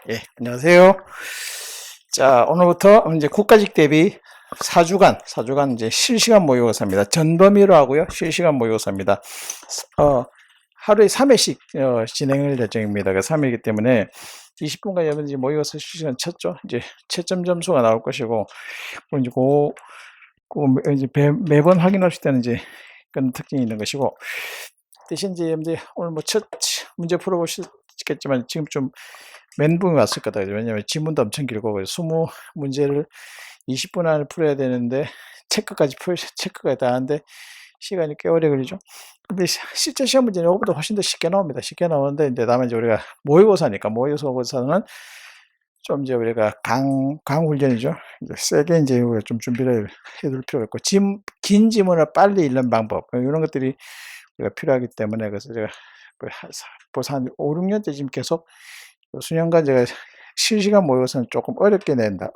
예, 안녕하세요. 자, 오늘부터 이제 국가직 대비 4주간 이제 실시간 모의고사입니다. 전범위로 하고요. 실시간 모의고사입니다. 하루에 3회씩 진행할 예정입니다. 그래서 3회이기 때문에 20분간 여러분들이 모의고사 실시간 쳤죠. 이제 채점 점수가 나올 것이고, 이제 이제 매번 확인하실 때는 이제 그런 특징이 있는 것이고, 대신 이제 여러분들 오늘 뭐 첫 문제 풀어보시겠지만 지금 좀 멘붕이 왔을 거다. 왜냐면 지문도 엄청 길고 20문제를 20분 안에 풀어야 되는데 체크가 다 하는데 시간이 꽤 오래 걸리죠. 근데 실제 시험 문제는 이거보다 훨씬 더 쉽게 나옵니다. 쉽게 나오는데 이제 다만 이제 우리가 모의고사는 좀 이제 우리가 강 훈련이죠. 이제 세게 이제 좀 준비를 해둘 필요가 있고 긴 지문을 빨리 읽는 방법 이런 것들이 우리가 필요하기 때문에 그래서 제가 벌써 한 5, 6년째 지금 계속 수년간 제가 실시간 모의고사는 조금 어렵게 낸다.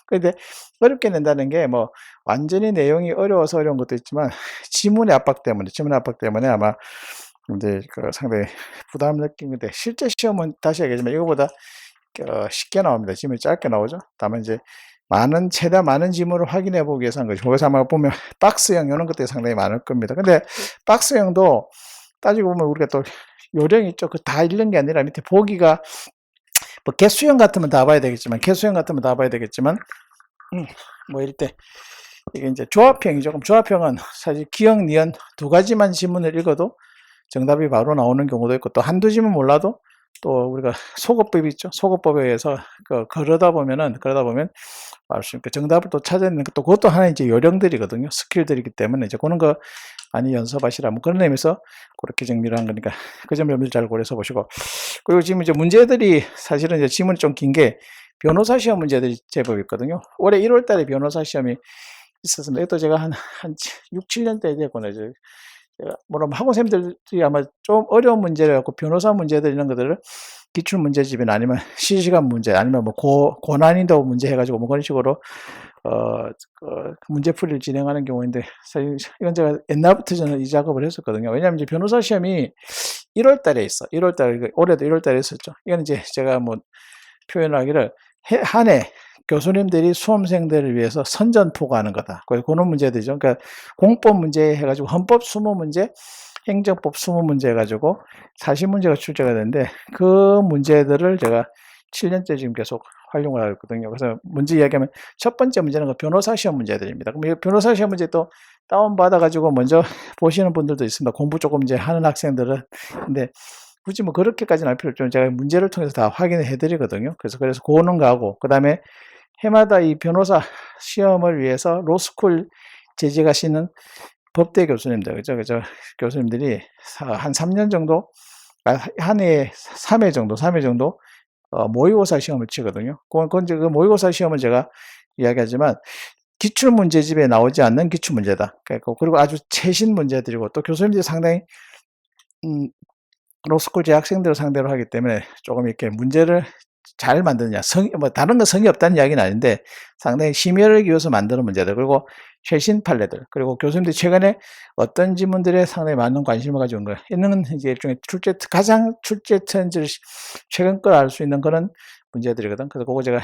근데 어렵게 낸다는 게 뭐 완전히 내용이 어려워서 어려운 것도 있지만 지문의 압박 때문에 아마 이제 상당히 부담을 느끼는데 실제 시험은 다시 얘기하지만 이거보다 쉽게 나옵니다. 지문이 짧게 나오죠. 다만 이제 최대한 많은 지문을 확인해 보기 위해서 한 거죠. 거기서 아마 보면 박스형 이런 것들이 상당히 많을 겁니다. 근데 박스형도 따지고 보면 우리가 또 요령이 있죠. 그 다 읽는 게 아니라 밑에 보기가 뭐 개수형 같으면 다 봐야 되겠지만 뭐 이럴 때 이게 이제 조합형이죠. 그럼 조합형은 사실 기억, 니은 두 가지만 지문을 읽어도 정답이 바로 나오는 경우도 있고 또 한두 지문 몰라도 또 우리가 소거법이 있죠. 소거법에 의해서 그러다 보면 알 수 있는 정답을 또 찾아내는 또 그것도 하나의 이제 요령들이거든요. 스킬들이기 때문에 이제 그런 거 많이 연습하시라. 뭐 그런 의미에서 그렇게 정리를 한 거니까 그 점을 여러분들 잘 고려해서 보시고. 그리고 지금 이제 문제들이 사실은 이제 지문이 좀 긴 게 변호사 시험 문제들이 제법 있거든요. 올해 1월 달에 변호사 시험이 있었습니다. 이것도 제가 한 6, 7년 때 됐구나. 물론 학원생들이 아마 좀 어려운 문제를 갖고 변호사 문제들 이런 것들을 기출 문제집이나 아니면 실시간 문제 아니면 뭐 고난이도 문제 해가지고 뭐 그런 식으로 문제풀이를 진행하는 경우인데 사실 이건 제가 옛날부터 저는 이 작업을 했었거든요. 왜냐하면 이제 변호사 시험이 1월 달에 있어. 1월 달 올해도 1월 달에 있었죠. 이건 이제 제가 뭐 표현하기를 한 해 교수님들이 수험생들을 위해서 선전포고하는 거다. 그런 문제들이죠. 그러니까 공법 문제 해가지고 헌법 20문제, 행정법 20문제 해가지고 40문제가 출제가 되는데 그 문제들을 제가 7년째 지금 계속 활용을 하고 있거든요. 그래서 문제 이야기하면 첫 번째 문제는 그 변호사 시험 문제들입니다. 그럼 이 변호사 시험 문제 또 다운받아가지고 먼저 보시는 분들도 있습니다. 공부 조금 이제 하는 학생들은. 근데 굳이 뭐 그렇게까지는 할 필요 없죠. 제가 문제를 통해서 다 확인을 해드리거든요. 그래서 그거는 가고, 그 다음에 해마다 이 변호사 시험을 위해서 로스쿨 재직하시는 법대 교수님들, 그죠? 교수님들이 한 3년 정도, 한 해에 3회 정도, 모의고사 시험을 치거든요. 그건 이제 그 모의고사 시험은 제가 이야기하지만, 기출문제집에 나오지 않는 기출문제다. 그리고 아주 최신 문제들이고, 또 교수님들이 상당히, 로스쿨 재학생들을 상대로 하기 때문에 조금 이렇게 문제를 잘 만드느냐, 다른 건 성의 없다는 이야기는 아닌데 상당히 심의를 위해서 만드는 문제들, 그리고 최신 판례들, 그리고 교수님들이 최근에 어떤 지문들에 상당히 많은 관심을 가지고 온 거예요. 이는 이제 일종의 가장 출제 트렌드를 최근 걸 알 수 있는 그런 문제들이거든. 그래서 그거 제가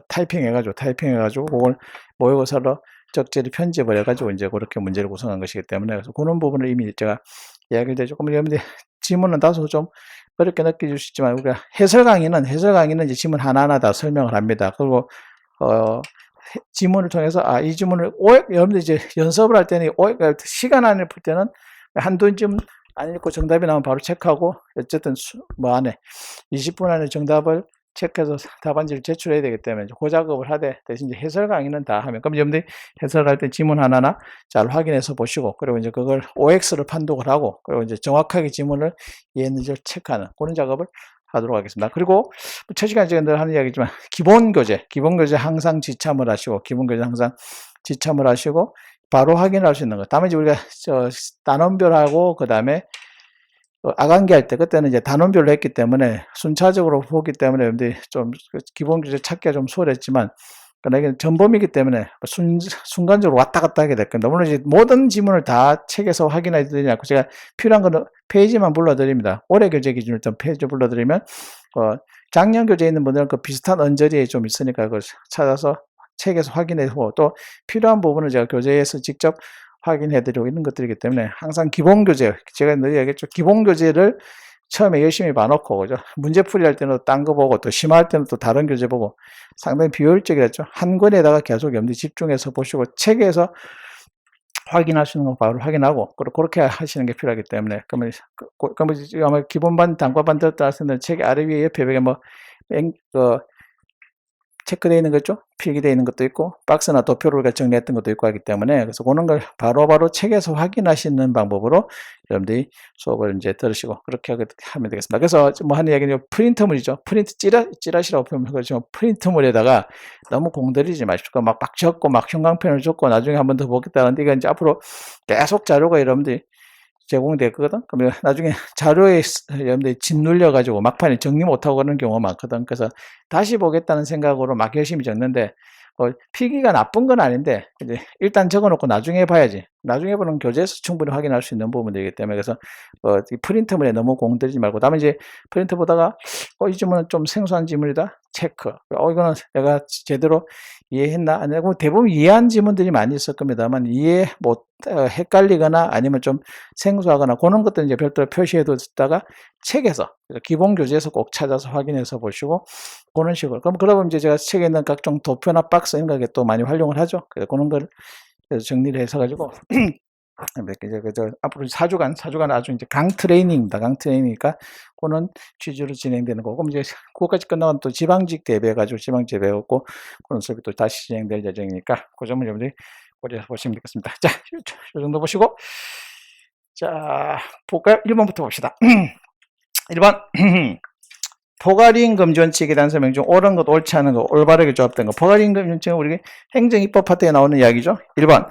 타이핑해가지고 그걸 모의고사로 적절히 편집을 해가지고 이제 그렇게 문제를 구성한 것이기 때문에 그래서 그런 부분을 이미 제가 이야기를 드렸죠. 그럼 여러분들 지문은 다소 좀 어렵게 느껴질 수 있지만 우리가 해설 강의는 이제 지문 하나하나 다 설명을 합니다. 그리고 지문을 통해서 이 지문을 여러분들 이제 연습을 할 때는 시간 안에 풀 때는 한두 지문 안 읽고 정답이 나오면 바로 체크하고 어쨌든 뭐 안에 20분 안에 정답을 체크해서 답안지를 제출해야 되기 때문에 그 작업을 하되 대신 이제 해설 강의는 다 하면 그럼 여러분들이 해설할 때 지문 하나하나 잘 확인해서 보시고 그리고 이제 그걸 OX를 판독을 하고 그리고 이제 정확하게 지문을 이해했는지를 체크하는 그런 작업을 하도록 하겠습니다. 그리고 첫 시간에 제가 늘 하는 이야기지만 기본 교재 항상 지참을 하시고 바로 확인할 수 있는 것. 다음에 이제 우리가 단원별하고 그 다음에 아간기 할 때 그때는 이제 단원별로 했기 때문에 순차적으로 보기 때문에 여러분들이 좀 기본 교재 찾기가 좀 수월했지만 그러나 이게 전범이기 때문에 순간적으로 왔다 갔다 하게 될 겁니다. 물론 이제 모든 지문을 다 책에서 확인해 드리지 않고 제가 필요한 거는 페이지만 불러드립니다. 올해 교재 기준으로 좀 페이지 불러드리면 작년 교재에 있는 분들은 그 비슷한 언저리에 좀 있으니까 그걸 찾아서 책에서 확인해보고 또 필요한 부분을 제가 교재에서 직접 확인해드리고 있는 것들이기 때문에 항상 기본 교재, 제가 늘 얘기했죠. 기본 교재를 처음에 열심히 봐놓고, 그죠? 문제풀이 할 때는 딴 거 보고, 또 심화할 때는 또 다른 교재 보고, 상당히 비효율적이었죠. 한 권에다가 계속 염두에 집중해서 보시고, 책에서 확인하시는 거 바로 확인하고, 그렇게 하시는 게 필요하기 때문에, 그러면 아마 기본반, 단과반 들었다 하시는 책 아래 위에 옆에 체크되어 있는 거죠. 필기되어 있는 것도 있고 박스나 도표로 정리했던 것도 있고 하기 때문에 그래서 그런 걸 바로바로 책에서 확인하시는 방법으로 여러분들이 수업을 이제 들으시고 그렇게 하면 되겠습니다. 그래서 뭐 하는 얘기는 프린터물이죠. 프린트 찌라시라고 표현하면 그렇죠. 프린터물에다가 너무 공들이지 마십시오. 막 적고 막 형광펜을 적고 나중에 한 번 더 보겠다는데 이건 이제 앞으로 계속 자료가 여러분들이 제공되거든. 그러면 나중에 자료에 여러분들이 짓눌려 가지고 막판에 정리 못하고 그러는 경우가 많거든. 그래서 다시 보겠다는 생각으로 막 열심히 적는데 필기가 나쁜 건 아닌데 이제 일단 적어놓고 나중에 봐야지. 나중에 보는 교재에서 충분히 확인할 수 있는 부분들이기 때문에 그래서 프린트물에 너무 공들이지 말고 다음에 이제 프린트 보다가 이 지문은 좀 생소한 지문이다. 체크. 이거는 내가 제대로 이해했나? 아니고 대부분 이해한 지문들이 많이 있을 겁니다만 이해 못 헷갈리거나 아니면 좀 생소하거나 그런 것들 이제 별도로 표시해 뒀다가 책에서 기본 교재에서 꼭 찾아서 확인해서 보시고 그런 식으로 그러면 이제 제가 책에 있는 각종 도표나 박스 이런 거에 또 많이 활용을 하죠. 그래서 그런 걸 정리를 해서 가지고 앞으로 4주간 아주 이제 강 트레이닝입니다. 강 트레이닝이니까 그런 취지로 진행되는 거고, 그럼 이제 그거까지 끝나면 또 지방직 대비해가지고 지방직 배웠고, 그런 수업이 또 다시 진행될 예정이니까, 그 점을 여러분들이 고려해서 보시면 되겠습니다. 자, 이 정도 보시고, 자, 볼까요? 1번부터 봅시다. 1번. 포괄임금 원칙에 대한 설명 중 옳은 것, 옳지 않은 것, 올바르게 조합된 것. 포괄임금 원칙은 우리 행정입법 파트에 나오는 이야기죠. 1번.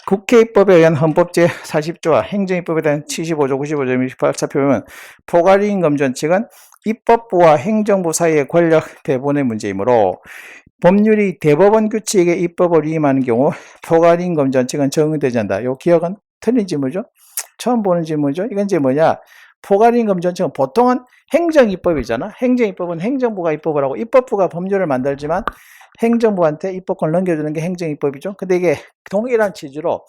국회입법에 의한 헌법 제40조와 행정입법에 대한 75조, 95조, 28조 살펴보면 포괄임금 원칙은 입법부와 행정부 사이의 권력 배분의 문제이므로 법률이 대법원 규칙에 입법을 위임하는 경우 포괄임금 원칙은 적용되지 않는다. 이 기억은 틀린 지문이죠. 처음 보는 지문이죠. 이건 이제 뭐냐? 포괄임금 원칙은 보통은 행정입법이잖아. 행정입법은 행정부가 입법을 하고 입법부가 법률을 만들지만 행정부한테 입법권을 넘겨주는 게 행정입법이죠. 근데 이게 동일한 취지로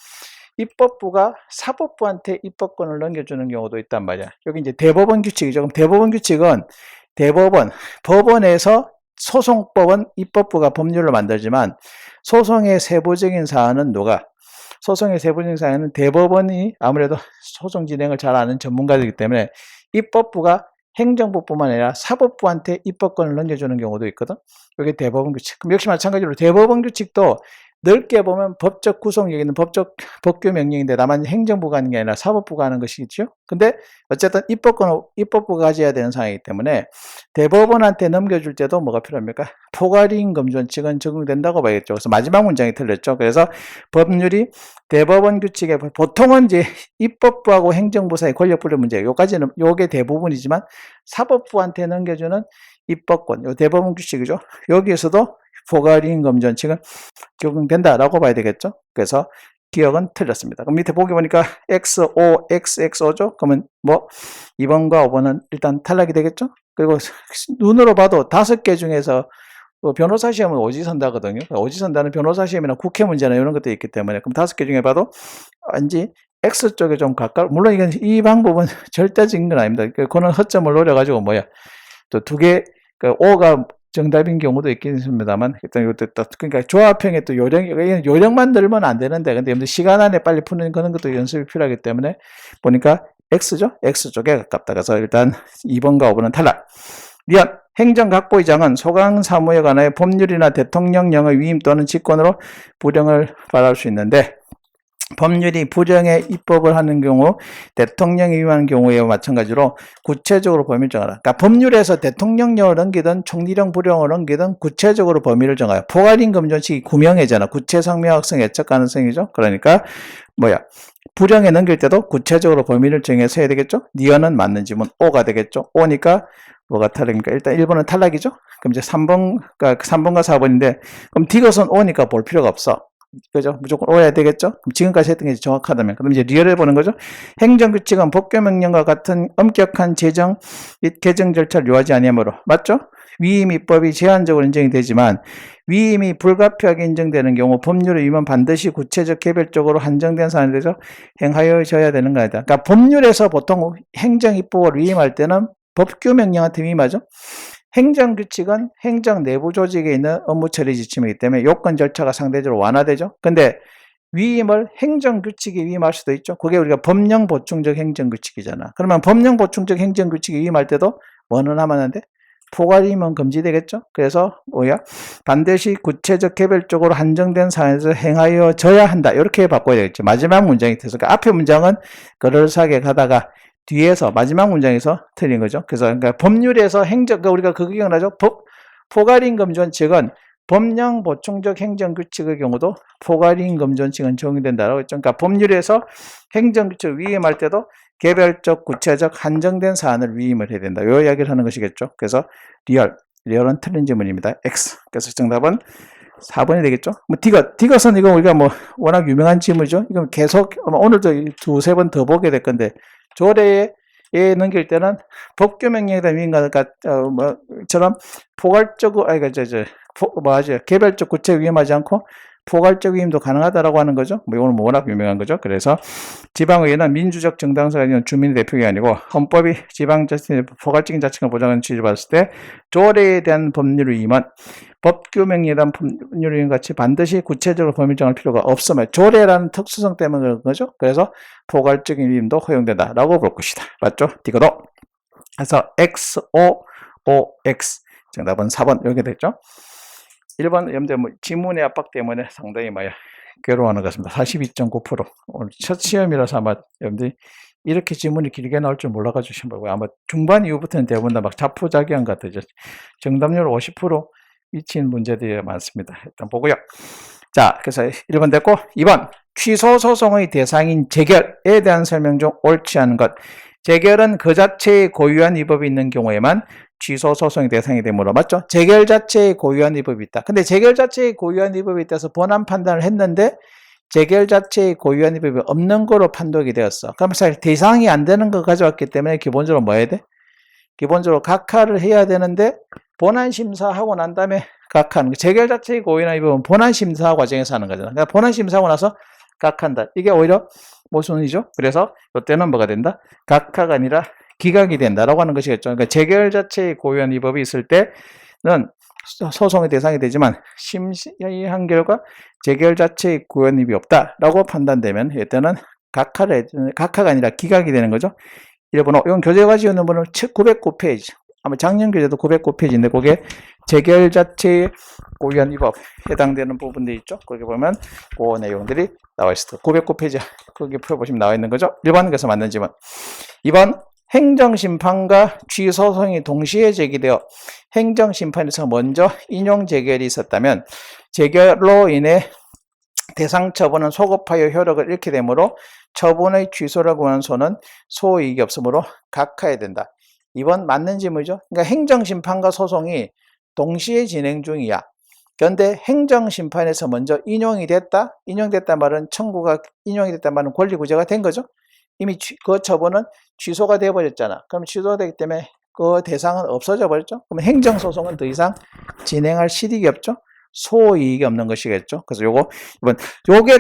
입법부가 사법부한테 입법권을 넘겨주는 경우도 있단 말이야. 여기 이제 대법원 규칙이죠. 그럼 대법원 규칙은 법원에서 소송법은 입법부가 법률을 만들지만 소송의 세부적인 사안은 소송의 세부적인 사안은 대법원이 아무래도 소송 진행을 잘 아는 전문가들이기 때문에 입법부가 행정부뿐만 아니라 사법부한테 입법권을 넘겨주는 경우도 있거든. 여기 대법원 규칙. 그럼 역시 마찬가지로 대법원 규칙도 넓게 보면 법적 구속력 있는 법규 명령인데 다만 행정부가 하는 게 아니라 사법부가 하는 것이겠죠. 근데 어쨌든 입법권은 입법부가 가져야 되는 상황이기 때문에 대법원한테 넘겨줄 때도 뭐가 필요합니까? 포괄임금 원칙은 적용된다고 봐야겠죠. 그래서 마지막 문장이 틀렸죠. 그래서 법률이 대법원 규칙에 보통은 이제 입법부하고 행정부 사이 권력분리 문제, 요까지는 요게 대부분이지만 사법부한테 넘겨주는 입법권, 요 대법원 규칙이죠. 여기에서도 포괄임금 원칙은 적용된다라고 봐야 되겠죠. 그래서 기억은 틀렸습니다. 그럼 밑에 보기 보니까 XO, XXO죠. 그러면 뭐 2번과 5번은 일단 탈락이 되겠죠. 그리고 눈으로 봐도 5개 중에서 변호사 시험은 오지선다거든요. 오지선다는 변호사 시험이나 국회 문제나 이런 것도 있기 때문에 그럼 5개 중에 봐도 왠지 X 쪽에 좀 물론 이건 이 방법은 절대적인 건 아닙니다. 그거는 허점을 노려가지고 또 2개, O가 정답인 경우도 있긴 있습니다만, 일단 이것도 그러니까 조합형의 또 요령만 들면 안 되는데, 근데 여러분들 시간 안에 빨리 푸는 그런 것도 연습이 필요하기 때문에 보니까 X죠? X 쪽에 가깝다. 그래서 일단 2번과 5번은 탈락. 미안. 행정각보의장은 소강 사무에 관하여 법률이나 대통령령의 위임 또는 직권으로 부령을 받을 수 있는데, 법률이 부령에 입법을 하는 경우 대통령이 위임하는 경우에와 마찬가지로 구체적으로 범위를 정하라. 그러니까 법률에서 대통령령을 넘기든 총리령 부령을 넘기든 구체적으로 범위를 정하여. 포괄임금 원칙이 구명해잖아. 구체성, 명확성, 예측 가능성이죠. 그러니까 부령에 넘길 때도 구체적으로 범위를 정해서 해야 되겠죠. 니언은 맞는 지문 O가 되겠죠. O니까 뭐가 탈락입니까? 일단 1번은 탈락이죠. 그럼 이제 3번과 4번인데 그럼 디귿은 O니까 볼 필요가 없어. 그죠? 무조건 O야 되겠죠? 그럼 지금까지 했던 게 정확하다면. 그럼 이제 리얼을 보는 거죠. 행정규칙은 법규명령과 같은 엄격한 제정 및 개정 절차를 요하지 아니하므로. 맞죠? 위임 입법이 제한적으로 인정이 되지만 위임이 불가피하게 인정되는 경우 법률의 위임은 반드시 구체적 개별적으로 한정된 사안에 대해서 행하여져야 되는 거 아니다. 그러니까 법률에서 보통 행정 입법을 위임할 때는 법규명령한테 위임하죠. 행정규칙은 행정 내부 조직에 있는 업무 처리 지침이기 때문에 요건 절차가 상대적으로 완화되죠. 근데 위임을 행정규칙에 위임할 수도 있죠. 그게 우리가 법령 보충적 행정규칙이잖아. 그러면 법령 보충적 행정규칙에 위임할 때도 뭐는 하면 안 돼? 포괄위임은 금지되겠죠. 그래서 뭐야? 반드시 구체적 개별적으로 한정된 사안에서 행하여져야 한다. 이렇게 바꿔야 되겠죠. 마지막 문장이 돼서 그러니까 앞에 문장은 그럴싸하게 가다가 뒤에서 마지막 문장에서 틀린 거죠. 그래서 그러니까 법률에서 그러니까 우리가 그거 기억나죠? 포괄임금 존칙은 법령 보충적 행정규칙의 경우도 포괄임금 존칙은 적용된다라고 했죠. 그러니까 법률에서 행정규칙 위임할 때도 개별적, 구체적, 한정된 사안을 위임을 해야 된다. 요 이야기를 하는 것이겠죠. 그래서 리얼은 틀린 질문입니다. X. 그래서 정답은 4번이 되겠죠. 뭐 디귿은 이거 우리가 뭐 워낙 유명한 질문이죠. 이건 계속 오늘도 두세 번 더 보게 될 건데 조례에 넘길 때는 법규명령에 대한 위임과처럼 포괄적으로 개별적 구체 위임하지 않고 포괄적 위임도 가능하다라고 하는 거죠. 뭐 이거는 워낙 유명한 거죠. 그래서 지방의회는 민주적 정당성이 아니라 주민의 대표가 아니고 헌법이 지방자치의 포괄적인 자치권을 보장하는 취지를 봤을 때 조례에 대한 법률 위임은 법규명령에 대한 법률 위임 같이 반드시 구체적으로 법률 정할 필요가 없음을 조례라는 특수성 때문에 그런 거죠. 그래서 포괄적인 위임도 허용된다라고 볼 것이다. 맞죠? 디귿도. 그래서 XOOX 정답은 4번 이렇게 됐죠. 1번 여러분들 뭐 지문의 압박 때문에 상당히 괴로워하는 것 같습니다. 42.9%. 오늘 첫 시험이라서 아마 여러분들이 이렇게 지문이 길게 나올 줄 몰라가지고 시험 보고 아마 중반 이후부터는 대부분 다 자포자기한 것 같아요. 정답률 50% 미친 문제들이 많습니다. 일단 보고요. 자, 그래서 1번 됐고 2번 취소 소송의 대상인 재결에 대한 설명 중 옳지 않은 것. 재결은 그 자체의 고유한 위법이 있는 경우에만 취소 소송의 대상이 되므로 맞죠? 재결 자체의 고유한 위법이 있다. 근데 재결 자체의 고유한 위법이 있다서 본안 판단을 했는데 재결 자체의 고유한 위법이 없는 거로 판독이 되었어. 그럼 사실 대상이 안 되는 거 가져왔기 때문에 기본적으로 뭐 해야 돼? 기본적으로 각하를 해야 되는데 본안 심사하고 난 다음에 각하는 재결 자체의 고유한 위법은 본안 심사 과정에서 하는 거잖아. 그러니까 본안 심사하고 나서 각한다. 이게 오히려 모순이죠. 그래서 이때는 뭐가 된다? 각하가 아니라 기각이 된다라고 하는 것이겠죠. 그러니까 재결 자체의 고유한 위법이 있을 때는 소송의 대상이 되지만 심의한 결과 재결 자체의 고유한 위법이 없다라고 판단되면 이때는 각하가 아니라 기각이 되는 거죠. 1번호 이건 교재가 지우는 번호 909페이지. 아마 작년 교재도 909페이지인데 그게 재결 자체의 고유한 위법 해당되는 부분들이 있죠. 거기 보면 그 내용들이 나와 있을 거예요. 909페이지 거기 펴보시면 나와 있는 거죠. 1번 그래서 맞는 질문. 2번 행정심판과 취소송이 동시에 제기되어 행정심판에서 먼저 인용 재결이 있었다면 재결로 인해 대상 처분은 소급하여 효력을 잃게 되므로 처분의 취소를 구하는 소는 소이익이 없으므로 각하해야 된다. 2번 맞는 질문이죠. 그러니까 행정심판과 소송이 동시에 진행 중이야. 그런데 행정심판에서 먼저 인용이 됐다? 인용됐단 말은 청구가 인용이 됐단 말은 권리구제가 된 거죠. 이미 그 처분은 취소가 되어버렸잖아. 그럼 취소가 되기 때문에 그 대상은 없어져 버렸죠. 그럼 행정소송은 더 이상 진행할 실익이 없죠. 소이익이 없는 것이겠죠. 그래서 요게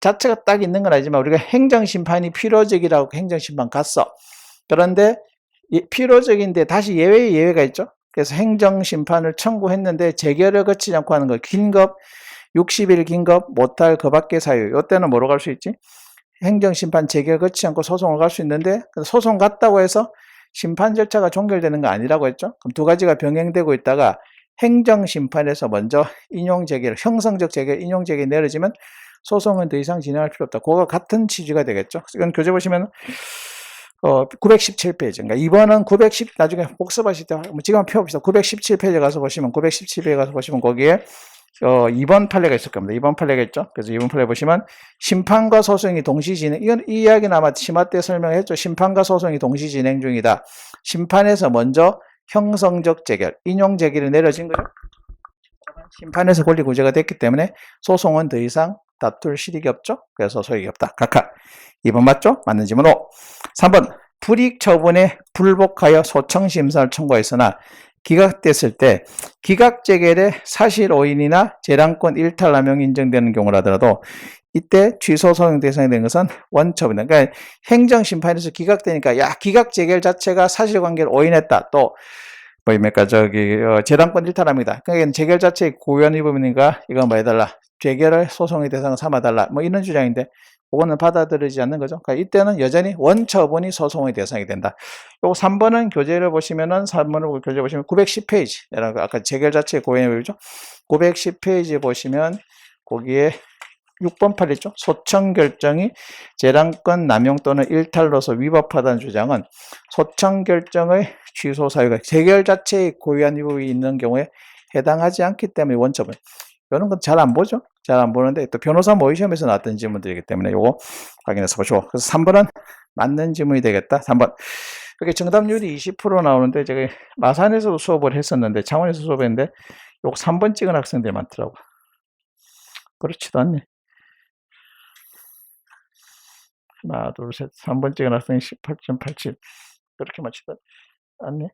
자체가 딱 있는 건 아니지만 우리가 행정심판이 필요적이라고 행정심판 갔어. 그런데 필요적인데 다시 예외가 있죠. 그래서 행정심판을 청구했는데 재결을 거치지 않고 하는 거. 긴급, 60일 긴급, 못할 그 밖의 사유. 이때는 뭐로 갈 수 있지? 행정심판 재결 거치지 않고 소송을 갈 수 있는데 소송 갔다고 해서 심판 절차가 종결되는 거 아니라고 했죠. 그럼 두 가지가 병행되고 있다가 행정심판에서 먼저 인용재결, 형성적 재결, 인용재결이 내려지면 소송은 더 이상 진행할 필요 없다. 그거가 같은 취지가 되겠죠. 이건 교재 보시면 917페이지. 그러니까 2번은 910, 나중에 복습하실 때, 지금 한번 펴봅시다. 917페이지에 가서 보시면, 917페이지에 가서 보시면 거기에 2번 판례가 있을 겁니다. 2번 판례가 있죠. 그래서 2번 판례 보시면 심판과 소송이 동시 진행. 이 이야기는 아마 심화 때 설명했죠. 심판과 소송이 동시 진행 중이다. 심판에서 먼저 형성적 재결, 인용 재결이 내려진 거죠. 심판에서 권리 구제가 됐기 때문에 소송은 더 이상 다툴 실익이 없죠. 그래서 소익이 없다. 각하. 2번 맞죠? 맞는 질문 5. 3번 불이익 처분에 불복하여 소청 심사를 청구했으나 기각됐을 때 기각 재결의 사실 오인이나 재량권 일탈 남용이 인정되는 경우라더라도 이때 취소 소송 대상이 된 것은 원처분이다. 그러니까 행정심판에서 기각되니까 야 기각 재결 자체가 사실관계를 오인했다. 또 뭐입니까 재량권 일탈합니다. 그러니까 재결 자체의 고유한 위법이니까 이거 뭐 해달라. 재결을 소송의 대상을 삼아달라. 뭐 이런 주장인데 그거는 받아들이지 않는 거죠. 그러니까 이때는 여전히 원처분이 소송의 대상이 된다. 요거 3번은 교재를 보시면은 3번을 교재 보시면 910페이지. 아까 재결 자체의 고유한 위법이죠. 910페이지 보시면 거기에 6번 판례죠. 소청 결정이 재량권 남용 또는 일탈로서 위법하다는 주장은 소청 결정의 취소 사유가 재결 자체의 고유한 위법이 있는 경우에 해당하지 않기 때문에 원처분. 이런 건 잘 안 보죠. 잘 안 보는데 또 변호사 모의 시험에서 나왔던 질문들이기 때문에 이거 확인해서 보시고. 그래서 3번은 맞는 질문이 되겠다. 3번. 이렇게 정답률이 20% 나오는데 제가 마산에서도 수업을 했었는데 창원에서 수업했는데 요 3번 찍은 학생들이 많더라고. 그렇지도 않네. 하나, 둘, 셋, 3번 찍은 학생이 18.87. 그렇게 맞지도 않네.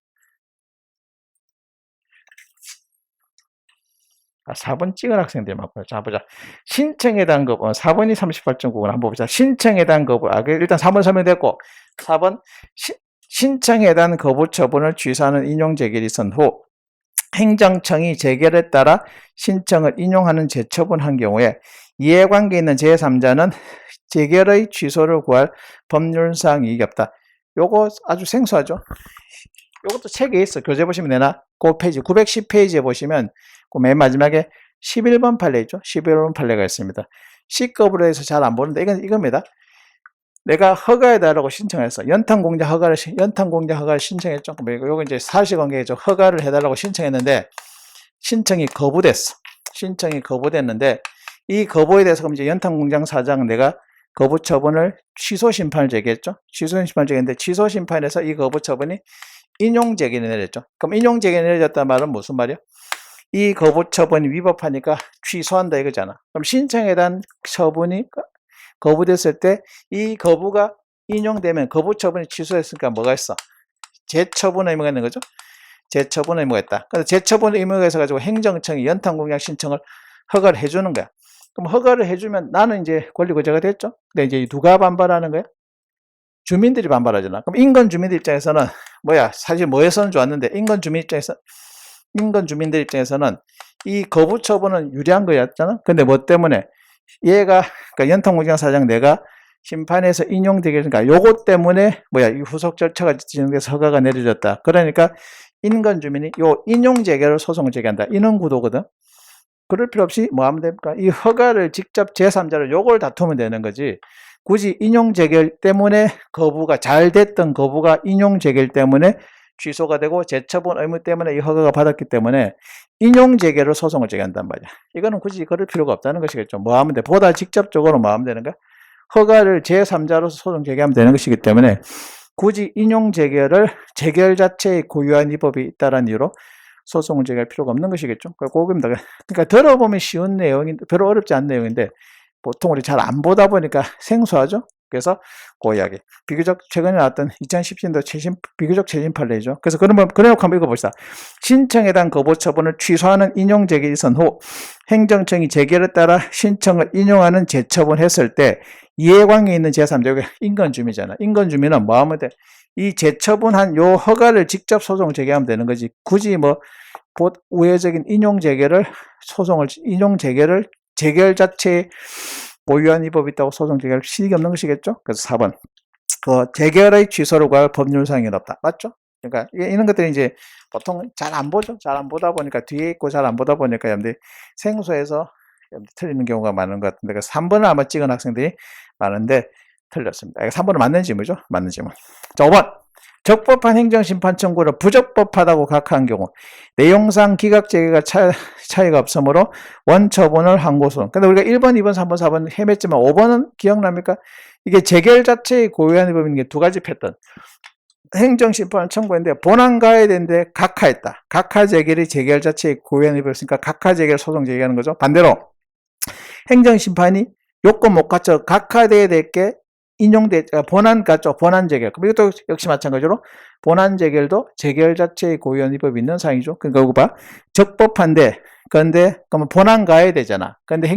4번 찍은 학생들이 많고요. 자, 보자. 신청에 대한 거부. 4번이 38.9번 한번 보자. 신청에 대한 거부. 일단 3번 설명됐고, 4번 신청에 대한 거부 처분을 취소하는 인용 재결이 있은 후 행정청이 재결에 따라 신청을 인용하는 재처분한 경우에 이해관계 있는 제3자는 재결의 취소를 구할 법률상 이익이 없다. 요거 아주 생소하죠? 요것도 책에 있어. 교재 보시면 되나? 그 페이지 910페이지에 보시면 그 맨 마지막에 11번 판례 있죠? 11번 판례가 있습니다. C급으로 해서 잘 안 보는데 이겁니다. 내가 허가해달라고 신청했어. 연탄공장 허가를 신청했죠. 요거 이제 사실관계죠. 허가를 해달라고 신청했는데 신청이 거부됐어. 신청이 거부됐는데 이 거부에 대해서 그럼 이제 연탄공장 사장 내가 거부 처분을 취소 심판을 제기했죠. 취소 심판을 제기했는데 취소 심판에서 이 거부 처분이 인용 재결이 내렸죠. 그럼 인용 재결이 내렸다는 말은 무슨 말이야? 이 거부 처분이 위법하니까 취소한다 이거잖아. 그럼 신청에 대한 처분이 거부됐을 때 이 거부가 인용되면 거부 처분이 취소했으니까 뭐가 있어? 재처분 의무가 있는 거죠. 재처분 의무가 있다. 그래서 재처분 의무가 있어가지고 행정청이 연탄공장 신청을 허가를 해주는 거야. 그럼 허가를 해주면 나는 이제 권리구제가 됐죠. 근데 이제 누가 반발하는 거야? 주민들이 반발하잖아. 그럼 인건 주민들 입장에서는 사실 뭐에서는 좋았는데 인건 주민들 입장에서는 이 거부 처분은 유리한 거였잖아. 근데 뭐 때문에 얘가 그러니까 연탄공장 사장 내가 심판에서 인용되게 그러니까 요것 때문에 이 후속 절차가 진행돼서 허가가 내려졌다. 그러니까 인건 주민이 요 인용 재결을 소송을 제기한다. 이런 구도거든. 그럴 필요 없이 뭐 하면 됩니까? 이 허가를 직접 제3자를 요걸 다투면 되는 거지. 굳이 인용 재결 때문에 거부가 잘 됐던 거부가 인용 재결 때문에 취소가 되고 재처분 의무 때문에 이 허가가 받았기 때문에 인용 재결을 소송을 제기한단 말이야. 이거는 굳이 그럴 필요가 없다는 것이겠죠. 뭐 하면 돼? 보다 직접적으로 뭐 하면 되는 거야? 허가를 제3자로서 소송 제기하면 되는 것이기 때문에 굳이 인용 재결을 재결 자체의 고유한 위법이 있다는 이유로 소송을 제기할 필요가 없는 것이겠죠. 그겁니다. 그러니까 들어보면 쉬운 내용인데 별로 어렵지 않은 내용인데 보통 우리 잘 안 보다 보니까 생소하죠. 그래서 그 이야기. 비교적 최근에 나왔던 2017년도 비교적 최신 판례죠. 그래서 그래놓고 한번 읽어봅시다. 신청에 대한 거부 처분을 취소하는 인용 재결이 있은 후 행정청이 재결에 따라 신청을 인용하는 재처분했을 때 이해관계 있는 제3자, 여기 인건주민이잖아. 인건주민은 뭐 하면 돼? 이 재처분한 요 허가를 직접 소송을 제기하면 되는 거지. 굳이 우회적인 인용 재결을 재결 자체에 고유한 위법이 있다고 소송 제기할 실익이 없는 것이겠죠. 그래서 4번. 재결의 취소를 구할 법률상이 없다. 맞죠? 그러니까 이런 것들이 이제 보통 잘 안 보죠. 잘 안 보다 보니까 뒤에 있고 잘 안 보다 보니까 여러분들이 생소해서 틀리는 경우가 많은 것 같은데 그래서 3번을 아마 찍은 학생들이 많은데 틀렸습니다. 3번은 맞는 질문이죠. 맞는 질문. 자, 5번. 적법한 행정심판 청구를 부적법하다고 각하한 경우 내용상 기각 재개가 차이가 없으므로 원처분을 항고소송. 근데 우리가 1번, 2번, 3번, 4번 헤맸지만 5번은 기억납니까? 이게 재결 자체의 고유한 위법인 게 두 가지 패턴. 행정심판을 청구했는데 본안 가야 되는데 각하했다. 각하 재결이 재결 자체의 고의에 입었으니까 각하 재결 소송 제기하는 거죠. 반대로 행정심판이 요건 못 갖춰 각하돼야 될 게 인용돼 본안 갖죠. 본안 재결. 그럼 이것도 역시 마찬가지로 본안 재결도 재결 자체의 고의원 위법이 있는 사항이죠. 그러니까 이거 봐. 적법한데 그런데 그러면 본안 가야 되잖아. 그런데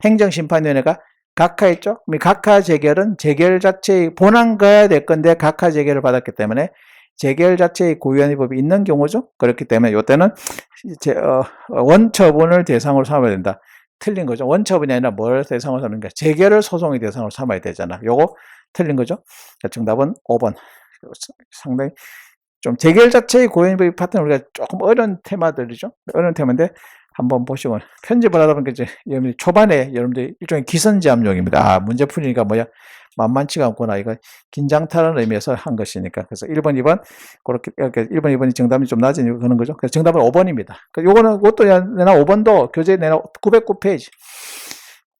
행정심판위원회가 각하했죠. 그럼 각하 재결은 재결 자체의 본안 가야 될 건데 각하 재결을 받았기 때문에 재결 자체의 고의원 위법이 있는 경우죠. 그렇기 때문에 이때는 원처분을 대상으로 삼아야 된다. 틀린 거죠. 원처분이 아니라 뭘 대상으로 삼는 거야? 재결을 소송의 대상으로 삼아야 되잖아. 요거 틀린 거죠. 정답은 5번. 상당히 좀 재결 자체의 고의법의 파트는 우리가 조금 어려운 테마들이죠. 어려운 테마인데 한번 보시고 편집을 하다 보니까 이제 여러분들 초반에 여러분들 일종의 기선제압용입니다. 문제 풀이니까 뭐야 만만치가 않구나. 이거 긴장타라는 의미에서 한 것이니까. 그래서 1번, 2번 그렇게 1번, 2번이 정답이 좀 낮으니까 그런 거죠. 그래서 정답은 5번입니다. 요거는 그것도 내나 5번도 교재 내나 909페이지.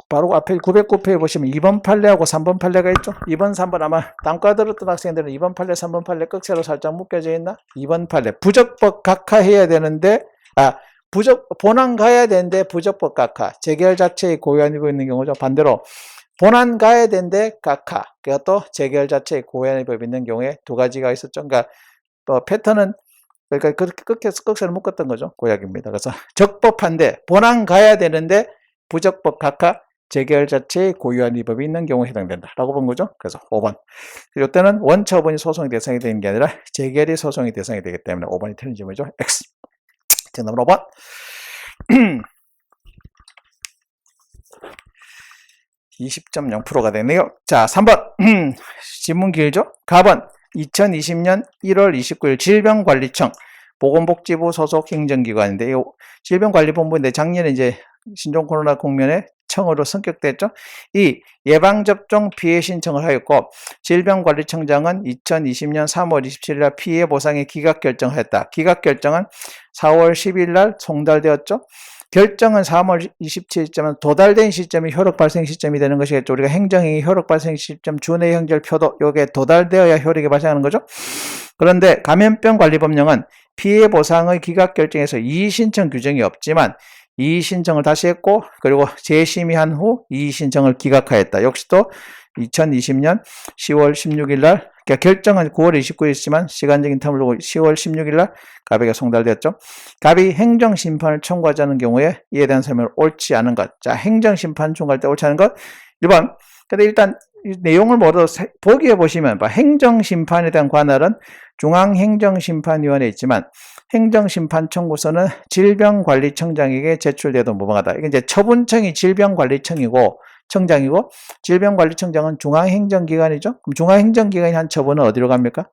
바로 앞에 909페이지 보시면 2번 판례하고 3번 판례가 있죠. 2번, 3번 아마 단과 들었던 학생들은 2번 판례, 3번 판례 끝으로 살짝 묶여져 있나? 2번 판례 부적법 각하해야 되는데 본안 가야 되는데 부적법 각하 재결 자체의 고의한 위법이 있는 경우죠. 반대로 본안 가야 되는데 각하 그것도 재결 자체의 고의한 위법이 있는 경우에 두 가지가 있었죠. 그러니까 패턴은 그러니까 그렇게 끝에서 묶었던 거죠. 고약입니다. 그래서 적법한데 본안 가야 되는데 부적법 각하 재결 자체의 고유한 위법이 있는 경우에 해당된다라고 본 거죠. 그래서 5번. 이때는 원처분이 소송의 대상이 되는 게 아니라 재결이 소송의 대상이 되기 때문에 5번이 틀린 질문이죠. X. 정답은 5번. 20.0%가 되네요. 자, 3번. 질문 길죠? 가번 2020년 1월 29일 질병관리청 보건복지부 소속 행정기관인데 이 질병관리본부인데 작년에 이제 신종 코로나 국면에 청으로 성격됐죠. 이 예방접종 피해 신청을 하였고 질병관리청장은 2020년 3월 27일 날 피해 보상의 기각 결정하였다. 기각 결정은 4월 10일 날 송달되었죠. 결정은 3월 27일쯤은 도달된 시점이 효력 발생 시점이 되는 것이겠죠. 우리가 행정행위 효력 발생 시점 준해 형절 표도 요게 도달되어야 효력이 발생하는 거죠. 그런데 감염병관리법령은 피해 보상의 기각 결정에서 이의신청 규정이 없지만 이의신청을 다시 했고 그리고 재심의한 후 이의신청을 기각하였다. 역시 또 2020년 10월 16일 날 그러니까 결정은 9월 29일이지만 시간적인 텀을 두고 10월 16일 날 갑에게 송달되었죠. 갑이 행정심판을 청구하자는 경우에 이에 대한 설명을 옳지 않은 것. 자, 행정심판 청구할 때 옳지 않은 것 1번. 근데 일단 이 내용을 모두 보기에 보시면 행정심판에 대한 관할은 중앙행정심판위원회에 있지만 행정심판 청구서는 질병관리청장에게 제출돼도 무방하다. 이게 이제 처분청이 질병관리청이고 청장이고 질병관리청장은 중앙행정기관이죠. 그럼 중앙행정기관이 한 처분은 어디로 갑니까?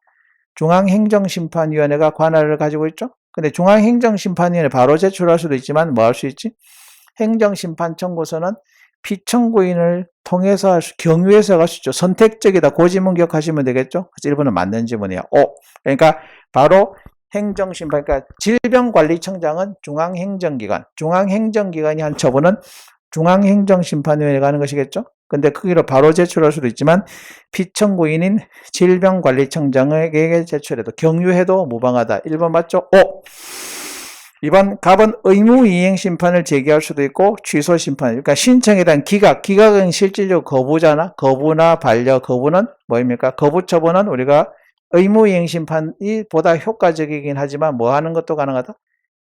중앙행정심판위원회가 관할을 가지고 있죠. 근데 중앙행정심판위원회 바로 제출할 수도 있지만 뭐 할 수 있지? 행정심판 청구서는 피청구인을 통해서 경유해서 갈 수 있죠. 선택적이다. 그 지문 기억하시면 되겠죠. 그래서 1번은 맞는 지문이에요. 그러니까 바로 행정심판, 그러니까 질병관리청장은 중앙행정기관, 중앙행정기관이 한 처분은 중앙행정심판위원회에 가는 것이겠죠. 근데 크기로 바로 제출할 수도 있지만 피청구인인 질병관리청장에게 제출해도 경유해도 무방하다. 1번 맞죠? 2번 갑은 의무이행심판을 제기할 수도 있고 취소심판, 그러니까 신청에 대한 기각은 실질적으로 거부잖아. 거부나 반려, 거부는 뭐입니까? 거부처분은 우리가 의무이행심판이 보다 효과적이긴 하지만 뭐 하는 것도 가능하다?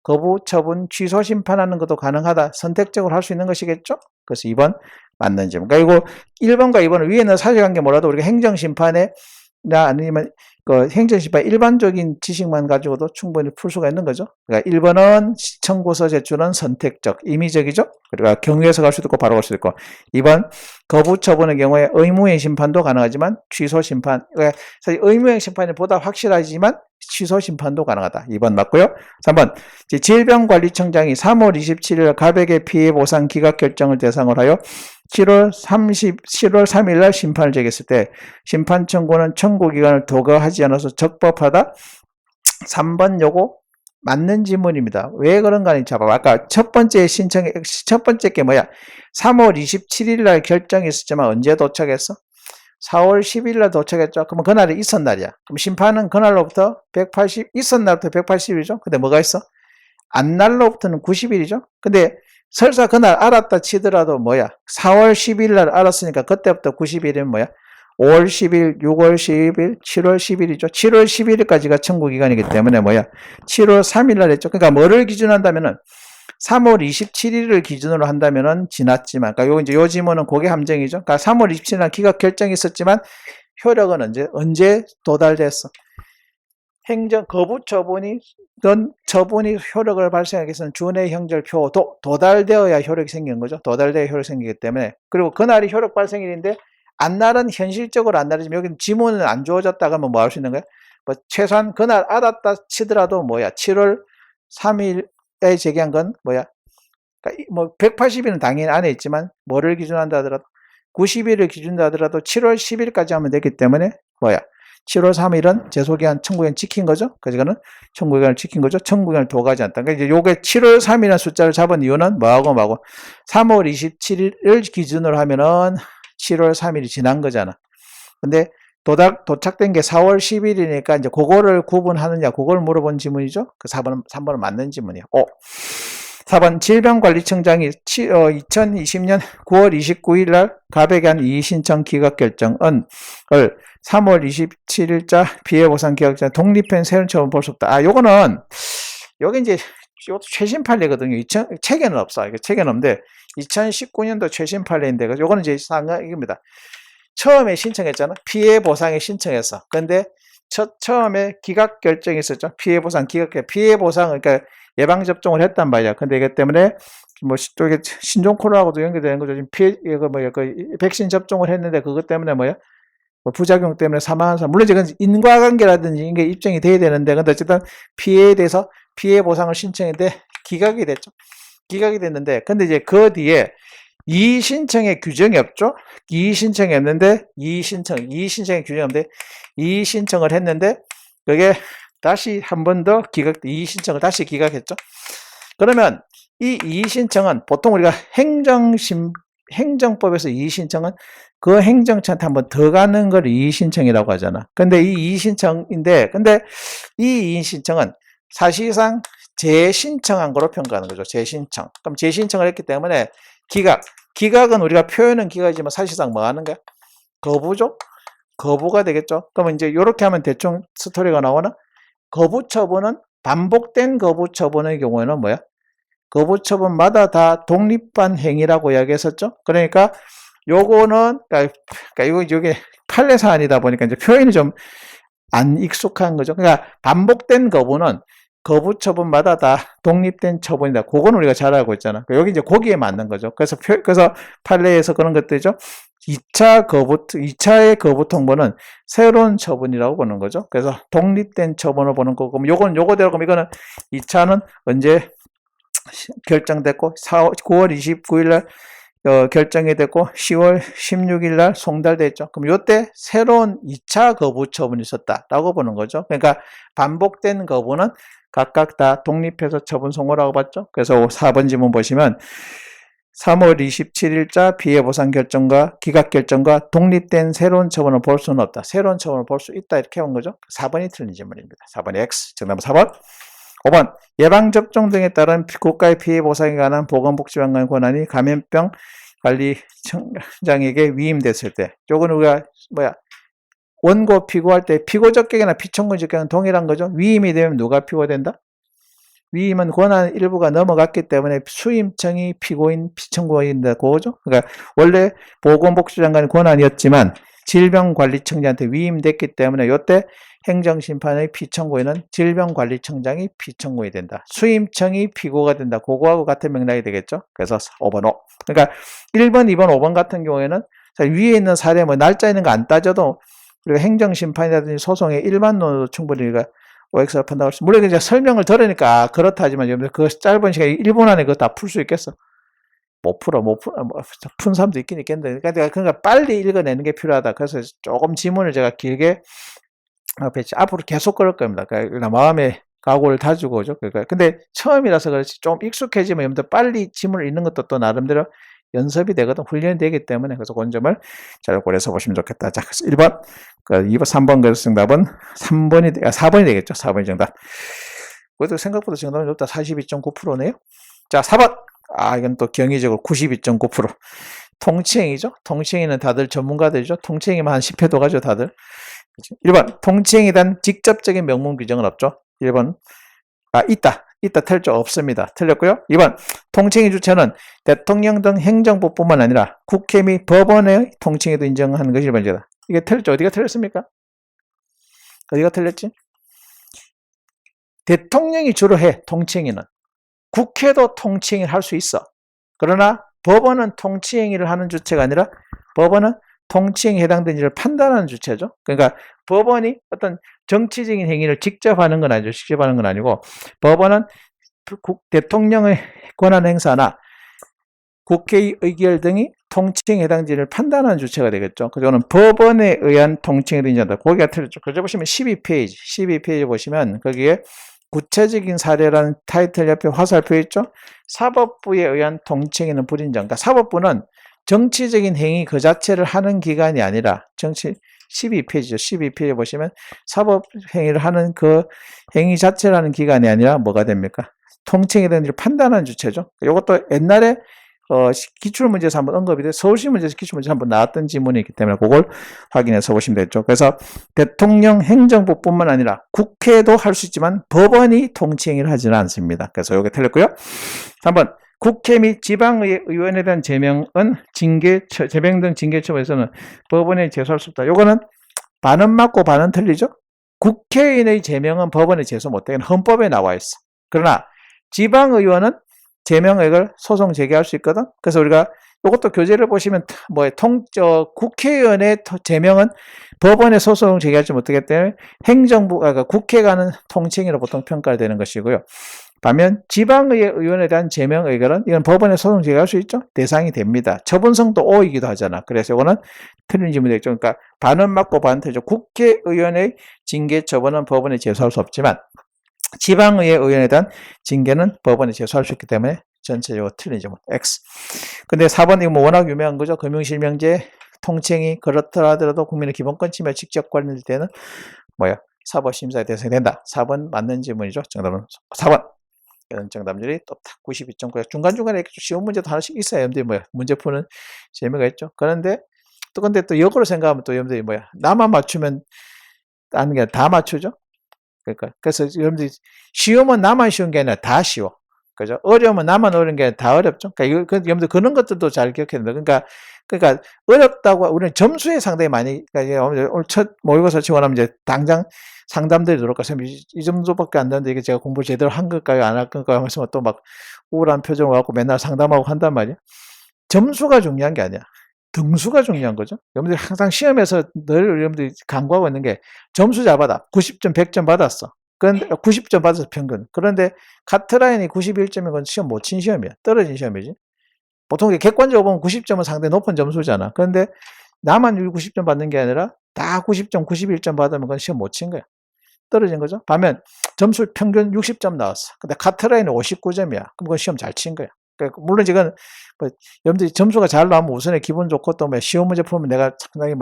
거부처분, 취소심판하는 것도 가능하다. 선택적으로 할 수 있는 것이겠죠? 그래서 2번 맞는 질문. 그러니까 이거 1번과 2번은 위에는 사실관계 몰라도 우리가 행정심판에 아니면 그 행정심판 일반적인 지식만 가지고도 충분히 풀 수가 있는 거죠. 그러니까 1번은 청구서 제출은 선택적, 임의적이죠. 그러니까 경유해서 갈 수도 있고 바로 갈 수도 있고 2번 거부처분의 경우에 의무행 심판도 가능하지만 취소심판, 그러니까 사실 의무행 심판이 보다 확실하지만 취소심판도 가능하다. 2번 맞고요. 3번 질병관리청장이 3월 27일 갑에게 피해보상 기각 결정을 대상으로 하여 7월 3일 날 심판을 제기했을 때 심판 청구는 청구기간을 도과하지 않아서 적법하다. 3번 요거 맞는 질문입니다. 왜 그런가 하니 잡아. 아까 첫 번째 게 뭐야? 3월 27일 날 결정했었지만 언제 도착했어? 4월 10일 날 도착했죠. 그러면 그날이 있었 날이야. 그럼 심판은 그날로부터 180, 있었 날부터 180일이죠. 근데 뭐가 있어? 안 날로부터는 90일이죠. 근데 설사 그날 알았다 치더라도 뭐야? 4월 10일 날 알았으니까 그때부터 90일이면 뭐야? 5월 10일, 6월 10일, 7월 10일이죠. 7월 11일까지가 청구기간이기 때문에 뭐야? 7월 3일 날 했죠. 그러니까 뭐를 기준으로 한다면은 3월 27일을 기준으로 한다면은 지났지만, 그러니까 요 이제 요 지문은 고개 함정이죠. 그러니까 3월 27일 날 기각 결정이 있었지만 효력은 언제 도달됐어? 행정 거부 처분이 효력을 발생하기 위해서는 준의 형절표 도달되어야 효력이 생기는 거죠. 도달되어야 효력이 생기기 때문에. 그리고 그날이 효력 발생일인데 안날은 현실적으로 안날이지만 여기는 지문은 안 주어졌다 그러면 뭐 할 수 있는 거야? 뭐 최소한 그날 알았다 치더라도 뭐야? 7월 3일에 제기한 건 뭐야? 그러니까 뭐 180일은 당연히 안에 있지만 뭐를 기준으로 한다 하더라도 90일을 기준으로 하더라도 7월 10일까지 하면 되기 때문에 뭐야? 7월 3일은 제소기한 청구기간 지킨 거죠. 그래서 이거는 청구기간을 지킨 거죠. 청구기간을 도가지 않다. 그러니까 이제 요게 7월 3일이라는 숫자를 잡은 이유는 뭐하고 3월 27일을 기준으로 하면은 7월 3일이 지난 거잖아. 근데 도착된 게 4월 10일이니까 이제 그거를 구분하느냐, 그걸 물어본 지문이죠. 그 3번은 맞는 지문이야. 4번 질병관리청장이 2020년 9월 29일 날 갑에게 한 이의신청 기각결정을 3월 27일자 피해보상 기각자 독립된 새로운 처분 볼 수 없다. 요거는 여기 이제 이것도 최신 판례거든요. 책에는 없어. 이게 책에는 없는데 2019년도 최신 판례인데 요거는 이제 상황입니다. 처음에 신청했잖아. 피해보상에 신청했어. 근데 처음에 기각 결정이 있었죠. 피해보상을 그러니까 예방접종을 했단 말이야. 근데 이것 때문에 뭐 이게 신종 코로나하고도 연결되는 거죠. 지금 백신 접종을 했는데 그것 때문에 뭐야? 뭐 부작용 때문에 사망한 사람. 물론 이건 인과관계라든지 이게 입증이 돼야 되는데, 근데 어쨌든 피해에 대해서 피해 보상을 신청했는데 기각이 됐죠. 기각이 됐는데, 근데 이제 그 뒤에 이의 신청에 규정이 없죠. 이의 신청했는데 이의 신청에 규정이 없는데 이의 신청을 했는데 그게 다시 한 번 더 이의 신청을 다시 기각했죠. 그러면 이 이의 신청은 보통 우리가 행정법에서 이의 신청은 그 행정처한테 한 번 더 가는 걸 이의 신청이라고 하잖아. 근데 이 이의 신청인데, 근데 이 이의 신청은 사실상 재신청한 거로 평가하는 거죠. 재신청. 그럼 재신청을 했기 때문에 기각은 우리가 표현은 기각이지만 사실상 뭐 하는 거야? 거부죠? 거부가 되겠죠. 그러면 이제 이렇게 하면 대충 스토리가 나오나? 거부 처분은 반복된 거부 처분의 경우에는 뭐야? 거부 처분마다 다 독립한 행위라고 이야기했었죠. 그러니까 요거는 그러니까 이게 판례 사안이다 보니까 이제 표현이 좀 안 익숙한 거죠. 그러니까 반복된 거부는 거부 처분마다 다 독립된 처분이다. 그건 우리가 잘 알고 있잖아. 여기 이제 거기에 맞는 거죠. 그래서 판례에서 그런 것들이죠. 2차의 거부 통보는 새로운 처분이라고 보는 거죠. 그래서 독립된 처분을 보는 거고, 요거대로 그럼 이거는 2차는 언제 결정됐고 9월 29일 날 결정이 됐고 10월 16일 날 송달됐죠. 그럼 이때 새로운 2차 거부 처분이 있었다라고 보는 거죠. 그러니까 반복된 거부는 각각 다 독립해서 처분 선고라고 봤죠. 그래서 4번 지문 보시면 3월 27일자 피해보상 결정과 기각 결정과 독립된 새로운 처분을 볼 수는 없다. 새로운 처분을 볼 수 있다 이렇게 온 거죠. 4번이 틀린 질문입니다. 4번이 X. 정답은 4번. 5번 예방접종 등에 따른 국가의 피해보상에 관한 보건복지관의 권한이 감염병 관리청장에게 위임됐을 때, 요거는 우리가 원고 피고할 때 피고 적격이나 피청구 적격은 동일한 거죠. 위임이 되면 누가 피고된다? 위임은 권한 일부가 넘어갔기 때문에 수임청이 피고인 피청구인다 그거죠. 그러니까 원래 보건복지장관의 권한이었지만 질병관리청장한테 위임됐기 때문에 이때 행정심판의 피청구인은 질병관리청장이 피청구인이 된다. 수임청이 피고가 된다. 그거하고 같은 맥락이 되겠죠. 그래서 5번 5. 그러니까 1번, 2번, 5번 같은 경우에는 위에 있는 사례 날짜 있는 거 안 따져도 우리가 행정심판이라든지 소송의 일반론으로 충분히 우리가 OX를 판단할 수. 물론 이제 설명을 들으니까 그렇다 하지만 그 짧은 시간 1분 안에 그거 다 풀 수 있겠어? 못 풀어. 푼 사람도 있긴 있겠는데. 그러니까 빨리 읽어내는 게 필요하다. 그래서 조금 지문을 제가 길게 앞으로 계속 그럴 겁니다. 그러니까 마음의 각오를 다지고 오죠. 그러니까 근데 처음이라서 그렇지 좀 익숙해지면 여러분들 빨리 지문을 읽는 것도 또 나름대로 연습이 되거든. 훈련이 되기 때문에. 그래서 그런 점을 잘 고려해서 보시면 좋겠다. 자, 그래서 1번, 2번, 3번 그래서 정답은 4번이 되겠죠. 4번이 정답. 그래도 생각보다 정답이 높다. 42.9%네요. 자, 4번. 이건 또 경의적으로 92.9%. 통치행위죠. 통치행위는 다들 전문가들이죠. 통치행위만 한 10회도 가죠, 다들. 1번, 통치행위에 대한 직접적인 명문 규정은 없죠. 1번, 있다 틀렸죠. 없습니다. 틀렸고요. 2번, 통치행위 주체는 대통령 등 행정부뿐만 아니라 국회 및 법원의 통치행위도 인정하는 것이 1번이다. 이게 틀렸죠. 어디가 틀렸습니까? 어디가 틀렸지? 대통령이 주로 해, 통치행위는. 국회도 통치행위를 할 수 있어. 그러나 법원은 통치행위를 하는 주체가 아니라 법원은 통치행위에 해당되는지를 판단하는 주체죠. 그러니까 법원이 어떤 정치적인 행위를 직접 하는 건 아니죠. 직접 하는 건 아니고 법원은 대통령의 권한 행사나 국회의 의결 등이 통치행위에 해당되는지를 판단하는 주체가 되겠죠. 그거는 법원에 의한 통치행위를 인정한다. 거기가 틀렸죠. 그저 보시면 12페이지 보시면 거기에 구체적인 사례라는 타이틀 옆에 화살표 있죠. 사법부에 의한 통치행위는 불인정. 그러니까 사법부는 정치적인 행위 그 자체를 하는 기관이 아니라 12페이지죠. 12페이지에 보시면 사법 행위를 하는 그 행위 자체를 하는 기관이 아니라 뭐가 됩니까? 통치행위에 대한 일을 판단하는 주체죠. 이것도 옛날에 기출문제에서 한번 언급이 돼 서울시 문제에서 기출문제에서 한번 나왔던 지문이 있기 때문에 그걸 확인해서 보시면 되죠. 그래서 대통령 행정부뿐만 아니라 국회도 할 수 있지만 법원이 통치행위를 하지는 않습니다. 그래서 이게 틀렸고요. 3번 국회 및 지방의 의원에 대한 제명은 제명 등 징계 처벌에서는 법원에 제소할 수 없다. 요거는 반은 맞고 반은 틀리죠. 국회의원의 제명은 법원에 제소 못해. 헌법에 나와 있어. 그러나 지방의원은 제명액을 소송 제기할 수 있거든. 그래서 우리가 이것도 교재를 보시면 국회의원의 제명은 법원에 소송 제기하지 못하기 때문에 그러니까 국회가 하는 통치행위로 보통 평가되는 것이고요. 반면 지방의 의원에 대한 제명 의결은 이건 법원에 소송 제기할 수 있죠. 대상이 됩니다. 처분성도 O이기도 하잖아. 그래서 이거는 틀린 질문이 되죠. 그러니까 반은 맞고 반은 틀리죠. 국회의원의 징계 처분은 법원에 제소할 수 없지만 지방의회 의원에 대한 징계는 법원에 제소할 수 있기 때문에 전체적으로 틀린 질문 X. 근데 4번 이거 뭐 워낙 유명한 거죠. 금융실명제 통치행위 그렇더라 하더라도 국민의 기본권 침해 직접 관련될 때는 사법심사에 대해서 된다. 4번 맞는 질문이죠. 정답은 4번. 이런 정답률이 또 92.9. 중간중간에 이렇게 쉬운 문제도 하나씩 있어야 여러분들이 문제 푸는 재미가 있죠. 근데 또 역으로 생각하면 또 여러분들이 나만 맞추면 다른 게 다 맞추죠. 그래서 여러분들이 쉬우면 나만 쉬운 게 아니라 다 쉬워. 그죠? 어려우면 나만 어려운 게 아니라 다 어렵죠. 그러니까 여러분들 그런 것들도 잘 기억해야 된다. 그러니까 어렵다고 우리는 점수에 상당히 많이 오늘 첫 모의고사 치고나면 이제 당장 상담들이 들어올까 이 정도밖에 안 되는데 이게 제가 공부 제대로 한 걸까요 안 할 걸까요 하면서 또 막 우울한 표정을 갖고 맨날 상담하고 한단 말이야. 점수가 중요한 게 아니야. 등수가 중요한 거죠. 여러분들이 항상 시험에서 늘 여러분들이 강구하고 있는 게 점수 잘 받아. 90점, 100점 받았어. 그런데 90점 받았어, 평균. 그런데 카트라인이 91점인 건 시험 못 친 시험이야. 떨어진 시험이지. 보통 객관적으로 보면 90점은 상당히 높은 점수잖아. 그런데 나만 90점 받는 게 아니라 다 90점, 91점 받으면 그건 시험 못 친 거야. 떨어진 거죠. 반면 점수 평균 60점 나왔어. 근데 카트라인은 59점이야. 그럼 그건 시험 잘 친 거야. 그러니까 물론 지금 여러분들이 점수가 잘 나오면 우선에 기분 좋고 또 쉬운 문제 풀면 내가 상당히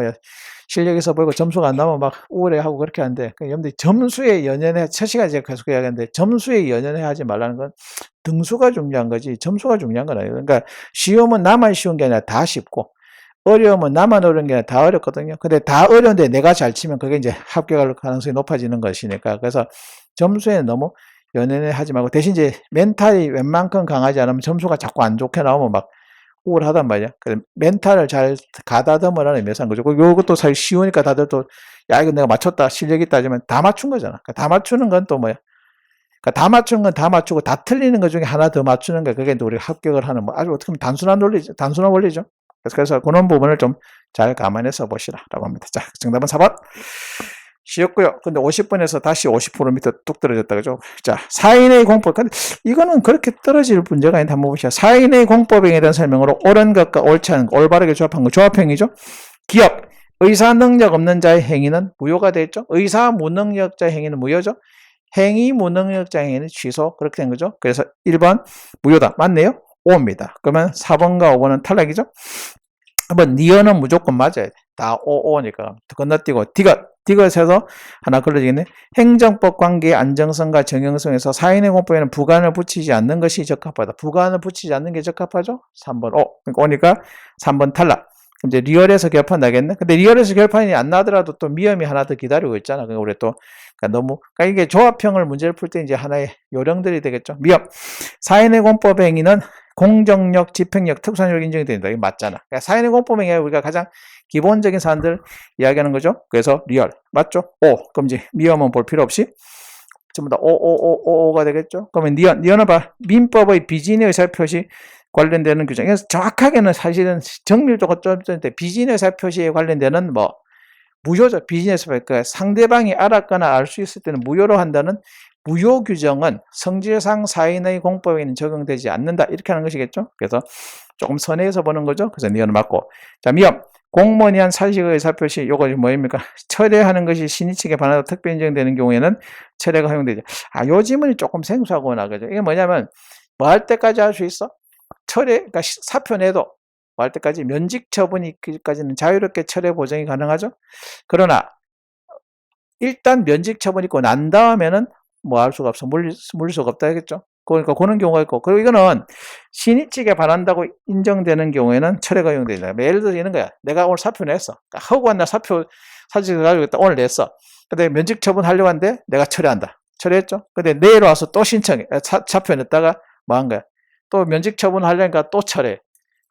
실력 있어 보이고 점수가 안 나오면 막 우울해하고 그렇게 하는데 여러분들이 점수에 연연해 첫 시간에 제가 계속 이야기하는데 점수에 연연해 하지 말라는 건 등수가 중요한 거지 점수가 중요한 건 아니에요. 그러니까 쉬우면 나만 쉬운 게 아니라 다 쉽고 어려우면 나만 어려운 게 아니라 다 어렵거든요. 근데 다 어려운데 내가 잘 치면 그게 이제 합격할 가능성이 높아지는 것이니까 그래서 점수에 너무 연연해 하지 말고 대신 이제 멘탈이 웬만큼 강하지 않으면 점수가 자꾸 안 좋게 나오면 막 우울하단 말이야. 그래서 멘탈을 잘 가다듬으라는 의미에서 한 거죠. 이것도 사실 쉬우니까 다들 또 야 이거 내가 맞췄다 실력 있다 하지만 다 맞춘 거잖아. 그러니까 다 맞추는 건 또 그러니까 다 맞추는 건 다 맞추고 다 틀리는 것 중에 하나 더 맞추는 거 그게 우리가 합격을 하는 아주 어떻게 보면 단순한 원리죠. 그래서 그런 부분을 좀 잘 감안해서 보시라라고 합니다. 자, 정답은 4번. 쉬웠고요. 근데 50번에서 다시 50% 밑에 뚝 떨어졌다. 그죠? 자, 4인의 공법. 근데 이거는 그렇게 떨어질 문제가 아닌데 한번 보시죠. 4인의 공법행위에 대한 설명으로 옳은 것과 옳지 않은 것, 올바르게 조합한 거, 조합행위죠. 기업, 의사 능력 없는 자의 행위는 무효가 되죠. 의사 무능력자 행위는 무효죠. 행위 무능력자 행위는 취소. 그렇게 된 거죠. 그래서 1번 무효다. 맞네요. O입니다. 그러면 4번과 5번은 탈락이죠? 한번 니어는 무조건 맞아야 돼. 다 O니까. 건너뛰고 디귿에서 하나 걸러지겠네. 행정법 관계의 안정성과 정형성에서 사인의 공법에는 부관을 붙이지 않는 것이 적합하다. 부관을 붙이지 않는 게 적합하죠? 3번 O. 그러니까 O니까 3번 탈락. 이제 리얼에서 결판 나겠네. 근데 리얼에서 결판이 안 나더라도 또 미음이 하나 더 기다리고 있잖아. 그러니까 우리 또 그러니까 이게 조합형을 문제를 풀 때 이제 하나의 요령들이 되겠죠. 미음. 사인의 공법 행위는 공정력, 집행력, 특수한력 인정이 된다. 이거 맞잖아. 그러니까 사인의 공법 행위가 우리가 가장 기본적인 사안들 이야기하는 거죠. 그래서 리얼 맞죠? O. 그럼 이제 미음은 볼 필요 없이 전부 다 오가 되겠죠. 그러면 니언은 봐. 민법의 비진의 의사표시 관련되는 규정. 그래서 정확하게는 사실은 정밀적으로 좀 비진의 의사표시에 관련되는 뭐 무효죠. 비진의 의사표시. 그러니까 상대방이 알았거나 알 수 있을 때는 무효로 한다는 무효 규정은 성질상 사인의 공법에는 적용되지 않는다. 이렇게 하는 것이겠죠. 그래서 조금 선회해서 보는 거죠. 그래서 니언은 맞고. 자, 미음. 공무원이 한 사실의 의사표시, 요거 뭐입니까? 철회하는 것이 신의 측에 반하다 특별 인정되는 경우에는 철회가 허용되죠. 요 지문이 조금 생소하구나. 그죠? 이게 뭐냐면, 뭐 할 때까지 할 수 있어? 그러니까 사표 내도 뭐 할 때까지 면직 처분이 있기까지는 자유롭게 철회 보정이 가능하죠. 그러나, 일단 면직 처분이 있고 난 다음에는 뭐 할 수가 없어. 물릴 수가 없다 하겠죠. 그러니까 그런 경우가 있고, 그리고 이거는 신의 측에 반한다고 인정되는 경우에는 철회가 허용되죠. 예를 들어서 이런 거야. 내가 오늘 사표 냈어. 허구한 날 사표 사직을 가지고 있다. 오늘 냈어. 근데 면직 처분 하려고 하는데 내가 철회한다. 철회했죠. 근데 내일 와서 또 신청해. 사표 냈다가 뭐 한 거야. 또 면직 처분 하려니까 또 철회.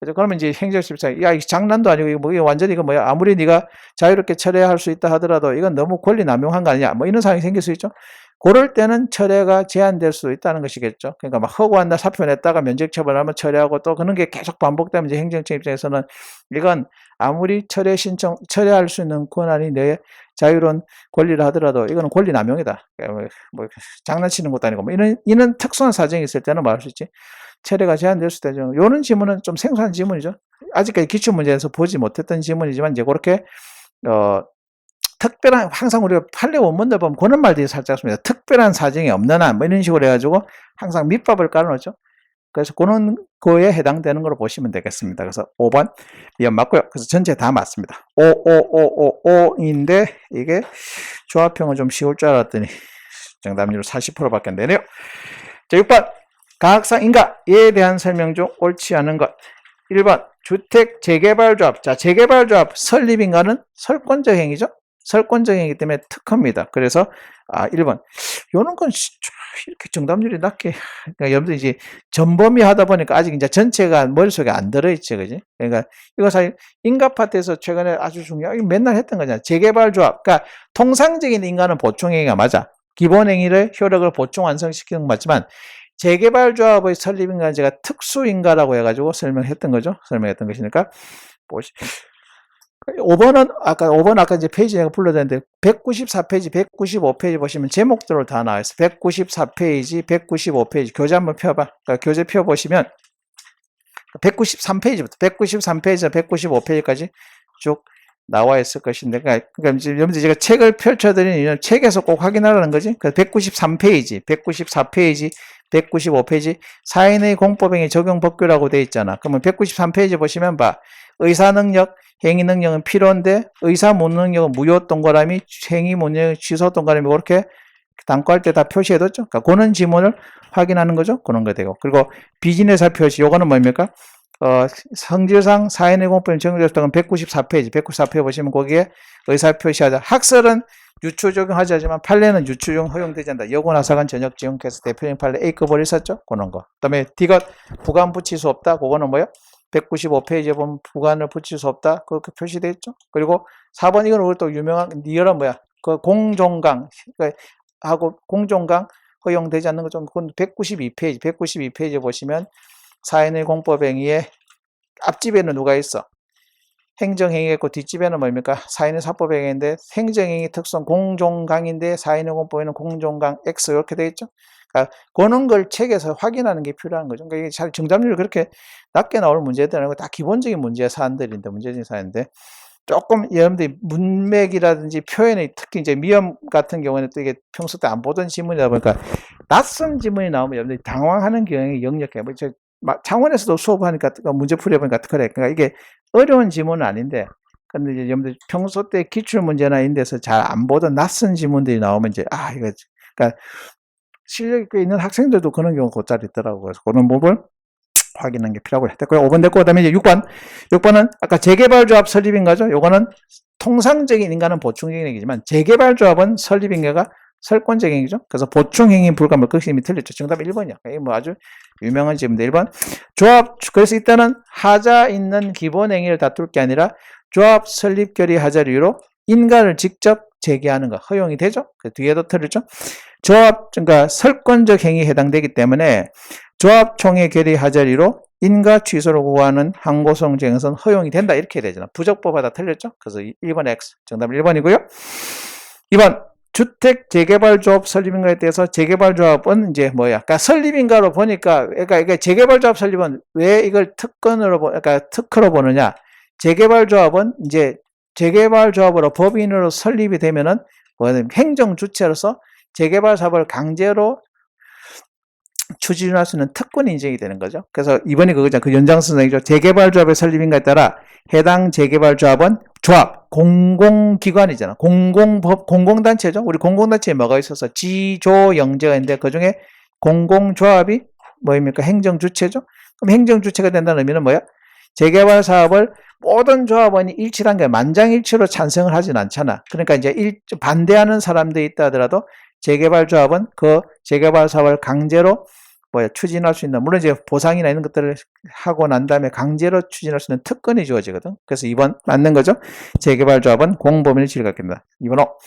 그죠? 그러면 이제 행정심사, 야, 이 장난도 아니고, 이거 완전히 이거 뭐야. 아무리 네가 자유롭게 철회할 수 있다 하더라도 이건 너무 권리 남용한 거 아니냐. 뭐 이런 상황이 생길 수 있죠. 그럴 때는 철회가 제한될 수 있다는 것이겠죠. 그러니까 막 허구한 날 사표 냈다가 면직 처분하면 철회하고 또 그런 게 계속 반복되면 이제 행정청 입장에서는 이건 아무리 철회할 수 있는 권한이 내 자유로운 권리를 하더라도 이거는 권리 남용이다. 뭐 장난치는 것도 아니고 뭐 이런 특수한 사정이 있을 때는 말할 수 있지. 철회가 제한될 수 있다죠. 이런 지문은 좀 생소한 지문이죠. 아직까지 기출문제에서 보지 못했던 지문이지만 이제 그렇게 특별한, 항상 우리가 판례 원문들 보면 그런 말들이 살짝 씁니다. 특별한 사정이 없는 한, 뭐 이런 식으로 해가지고 항상 밑밥을 깔아놓죠. 그래서 그런 거에 해당되는 걸로 보시면 되겠습니다. 그래서 5번 미연 맞고요. 그래서 전체 다 맞습니다. 5인데 이게 조합형은 좀 쉬울 줄 알았더니 정답률 40%밖에 안 되네요. 자, 6번 가학상 인가에 대한 설명 중 옳지 않은 것. 1번 주택 재개발조합. 자, 재개발조합 설립인가는 설권적 행위죠. 설권적 행위이기 때문에 특허입니다. 그래서 1번 요런 건 이렇게 정답률이 낮게, 그러니까 여러분들 이제 전범위 하다 보니까 아직 이제 전체가 머릿속에 안 들어있지, 그지? 그러니까 이거 사실 인가 파트에서 최근에 아주 중요하게 맨날 했던 거잖아. 재개발조합. 그러니까 통상적인 인가는 보충행위가 맞아. 기본행위를 효력을 보충 완성시키는 건 맞지만 재개발조합의 설립인가는 제가 특수인가라고 해가지고 설명했던 거죠. 설명했던 것이니까 5번은 아까 이제 페이지 내가 불러드렸는데 194페이지, 195페이지 보시면 제목들로 다 나와 있어. 194페이지, 195페이지 교재 한번 펴봐. 그러니까 교재 펴 보시면 193페이지부터 193페이지에서 195페이지까지 쭉 나와 있을 것인데, 그러니까 여러분들 제가 책을 펼쳐드리는 이유는 책에서 꼭 확인하라는 거지. 그래서 193페이지, 194페이지, 195페이지 사인의 공법행위 적용 법규라고 돼 있잖아. 그러면 193페이지 보시면 봐. 의사능력, 행위능력은 필요한데 의사못능력은 무효 동그라미, 행위못능력 취소 동그라미 그렇게 단과할 때 다 표시해뒀죠. 그러니까 그런 지문을 확인하는 거죠. 그런 거 되고. 그리고 비즈니스 표시, 요거는 뭡니까? 성질상 사인의 공법이 적용되었던 건 194페이지, 194페이지 보시면 거기에 의사 표시하자. 학설은 유추 적용하지 않지만 판례는 유추 적용 허용되지 않는다. 여고나사관 전역 지원께서 대표적인 판례 A급을 있었죠. 그런 거. 그 다음에 D가 부관 붙일 수 없다. 그거는 뭐예요? 195페이지에 보면 부관을 붙일 수 없다. 그렇게 표시되어 있죠. 그리고 4번 이건 우리 또 유명한 리얼은 뭐야? 그 공종강 하고 공종강 허용되지 않는 거죠. 그건 192페이지 보시면 사인의 공법행위에 앞집에는 누가 있어? 행정행위가 있고 뒷집에는 뭡니까? 사인의 사법행위인데 행정행위 특성 공종강인데 사인의 공법에는 공종강 X 이렇게 되어 있죠. 그러니까 그런 걸 책에서 확인하는 게 필요한 거죠. 그러니까 이게 정답률이 그렇게 낮게 나올 문제들은 아니고 다 기본적인 문제 사안들인데 문제적인 사안인데 조금 여러분들이 문맥이라든지 표현이 특히 이제 미음 같은 경우에는 또 이게 평소 때 안 보던 지문이다 보니까 낯선 지문이 나오면 여러분들이 당황하는 경향이 역력해요. 뭐 창원에서도 수업하니까 문제풀이 해보니까 그래. 그러니까 이게 어려운 지문은 아닌데, 근데 이제 여러분들 평소 때 기출문제나 이런 데서 잘 안 보던 낯선 지문들이 나오면 이제, 이거, 그러니까 실력 있는 학생들도 그런 경우가 곧잘 있더라고요. 그래서 그런 부분 확인하는 게 필요하고요. 됐고요. 5번 됐고, 그 다음에 이제 6번. 6번은 아까 재개발조합 설립인가죠? 요거는 통상적인 인간은 보충적인 얘기지만, 재개발조합은 설립인가가 설권적 행위죠. 그래서 보충행위 불가물, 그 힘이 틀렸죠. 정답 1번이요. 이게 뭐 아주 유명한 질문인데, 1번. 조합, 그래서 이때는 하자 있는 기본 행위를 다툴 게 아니라 조합 설립 결의 하자를 이유로 인가를 직접 제기하는 거 허용이 되죠. 그 뒤에도 틀렸죠. 조합, 그러니까 설권적 행위에 해당되기 때문에 조합 총회 결의 하자리로 인가 취소를 구하는 항고소송 정에서는 허용이 된다. 이렇게 해야 되잖아. 부적법하다 틀렸죠. 그래서 1번 X. 정답은 1번이고요. 2번. 주택 재개발조합 설립인가에 대해서 재개발조합은 이제 뭐야? 그러니까 설립인가로 보니까, 그러니까 이게 재개발조합 설립은 왜 이걸 그러니까 특허로 보느냐? 재개발조합은 이제 재개발조합으로 법인으로 설립이 되면은 행정 주체로서 재개발 사업을 강제로 추진할 수 있는 특권이 인정이 되는 거죠. 그래서 이번에 그거죠. 그 연장선상이죠. 재개발조합의 설립인가에 따라 해당 재개발조합은 조합, 공공기관이잖아. 공공단체죠. 우리 공공단체에 뭐가 있어서 지조영제가 있는데 그 중에 공공조합이 뭐입니까? 행정주체죠. 그럼 행정주체가 된다는 의미는 뭐야? 재개발 사업을 모든 조합원이 일치한 게 만장일치로 찬성을 하진 않잖아. 그러니까 이제 반대하는 사람들이 있다 하더라도 재개발 조합은 그 재개발 사업을 강제로 추진할 수 있는, 물론 이제 보상이나 이런 것들을 하고 난 다음에 강제로 추진할 수 있는 특권이 주어지거든. 그래서 2번 맞는 거죠. 재개발 조합은 공범인을 지휘하게 됩니다. 2번 5.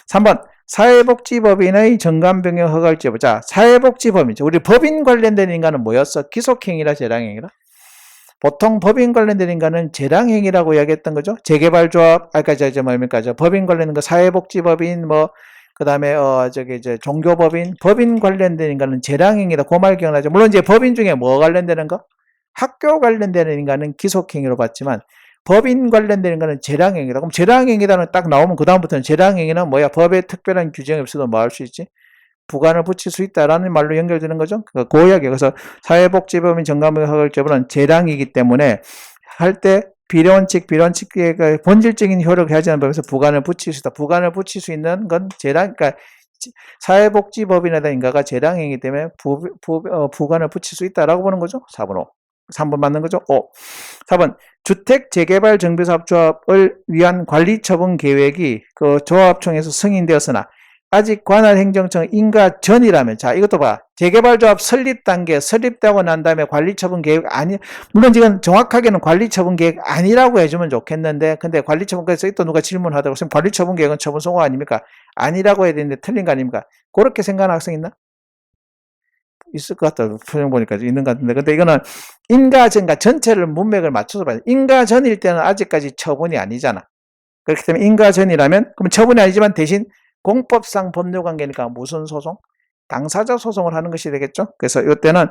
3번 사회복지법인의 정관변경 허가를 지어보자. 사회복지법인이죠. 우리 법인 관련된 인간은 뭐였어? 기속행위라 재량행위라? 보통 법인 관련된 인간은 재량행위라고 이야기했던 거죠. 재개발조합, 법인 관련된 거, 사회복지법인, 그 다음에, 종교법인, 법인 관련된 인간은 재량행위다. 그 말 기억나죠? 물론 이제 법인 중에 뭐 관련되는 거? 학교 관련되는 인간은 기속행위로 봤지만, 법인 관련된 인간은 재량행위다. 그럼 재량행위다는 딱 나오면 그다음부터는 재량행위는 뭐야? 법에 특별한 규정이 없어도 뭐 할 수 있지? 부관을 붙일 수 있다라는 말로 연결되는 거죠. 그 이야기. 그래서 사회복지법인 정관변경 허가를 제보는 재량이기 때문에 할 때 비례원칙의 본질적인 효력을 하지 않는 법에서 부관을 붙일 수 있다. 부관을 붙일 수 있는 건 재량, 그러니까 사회복지법인에다 인가가 재량이기 때문에 부관을 붙일 수 있다라고 보는 거죠. 4번 5. 3번 맞는 거죠. 5. 4번 주택 재개발 정비사업조합을 위한 관리처분 계획이 그 조합총회에서 승인되었으나 아직 관할 행정청 인가 전이라면, 자, 이것도 봐. 재개발조합 설립 단계, 설립되고 난 다음에 관리처분 계획 물론 지금 정확하게는 관리처분 계획 아니라고 해주면 좋겠는데, 근데 관리처분까지 또 누가 질문하더라고. 선생님, 관리처분 계획은 처분 소거 아닙니까? 아니라고 해야 되는데 틀린 거 아닙니까? 그렇게 생각하는 학생 있나? 있을 것 같다. 표정 보니까 있는 것 같은데. 근데 이거는 인가전과 전체를 문맥을 맞춰서 봐야 돼. 인가전일 때는 아직까지 처분이 아니잖아. 그렇기 때문에 인가전이라면, 그럼 처분이 아니지만 대신 공법상 법률관계니까 무슨 소송? 당사자 소송을 하는 것이 되겠죠? 그래서 이때는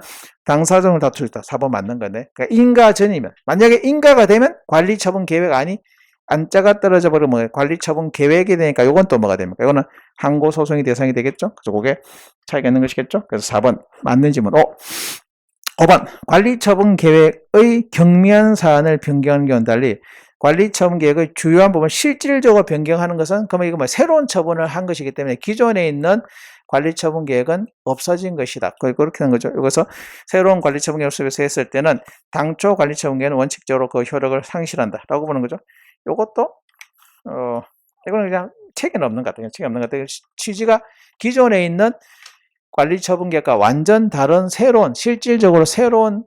당사자를 다툴 수 있다. 4번 맞는 거네. 그러니까 인가 전이면, 만약에 인가가 되면 관리처분 계획 안자가 떨어져 버리면 관리처분 계획이 되니까 이건 또 뭐가 됩니까? 이거는 항고소송이 대상이 되겠죠? 그래서 그게 차이가 있는 것이겠죠? 그래서 4번 맞는 질문. 5번 관리처분 계획의 경미한 사안을 변경하는 경우는 달리 관리처분 계획의 주요한 부분 실질적으로 변경하는 것은 그러면 이거 새로운 처분을 한 것이기 때문에 기존에 있는 관리처분 계획은 없어진 것이다. 그렇게 된 거죠. 여기서 새로운 관리처분 계획을 수립했을 때는 당초 관리처분 계획은 원칙적으로 그 효력을 상실한다라고 보는 거죠. 이것도 이거는 그냥 책에는 없는 것 같아요. 책에 없는 것 같아요. 취지가 기존에 있는 관리처분 계획과 완전 다른 실질적으로 새로운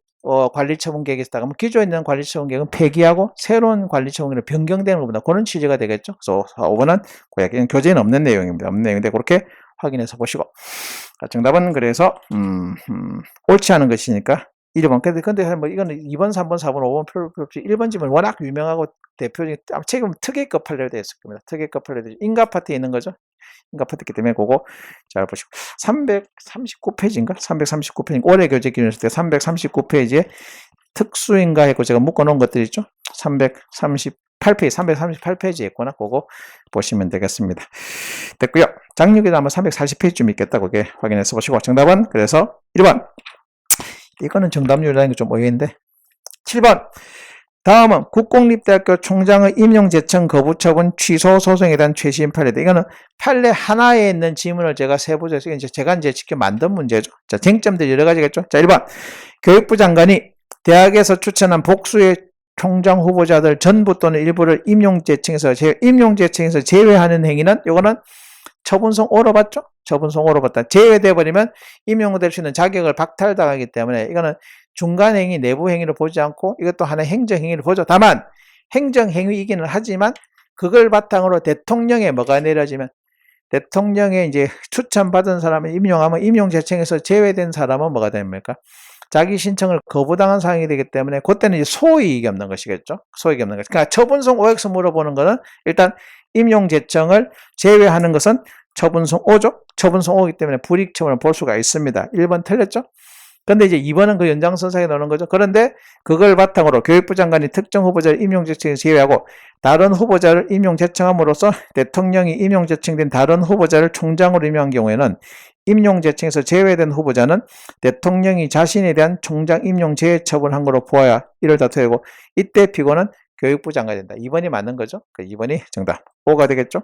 관리처분 계획이 있다가 기존에 있는 관리처분 계획은 폐기하고 새로운 관리처분 계획으로 변경되는 겁니다. 그런 취지가 되겠죠. 그래서 5번은 교재에는 없는 내용입니다. 없는 내용인데 그렇게 확인해서 보시고. 정답은 그래서 옳지 않은 것이니까 1번. 근데 뭐 이거는 2번, 3번, 4번, 5번 필요 없이 1번 집은 워낙 유명하고 대표적인 책은 특혜급 판례로 되어 있을 겁니다. 특혜급 판례로 인가 파트에 있는 거죠. 인가 파트이기 때문에 그거 잘 보시고. 339페이지인가? 339페이지. 올해 교재 기준했을 때 339페이지에 특수인가 했고 제가 묶어놓은 것들 있죠. 338페이지에 있구나. 그거 보시면 되겠습니다. 됐고요. 장육에도 아마 340페이지쯤 있겠다. 그게 확인해서 보시고. 정답은 그래서 1번. 이거는 정답률이라는 게 좀 의외인데. 7번. 다음은 국공립대학교 총장의 임용 제청 거부 처분 취소 소송에 대한 최신 판례다. 이거는 판례 하나에 있는 지문을 제가 세부적으로 제가 직접 만든 문제죠. 자, 쟁점들 여러 가지겠죠. 자, 1번. 교육부 장관이 대학에서 추천한 복수의 총장 후보자들 전부 또는 일부를 임용 제청에서 제외하는 행위는 이거는 처분성 오로 봤죠? 처분성 오로 봤다. 제외돼 버리면 임용될 수 있는 자격을 박탈당하기 때문에 이거는 중간행위, 내부행위를 보지 않고 이것도 하나의 행정행위를 보죠. 다만 행정행위이기는 하지만 그걸 바탕으로 대통령에 뭐가 내려지면 대통령의 이제 추천받은 사람을 임용하면 임용제청에서 제외된 사람은 뭐가 됩니까? 자기 신청을 거부당한 상황이 되기 때문에 그때는 이제 소이익이 없는 것이겠죠. 소이익이 없는 것. 그러니까 처분성 오에서 물어보는 거는 일단 임용제청을 제외하는 것은 처분성 오죠. 처분성 오이기 때문에 불이익 처분을 볼 수가 있습니다. 1번 틀렸죠. 근데 이제 2번은 그 연장선상에 나오는 거죠. 그런데 그걸 바탕으로 교육부 장관이 특정 후보자를 임용제청에 제외하고 다른 후보자를 임용제청함으로써 대통령이 임용제청된 다른 후보자를 총장으로 임명한 경우에는 임용제청에서 제외된 후보자는 대통령이 자신에 대한 총장 임용 제외 처분한 거로 보아야 이를 다투고 이때 피고는 교육부 장관이 된다. 2번이 맞는 거죠. 그 2번이 정답. 5가 되겠죠.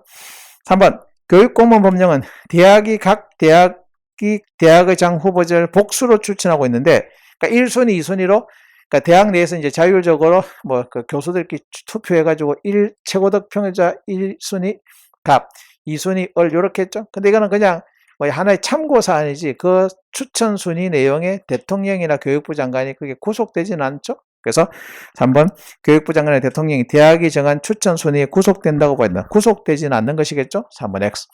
3번. 교육공무원 법령은 각 대학의 장 후보자를 복수로 추천하고 있는데, 그러니까 1순위, 2순위로, 그러니까 대학 내에서 이제 자율적으로 그 교수들끼리 투표해가지고 최고득 평자 1순위 갑, 2순위 을 요렇게 했죠. 근데 이거는 그냥 뭐 하나의 참고 사안이지 그 추천 순위 내용에 대통령이나 교육부 장관이 그게 구속되지는 않죠. 그래서 3번 교육부 장관의 대통령이 대학이 정한 추천 순위에 구속된다고 보인다. 구속되지는 않는 것이겠죠. 3번 X.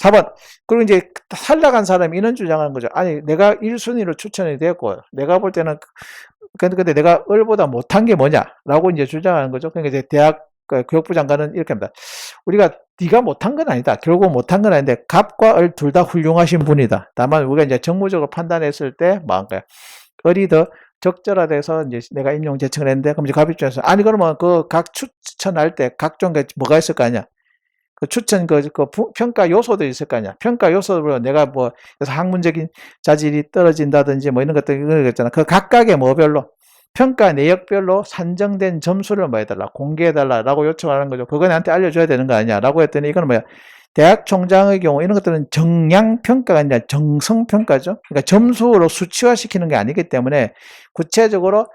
4번 그리고 이제 탈락한 사람이 이런 주장하는 거죠. 아니 내가 1순위로 추천이 됐고 내가 볼 때는 근데 내가 을보다 못한 게 뭐냐라고 이제 주장하는 거죠. 그러니까 이제 교육부 장관은 이렇게 합니다. 우리가 네가 못한 건 아니다. 결국 못한 건 아닌데 갑과 을 둘 다 훌륭하신 분이다. 다만 우리가 이제 정무적으로 판단했을 때 뭐한가요? 을이 더 적절하돼서 이제 내가 임용 제청을 했는데 그럼 이제 갑 입장에서 아니 그러면 그 각 추천할 때 각종 게 뭐가 있을 거 아니야? 그 추천 평가 요소도 있을 거 아니야? 평가 요소로 내가 뭐 그래서 학문적인 자질이 떨어진다든지 뭐 이런 것들 이런 거 있잖아. 그 각각의 뭐별로 평가 내역별로 산정된 점수를 뭐 해달라 공개해달라라고 요청하는 거죠. 그거 나한테 알려줘야 되는 거 아니야?라고 했더니 이거는 뭐야? 대학 총장의 경우 이런 것들은 정량평가가 아니라 정성평가죠. 그러니까 점수로 수치화시키는 게 아니기 때문에 구체적으로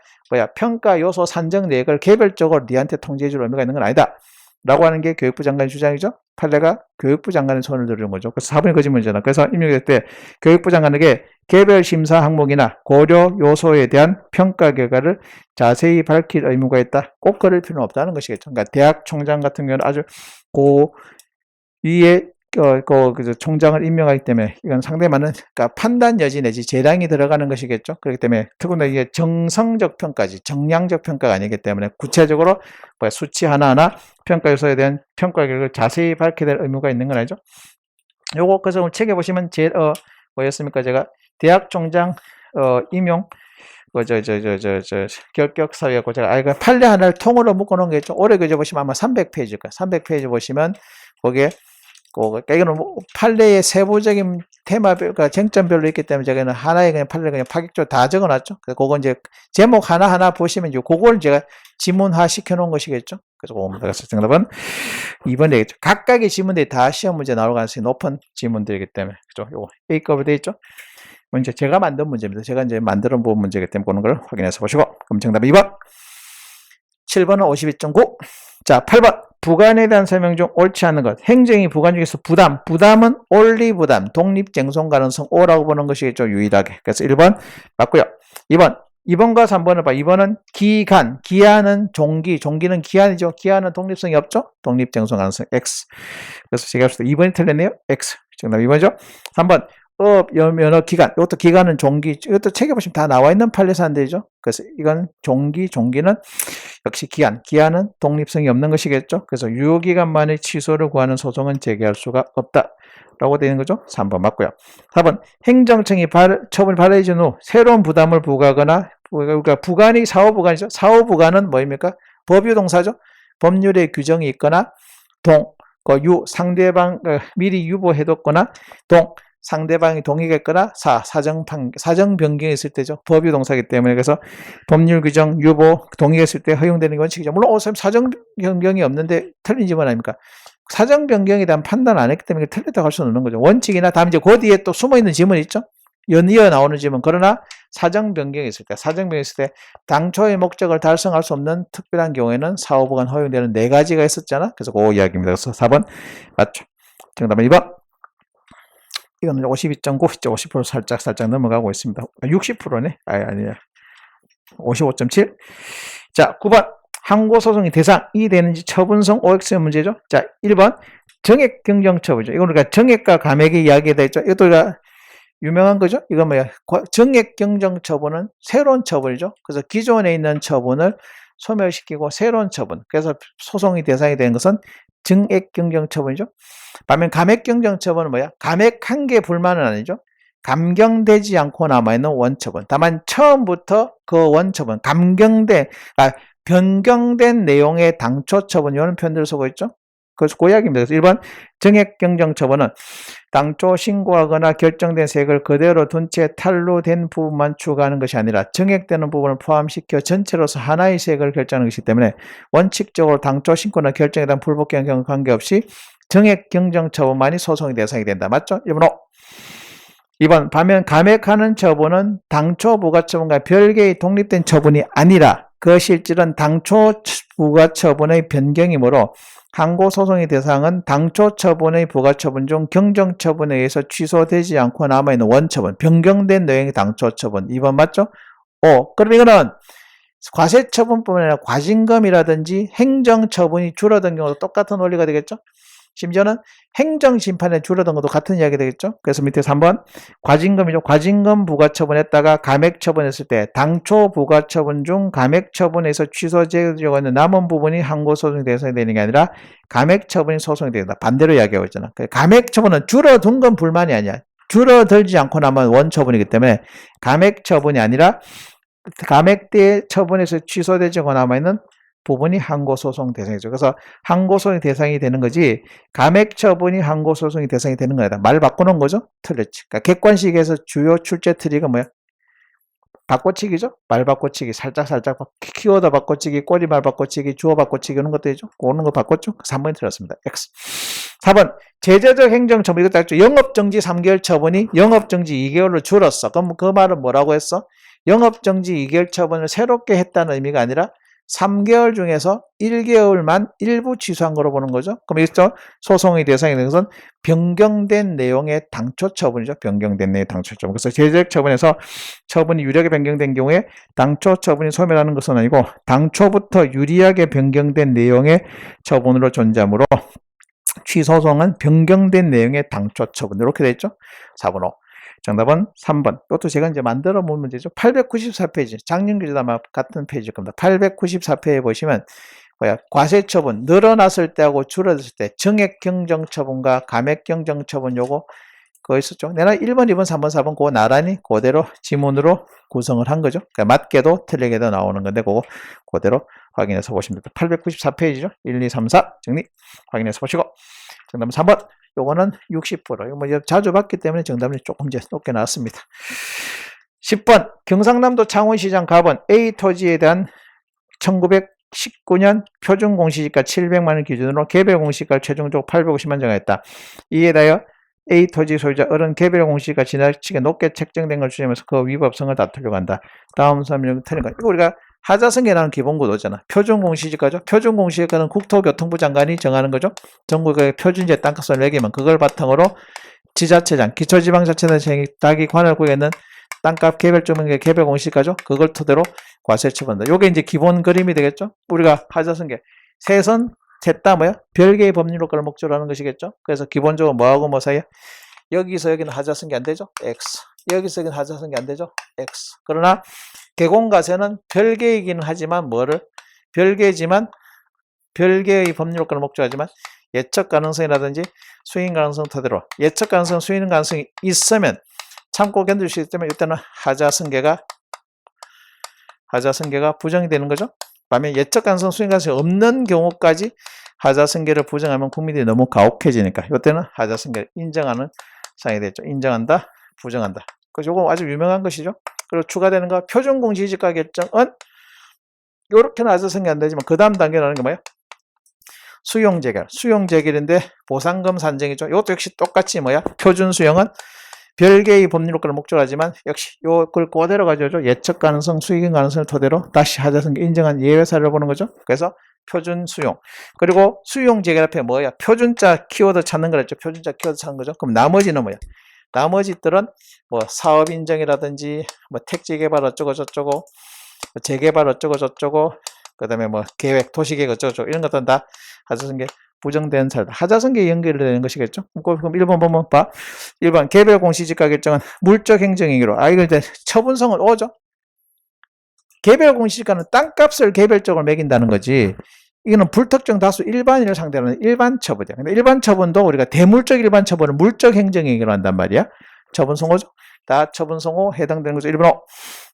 평가 요소 산정 내역을 개별적으로 네한테 통지해줄 의미가 있는 건 아니다. 라고 하는 게 교육부 장관의 주장이죠. 판례가 교육부 장관의 손을 들은 거죠. 그래서 4번이 거짓 문제잖아. 그래서 임명될 때 교육부 장관에게 개별 심사 항목이나 고려 요소에 대한 평가 결과를 자세히 밝힐 의무가 있다. 꼭 그럴 필요는 없다는 것이겠죠. 그러니까 대학 총장 같은 경우는 아주 위에 총장을 임명하기 때문에 이건 상당히 많은 그러니까 판단 여지 내지 재량이 들어가는 것이겠죠. 그렇기 때문에 특히나 이게 정성적 평가지 정량적 평가가 아니기 때문에 구체적으로 수치 하나하나 평가 요소에 대한 평가 결과를 자세히 밝혀야 될 의무가 있는 건 아니죠. 요거 그래서 책에 보시면 뭐였습니까? 제가 대학 총장 임용 결격 사유하고 제가 판례 하나를 통으로 묶어 놓은 게 있죠. 올해 그저 보시면 아마 300페이지일 거예요. 300페이지 보시면 거기에 이거는 판례의 세부적인 테마별과 쟁점별로 있기 때문에 제가 하나의 그냥 판례를 그냥 파격적으로 다 적어놨죠. 그래서 그거 이제 제목 하나하나 보시면 이제 그걸 제가 지문화 시켜 놓은 것이겠죠. 그래서 그겁니다. 그래서 정답은 2번 되겠죠. 각각의 지문들이 다 시험 문제 나올 가능성이 높은 지문들이기 때문에 그죠. 요거 A급으로 되어 있죠. 이제 제가 만든 문제입니다. 제가 이제 만들어 본 문제이기 때문에 그런 걸 확인해서 보시고 그럼 정답 2번. 7번은 52.9. 자, 8번. 부관에 대한 설명 중 옳지 않은 것. 행정이 부관 중에서 부담은 원리부담, 독립쟁송 가능성 O라고 보는 것이겠죠. 유일하게. 그래서 1번 맞고요. 2번과 3번을 봐. 2번은 기한은 종기는 기한이죠. 기한은 독립성이 없죠. 독립쟁송 가능성 X. 그래서 제가 볼 때 2번이 틀렸네요. X. 정답 2번이죠. 3번 면허 기간. 이것도 기간은 종기. 이것도 책에 보시면 다 나와 있는 판례 사안들이죠. 그래서 이건 종기는 역시 기한은 독립성이 없는 것이겠죠. 그래서 유효기간 만에 취소를 구하는 소송은 제기할 수가 없다. 라고 되어 있는 거죠. 3번 맞고요. 4번 행정청이 처분을 발해진 후 새로운 부담을 부과하거나 그러니까 부관이 사후부관이죠. 사후부관은 뭐입니까? 법유동사죠. 법률의 규정이 있거나 상대방 미리 유보해뒀거나 상대방이 동의겠거나 사정 변경이 있을 때죠. 법이 동사이기 때문에. 그래서 법률 규정, 유보, 동의했을 때 허용되는 원칙이죠. 물론 선생님 사정 변경이 없는데 틀린 지문 아닙니까? 사정 변경에 대한 판단 안 했기 때문에 틀렸다고 할 수는 없는 거죠. 원칙이나 다음 이제 그 뒤에 또 숨어있는 지문이 있죠. 연이어 나오는 지문. 그러나 사정 변경이 있을 때, 사정 변경이 있을 때 당초의 목적을 달성할 수 없는 특별한 경우에는 사후보관 허용되는 4가지가 있었잖아. 그래서 그 이야기입니다. 그래서 4번 맞죠. 정답은 2번. 이거는 52.9, 50% 살짝 넘어가고 있습니다. 60%네. 아니야. 55.7. 자, 9번. 항고소송의 대상이 되는지 처분성 OX의 문제죠. 자, 1번. 정액 경정처분이죠. 이거 우리가 정액과 감액의 이야기가 되어 있죠. 이것도 우리가 유명한 거죠. 이거 뭐야? 정액 경정처분은 새로운 처분이죠. 그래서 기존에 있는 처분을 소멸시키고 새로운 처분. 그래서 소송의 대상이 되는 것은 정액 경정처분이죠. 반면 감액 경정처분은 뭐야? 감액한 게 불만은 아니죠. 감경되지 않고 남아있는 원처분. 다만 처음부터 그 원처분, 변경된 내용의 당초 처분, 이런 표현들을 쓰고 있죠. 그래서 그 이야기입니다. 그래서 1번 정액 경정처분은 당초 신고하거나 결정된 세액을 그대로 둔 채 탄로된 부분만 추가하는 것이 아니라 정액되는 부분을 포함시켜 전체로서 하나의 세액을 결정하는 것이기 때문에 원칙적으로 당초 신고나 결정에 대한 불복귀한 경우 관계없이 정액 경정처분만이 소송의 대상이 된다. 맞죠? 1번 5. 2번 반면 감액하는 처분은 당초 부가처분과 별개의 독립된 처분이 아니라 그 실질은 당초 부가처분의 변경이므로 항고소송의 대상은 당초 처분의 부가처분 중 경정처분에 의해서 취소되지 않고 남아있는 원처분, 변경된 내용의 당초 처분. 2번 맞죠? 5. 그럼 이거는 과세처분뿐만 아니라 과징금이라든지 행정처분이 줄어든 경우도 똑같은 원리가 되겠죠? 심지어는 행정심판에 줄어든 것도 같은 이야기 되겠죠? 그래서 밑에 3번 과징금이죠. 과징금 부과처분했다가 감액처분했을 때 당초 부과처분 중 감액처분에서 취소되려고 하는 남은 부분이 항고소송이 대상이 되는 게 아니라 감액처분이 소송이 된다. 반대로 이야기하고 있잖아. 감액처분은 줄어든 건 불만이 아니야. 줄어들지 않고 남은 원처분이기 때문에 감액처분이 아니라 감액대 처분에서 취소되지 않고 남아있는 부분이 항고소송 대상이죠. 그래서 항고소송의 대상이 되는 거지 감액처분이 항고소송의 대상이 되는 거다. 말 바꾸는 거죠? 틀렸지. 그러니까 객관식에서 주요 출제 트리가 뭐야? 바꿔치기죠? 말 바꿔치기, 살짝 키워드 바꿔치기, 꼬리말 바꿔치기, 주어 바꿔치기 이런 것들이죠. 그런 거 바꿨죠? 3번이 틀렸습니다. X. 4번 제재적 행정처분. 이것도 알죠? 영업정지 3개월 처분이 영업정지 2개월로 줄었어. 그럼 그 말은 뭐라고 했어? 영업정지 2개월 처분을 새롭게 했다는 의미가 아니라 3개월 중에서 1개월만 일부 취소한 거로 보는 거죠. 그럼 이것도 소송의 대상이 되는 것은 변경된 내용의 당초 처분이죠. 변경된 내용의 당초 처분. 그래서 제재적 처분에서 처분이 유리하게 변경된 경우에 당초 처분이 소멸하는 것은 아니고 당초부터 유리하게 변경된 내용의 처분으로 존재하므로 취소송은 변경된 내용의 당초 처분. 이렇게 되어 있죠. 4번 5. 정답은 3번. 이것도 제가 이제 만들어 본 문제죠. 894페이지. 작년 교재도 아마 같은 페이지일 겁니다. 894페이지에 보시면 과세처분 늘어났을 때하고 줄어들 때 정액경정처분과 감액경정처분 요거 그거 있었죠. 내가 1번, 2번, 3번, 4번 그거 나란히 그대로 지문으로 구성을 한 거죠. 그러니까 맞게도 틀리게도 나오는 건데 그거 그대로 확인해서 보시면 됩니다. 894페이지죠. 1, 2, 3, 4 정리 확인해서 보시고 정답은 3번. 요거는 60%. 이거 뭐 자주 봤기 때문에 정답이 조금 이제 높게 나왔습니다. 10번. 경상남도 창원시장 갑은 A 토지에 대한 1919년 표준 공시지가 700만 원 기준으로 개별 공시지가를 최종적으로 850만 정했다. 이에 대하여 A 토지 소유자 어른 개별 공시지가 지나치게 높게 책정된 걸 주장하면서 그 위법성을 다투려고 한다. 다음 설명 틀린 거. 이거 우리가 하자성계라는 기본 구도잖아. 표준 공시지가죠. 표준 공시지가는 국토교통부 장관이 정하는 거죠. 전국의 표준지의 땅값을 매기면 그걸 바탕으로 지자체장, 기초지방자치단체장이 자기 관할 구역에 있는 땅값 개별주민의 개별 공시지가죠. 그걸 토대로 과세 처분한다. 요게 이제 기본 그림이 되겠죠. 우리가 하자성계 세선 셋다 뭐야? 별개의 법률 효과를 목적으로 하는 것이겠죠. 그래서 기본적으로 뭐하고 뭐 사이야? 여기서 여기는 하자성계 안 되죠. X. 여기서 여기는 하자성계 안 되죠. X. 그러나 개공과세는 별개이기는 하지만 별개지만 별개의 법률 효과를 목적하지만 예측 가능성이라든지 수인 가능성 토대로 예측 가능성, 수인 가능성이 있으면 참고 견딜 수 있기 때문에 이때는 하자성계가 부정이 되는 거죠. 반면 예측 가능성, 수인 가능성이 없는 경우까지 하자성계를 부정하면 국민들이 너무 가혹해지니까 이때는 하자성계를 인정하는 사항이 되죠. 인정한다, 부정한다. 그래서 요거 아주 유명한 것이죠. 그리고 추가되는 거 표준 공시지가 결정은 요렇게는 아주 성이 안 되지만 그 다음 단계라는 게 뭐예요? 수용 재결. 수용 재결인데 보상금 산정이죠. 이것도 역시 똑같이 뭐야? 표준 수용은 별개의 법률 효과를 목적으로 하지만 역시 요걸 그대로 가져오죠. 예측 가능성, 수익인 가능성을 토대로 다시 하자성계 인정한 예외 사례를 보는 거죠. 그래서 표준 수용. 그리고 수용 재결 앞에 뭐야? 표준자 키워드 찾는 거랬죠. 표준자 키워드 찾는 거죠. 그럼 나머지는 뭐야? 나머지들은 뭐 사업 인정이라든지 뭐 택지 개발 어쩌고 저쩌고 재개발 어쩌고 저쩌고 그 다음에 뭐 계획, 도시계획 어쩌고 이런 것들은 다 하자성계 부정된 사례다. 하자성계에 연결되는 것이겠죠. 그럼 1번 보면 봐. 1번 개별 공시지가 결정은 물적 행정행위로. 이거 이제 처분성은 오죠. 개별 공시지가는 땅값을 개별적으로 매긴다는 거지. 이거는 불특정 다수 일반인을 상대로 하는 일반 처분이야. 근데 일반 처분도 우리가 대물적 일반 처분을 물적 행정행위로 한단 말이야. 처분성호죠. 다 처분성호 해당되는 거죠. 1번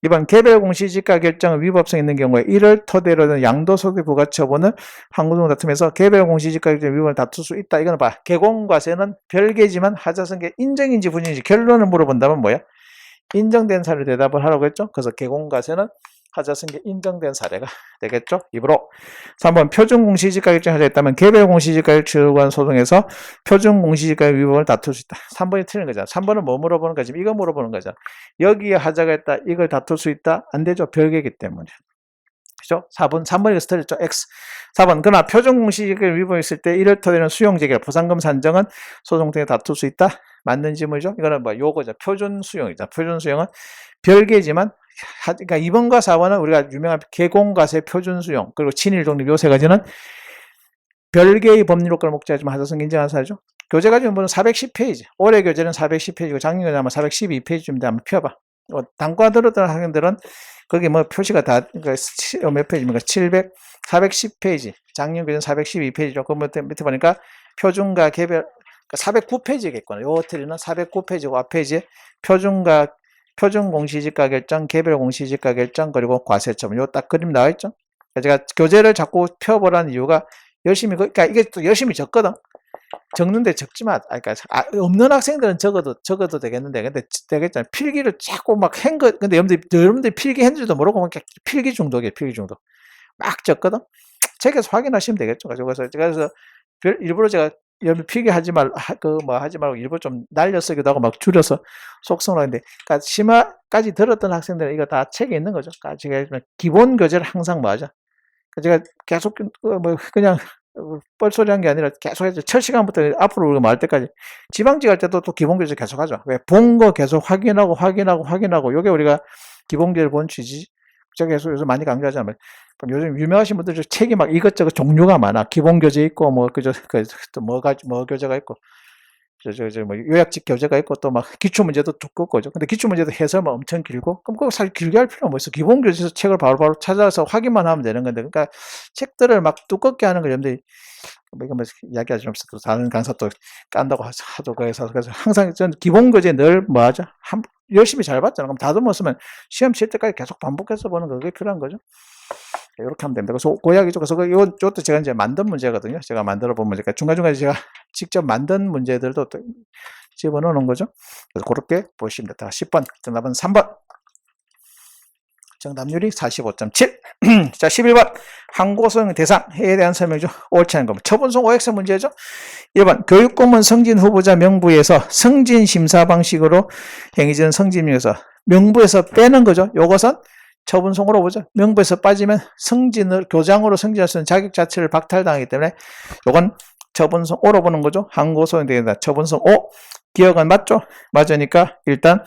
2번 개별 공시지가 결정은 위법성 있는 경우에 이를 토대로 된 양도소득 부가처분을 항구동 다툼에서 개별 공시지가 결정 위법을 다툴 수 있다. 이거는 봐. 개공과세는 별개지만 하자성계 인정인지 부정인지 결론을 물어본다면 뭐야? 인정된 사례를 대답을 하라고 했죠. 그래서 개공과세는 하자성계 인정된 사례가 되겠죠. 입으로 3번 표준 공시지가 결정하자 했다면 개별 공시지가 결정 소송에서 표준 공시지가 위법을 다툴 수 있다. 3번이 틀린 거잖아. 3번은 뭐 물어보는 거지? 이거 물어보는 거잖아. 여기에 하자가 있다. 이걸 다툴 수 있다? 안 되죠. 별개이기 때문에. 그죠? 4번, 3번이 그래서 틀렸죠. X. 4번, 그러나 표준 공시지가 위법이 있을 때 이를 토대로 수용 재결, 보상금 산정은 소송 등에 다툴 수 있다? 맞는 질문이죠. 이거는 뭐 요거죠. 표준 수용이죠. 표준 수용은 별개지만 그러니까 2번과 4번은 우리가 유명한 개공과세 표준 수용 그리고 친일 독립 요 세 가지는 별개의 법률 효과를 목적하지만 하자성계 인정한 사례죠. 교재 가지고 보면 410페이지. 올해 교재는 410페이지고 작년 교재는 아마 412페이지쯤인데 한번 펴봐. 단과 들었던 학생들은 거기 뭐 표시가 다 그러니까 몇 페이지입니까? 410페이지. 작년 교재는 412페이지죠. 그 밑에 보니까 표준과 개별 409페이지겠구나. 요 틀리는 409페이지고 앞 페이지에 표준 공시지가 결정, 개별 공시지가 결정, 그리고 과세처분. 요 딱 그림 나와 있죠? 제가 교재를 자꾸 펴보라는 이유가 열심히, 그러니까 이게 또 열심히 적거든. 적는데 적지 마. 그러니까 없는 학생들은 적어도 되겠는데, 근데 되겠잖아. 필기를 자꾸 막 근데 여러분들 필기 했는지도 모르고 막 필기 중독이에요, 필기 중독. 막 적거든. 책에서 확인하시면 되겠죠. 그래서 일부러 제가 여러분 필기하지 하지 말고 일부러 좀 날려 쓰기도 하고 막 줄여서 속성을 하는데, 그러니까 심화까지 들었던 학생들은 이거 다 책에 있는 거죠. 그러니까 제가 기본 교재를 항상 뭐 하죠. 제가 계속 뭐 그냥 뻘소리 한 게 아니라 계속 해서 첫 시간부터 앞으로 말 때까지 지방직 할 때도 또 기본 교재 계속 하죠. 왜? 본 거 계속 확인하고 요게 우리가 기본 교재를 본 취지. 제가 계속 요즘 많이 강조하잖아요. 요즘 유명하신 분들 책이 막 이것저것 종류가 많아. 기본 교재 있고 뭐 또 뭐 교재가 있고 뭐 요약집 교재가 있고 또 막 기출 문제도 두껍고죠. 근데 기출 문제도 해설만 엄청 길고 그럼 그거 사실 길게 할 필요는 뭐 있어. 기본 교재에서 책을 바로바로 찾아서 확인만 하면 되는 건데, 그러니까 책들을 막 두껍게 하는 걸 여러분들이 이거 뭐 이야기하지 좀 또 다른 강사 또 깐다고 하도 그래서 항상 전 기본 교재 늘 뭐 하죠? 열심히 잘 봤잖아. 그럼 다듬었으면 시험 칠 때까지 계속 반복해서 보는 거, 그게 필요한 거죠. 이렇게 하면 됩니다. 그래서 고약이죠. 그래서 이것도 제가 이제 만든 문제거든요. 제가 만들어 본 문제. 중간중간에 제가 직접 만든 문제들도 또 집어넣는 거죠. 그래서 그렇게 보시면 됩니다. 10번. 정답은 3번. 정답률이 45.7. 자, 11번. 항고소용 대상에 대한 설명이죠. 옳지 않은 거. 처분성 OX 문제죠. 1번. 교육공무원 승진 후보자 명부에서 승진 심사 방식으로 행해지는 승진에서 명부에서 빼는 거죠. 요것은 처분송으로 보죠. 명부에서 빠지면 교장으로 승진할 수 있는 자격 자체를 박탈당하기 때문에 요건 처분송 O로 보는 거죠. 항고소용 되겠다. 처분송 O. 기억은 맞죠? 맞으니까 일단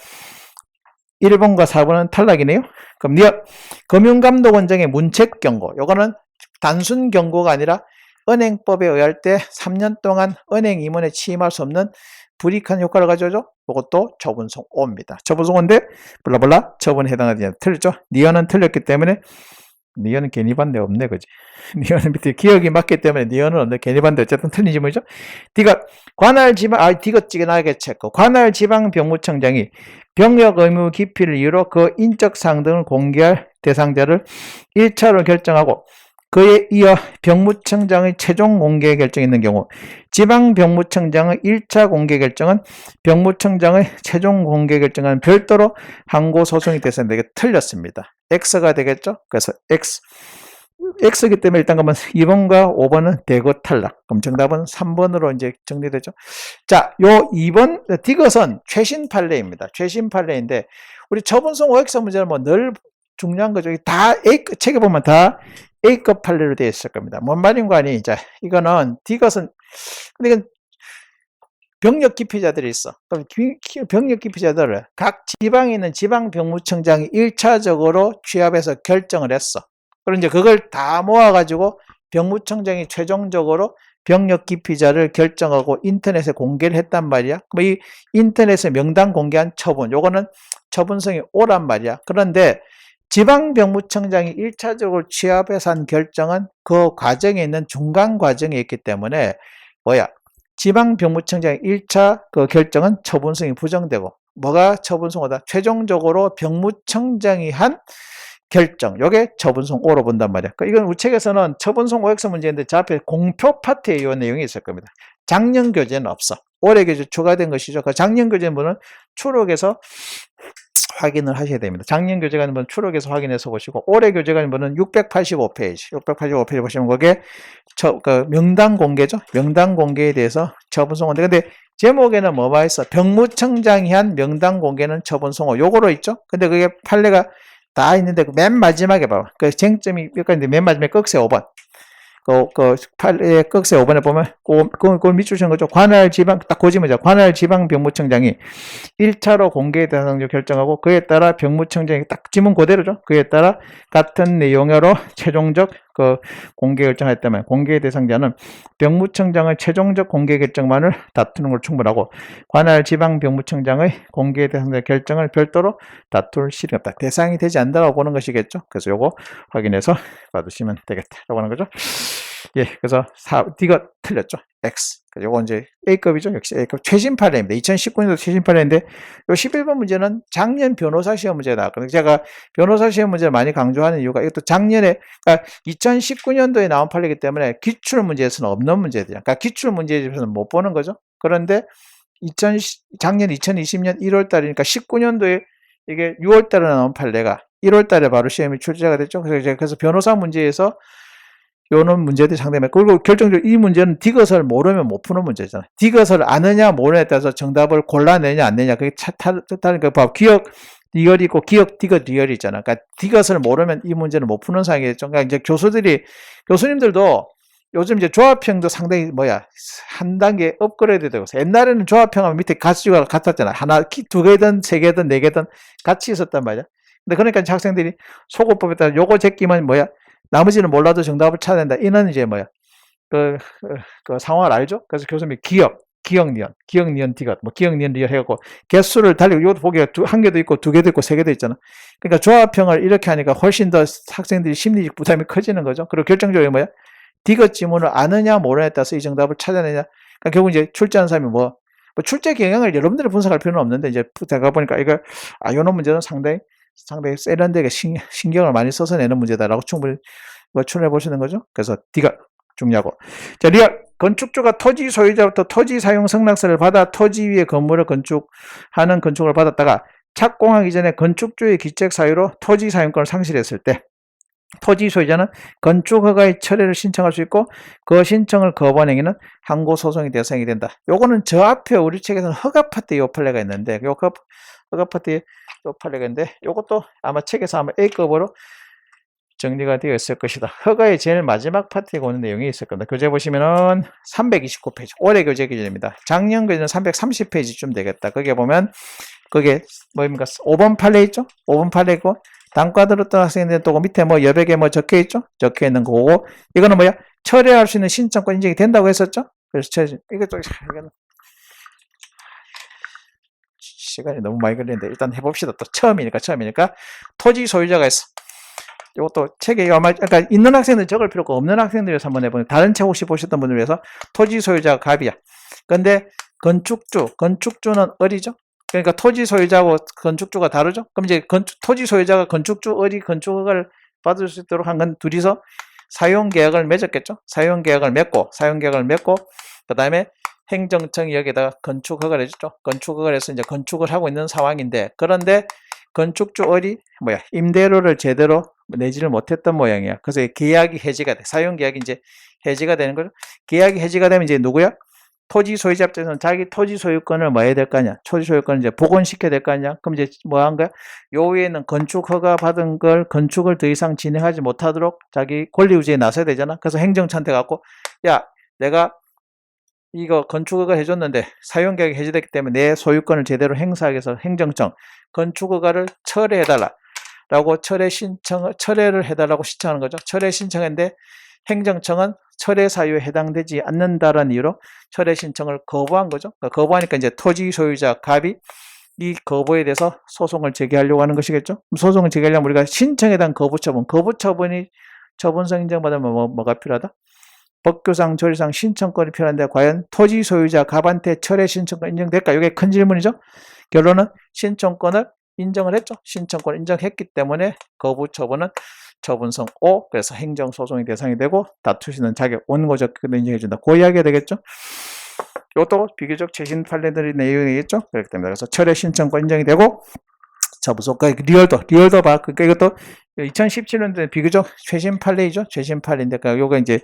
1번과 4번은 탈락이네요. 그럼 니엇. 금융감독원장의 문책 경고. 요거는 단순 경고가 아니라 은행법에 의할 때 3년 동안 은행 임원에 취임할 수 없는 불이익한 효과를 가져오죠. 이것도 처분송 O입니다. 처분송 O인데 블라블라 처분에 해당하지 않는 틀렸죠. 니언은 틀렸기 때문에 니언은 괜히 반대 없네, 그지? 니언은 밑에 기억이 맞기 때문에 니언은 없네. 괜히 반대 어쨌든 틀린 질문이죠. D가 관할 지방 디귿지게 나겠지. 관할 지방 병무청장이 병역 의무 기피를 이유로 그 인적 사항 등을 공개할 대상자를 1차로 결정하고 그에 이어 병무청장의 최종 공개 결정이 있는 경우 지방병무청장의 1차 공개 결정은 병무청장의 최종 공개 결정과는 별도로 항고소송이 돼서 이게 틀렸습니다. X가 되겠죠? 그래서 X이기 때문에 일단 그러면 2번과 5번은 대거 탈락. 그럼 정답은 3번으로 이제 정리되죠. 자, 요 2번 디귿은 최신 판례입니다. 최신 판례인데 우리 처분성 OX 문제는 뭐 늘 중요한 거죠. 다 책에 보면 다 A급 판례로 되어 있을 겁니다. 뭔 말인가 하니, 자, 이거는 디귿은 근데 이건 병력 기피자들이 있어. 그럼 병력 기피자들을 각 지방에 있는 지방병무청장이 1차적으로 취합해서 결정을 했어. 그럼 이제 그걸 다 모아가지고 병무청장이 최종적으로 병력 기피자를 결정하고 인터넷에 공개를 했단 말이야. 그럼 이 인터넷에 명단 공개한 처분, 요거는 처분성이 오란 말이야. 그런데 지방병무청장이 1차적으로 취합해서 한 결정은 그 과정에 있는 중간 과정에 있기 때문에 지방병무청장의 1차 그 결정은 처분성이 부정되고 뭐가 처분성이다? 최종적으로 병무청장이 한 결정, 요게 처분성 O로 본단 말이야. 이건 우리 책에서는 처분성 OX 문제인데 저 앞에 공표 파트에 이 내용이 있을 겁니다. 작년 교재는 없어. 올해 교재 추가된 것이죠. 그 작년 교재는 추록에서 확인을 하셔야 됩니다. 작년 교재가 있는 분은 추록에서 확인해서 보시고 올해 교재가 있는 분은 685페이지 685페이지 보시면 거기에 그 명단 공개죠. 명단 공개에 대해서 처분송호인데 근데 제목에는 뭐가 있어? 병무청장이 한 명단 공개는 처분송호 요거로 있죠. 근데 그게 판례가 다 있는데 맨 마지막에 봐봐. 그 쟁점이 몇 가지인데 맨 마지막에 꺽쇠 5번. 판례 꺽쇠 5번에 보면 그걸 밑주시는 거죠. 관할 지방 딱 고지문이죠. 관할 지방 병무청장이 1차로 공개 대상을 결정하고 그에 따라 병무청장이 딱 지문 그대로죠. 그에 따라 같은 내용으로 최종적 그 공개 결정했다면 공개 대상자는 병무청장의 최종적 공개 결정만을 다투는 걸 충분하고 관할 지방 병무청장의 공개 대상자 결정을 별도로 다툴 실이 없다. 대상이 되지 않는다고 보는 것이겠죠. 그래서 요거 확인해서 받으시면 되겠다라고 하는 거죠. 예, 그래서 D가 틀렸죠. X. 요거 이제 A급이죠. 역시 A급 최신 판례입니다. 2019년도 최신 판례인데 요 11번 문제는 작년 변호사 시험 문제다. 그래서 제가 변호사 시험 문제를 많이 강조하는 이유가 이것도 작년에 그러니까 2019년도에 나온 판례이기 때문에 기출 문제에서는 없는 문제들이야. 그러니까 기출 문제에서는 못 보는 거죠. 그런데 작년 2020년 1월 달이니까 19년도에 이게 6월 달에 나온 판례가 1월 달에 바로 시험이 출제가 됐죠. 그래서 변호사 문제에서 요런 문제들이 상당히 그리고 결정적으로 이 문제는 디귿을 모르면 못 푸는 문제잖아. 디귿을 아느냐 모르냐에 따라서 정답을 골라내냐 안 내냐 그게 다르니까 봐. 기억 리얼이 있고 기억 디귿 리얼이 있잖아. 그러니까 디귿을 모르면 이 문제는 못 푸는 상황이겠죠. 그러니까 이제 교수님들도 요즘 이제 조합형도 상당히 한 단계 업그레이드 되고 있어. 옛날에는 조합형하면 밑에 가치가 같았잖아. 하나, 두 개든 세 개든 네 개든 같이 있었단 말이야. 근데 그러니까 학생들이 소거법에 따라 요거 제끼면 나머지는 몰라도 정답을 찾아낸다. 이는 이제 그 상황을 알죠? 그래서 교수님이 기억, 니은 디귿, 기억, 니은, 리얼 해갖고 개수를 달리고 이것도 보기가 한 개도 있고 두 개도 있고 세 개도 있잖아. 그러니까 조합형을 이렇게 하니까 훨씬 더 학생들이 심리적 부담이 커지는 거죠. 그리고 결정적으로 디귿 지문을 아느냐 모르냐에 따라서 이 정답을 찾아내냐. 그러니까 결국 이제 출제한 사람이 출제 경향을 여러분들이 분석할 필요는 없는데 이제 제가 보니까 요런 문제는 상당히 세련되게 신경을 많이 써서 내는 문제다라고 충분히 추론해 보시는 거죠. 그래서 D가 중요하고. 자, 리얼. 건축주가 토지 소유자로부터 토지 사용 승낙서를 받아 토지 위에 건물을 건축하는 건축을 받았다가 착공하기 전에 건축주의 기책 사유로 토지 사용권을 상실했을 때 토지 소유자는 건축허가의 철회를 신청할 수 있고 그 신청을 거부한 행위는 항고소송의 대상이 된다. 요거는 저 앞에 우리 책에서는 허가 파트에 요 판례가 있는데 허가 파트에 요 판례가 있는데 요것도 아마 책에서 아마 A급으로 정리가 되어 있을 것이다. 허가의 제일 마지막 파트에 오는 내용이 있을 겁니다. 교재 보시면은 329페이지. 올해 교재 기준입니다. 작년 교재는 330페이지쯤 되겠다. 거기에 보면 그게 뭡니까? 5번 판례 있죠? 5번 판례고 단과 들었던 학생들 또 밑에 여백에 적혀 있죠? 적혀 있는 거고 이거는 철회할 수 있는 신청권 인정이 된다고 했었죠? 그래서 이게 또 시간이 너무 많이 걸리는데 일단 해봅시다. 또 처음이니까 토지 소유자가 있어. 이것도 책에 그러니까 있는 학생들 적을 필요가 없는 학생들에서 한번 해보는 다른 책 혹시 보셨던 분들 위해서 토지 소유자가 갑이야. 근데 건축주는 을이죠. 그러니까 토지 소유자하고 건축주가 다르죠. 그럼 이제 토지 소유자가 건축주 을이 건축허가를 받을 수 있도록 한 건 둘이서 사용계약을 맺었겠죠. 사용계약을 맺고 그 다음에 행정청이 여기다가 건축허가를 해줬죠. 건축허가를 해서 이제 건축을 하고 있는 상황인데, 그런데 건축주얼이 임대료를 제대로 내지를 못했던 모양이야. 그래서 계약이 해지가 돼. 사용계약이 이제 해지가 되는 거죠. 계약이 해지가 되면 이제 누구야? 토지 소유자 입장에서는 자기 토지 소유권을 뭐 해야 될 거 아니야? 토지 소유권을 이제 복원시켜야 될 거 아니야? 그럼 이제 뭐 한 거야? 요 위에는 건축 허가 받은 걸 건축을 더 이상 진행하지 못하도록 자기 권리 유지에 나서야 되잖아. 그래서 행정처한테 갖고, 야, 내가 이거 건축 허가 해줬는데 사용계약이 해지됐기 때문에 내 소유권을 제대로 행사하기 위해서 행정청 건축 허가를 철회해달라 라고 철회를 해달라고 신청하는 거죠. 철회 신청했는데 행정청은 철회 사유에 해당되지 않는다라는 이유로 철회 신청을 거부한 거죠. 그러니까 거부하니까 이제 토지 소유자 갑이 이 거부에 대해서 소송을 제기하려고 하는 것이겠죠. 소송을 제기하려면 우리가 신청에 대한 거부처분이 처분성 인정받으면 뭐가 필요하다? 법규상 조리상 신청권이 필요한데 과연 토지 소유자 갑한테 철회 신청권 인정될까? 이게 큰 질문이죠. 결론은 신청권을 인정을 했죠. 신청권을 인정했기 때문에 거부처분은 처분성 O, 그래서 행정소송의 대상이 되고 다툴 수 있는 자격, 원고적 그 인정해준다. 그 이야기가 되겠죠. 이것도 비교적 최신 판례들의 내용이겠죠. 그렇기 때문에 그래서 철회 신청권 인정이 되고, 자, 무속과 리얼도 봐. 그러니까 이것도 2017년도에 비교적 최신 판례이죠. 최신 판례인데, 그러니까 요거 이제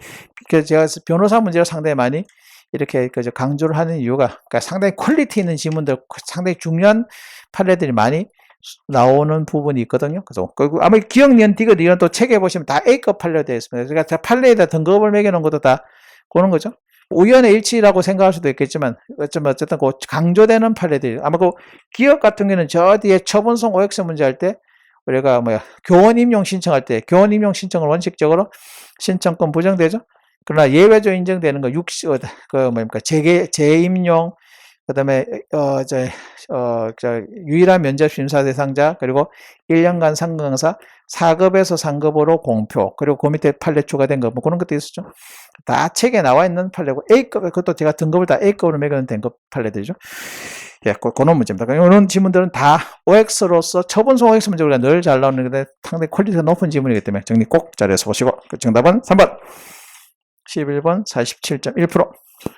제가 변호사 문제를 상당히 많이 이렇게 강조를 하는 이유가, 그러니까 상당히 퀄리티 있는 지문들, 상당히 중요한 판례들이 많이 나오는 부분이 있거든요. 그래서 아마 기억니은, 디귿, 또 책에 보시면 다 A급 판례로 되어 있습니다. 그러니까 판례에다 등급을 매겨놓은 것도 다 그런 거죠. 우연의 일치라고 생각할 수도 있겠지만 어쨌든 그 강조되는 판례들이, 아마 그 기업 같은 경우는 저 뒤에 처분성 OX 문제 할 때 우리가 교원 임용 신청할 때 교원 임용 신청을 원칙적으로 신청권 부정되죠. 그러나 예외적 인정되는 거 재임용, 그다음에 유일한 면접 심사 대상자, 그리고 1년간 상급강사 4급에서 상급으로 공표, 그리고 그 밑에 판례 추가된 거, 뭐 그런 것도 있었죠. 다 책에 나와 있는 판례고, A급, 그것도 제가 등급을 다 A급으로 매겨놓은 등급 판례들이죠. 예, 그런 문제입니다. 이런 지문들은 다 OX로서 처분성 OX 문제 우리가 늘 잘 나오는 건데 상당히 퀄리티가 높은 지문이기 때문에 정리 꼭 잘해서 보시고, 정답은 3번. 11번 47.1%.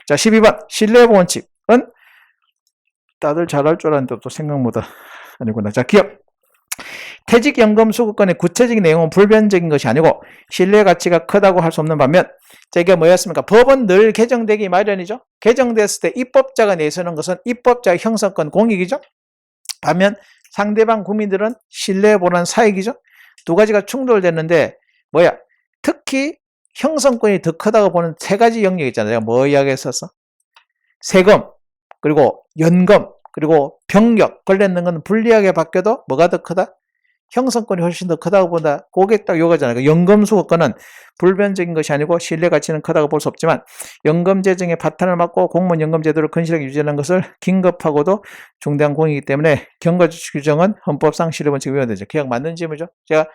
자, 12번 신뢰보호 원칙은 다들 잘할 줄 알았는데 또 생각보다 아니구나. 자, 기업. 퇴직연금 수급권의 구체적인 내용은 불변적인 것이 아니고 신뢰 가치가 크다고 할 수 없는 반면, 자, 이게 뭐였습니까? 법은 늘 개정되기 마련이죠. 개정됐을 때 입법자가 내세우는 것은 입법자의 형성권 공익이죠. 반면 상대방 국민들은 신뢰보호는 사익이죠. 두 가지가 충돌됐는데 특히 형성권이 더 크다고 보는 세 가지 영역이 있잖아요. 제가 뭐 이야기했었어? 세금, 그리고 연금, 그리고 병력 관련된 건 불리하게 바뀌어도 뭐가 더 크다? 형성권이 훨씬 더 크다고 본다. 그게 딱 요거잖아요. 연금 수급권은 불변적인 것이 아니고 신뢰 가치는 크다고 볼 수 없지만, 연금 재정의 바탕을 막고 공무원 연금 제도를 건실하게 유지하는 것을 긴급하고도 중대한 공이기 때문에 경과주식 규정은 헌법상 신뢰 원칙 위반되죠. 기억 맞는 질문이죠. 제가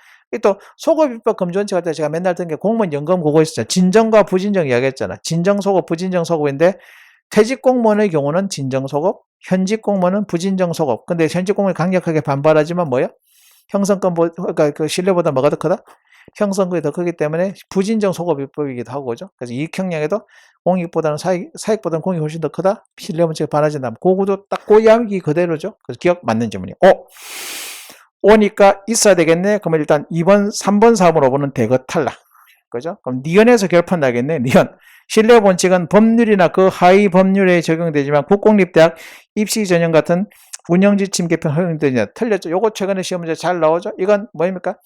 또 소급 입법 금지 원칙 할 때 제가 맨날 듣는 게 공무원 연금 그거 있었잖아요. 진정과 부진정 이야기했잖아. 진정 소급, 부진정 소급인데 퇴직 공무원의 경우는 진정 소급, 현직 공무원은 부진정 소급. 근데 현직 공무원이 강력하게 반발하지만 형성권, 그러니까 그 신뢰보다 뭐가 더 크다? 형성권이 더 크기 때문에 부진정 소급 입법이기도 하고, 그죠? 그래서 이익 형량에도 공익보다는 사익보다는 공익이 훨씬 더 크다? 신뢰 원칙에 반하진다. 그거도 딱 그 이야기 그대로죠. 그래서 기억 맞는 질문이에요. 5니까 있어야 되겠네. 그러면 일단 2번, 3번, 4번, 5번은 대거 탈락. 그죠? 그럼 니은에서 결판 나겠네. 니은. 신뢰 원칙은 법률이나 그 하위 법률에 적용되지만 국공립대학 입시 전형 같은 운영지침 개편 허용되냐? 틀렸죠. 요거 최근에 시험 문제 잘 나오죠. 이건 뭐입니까?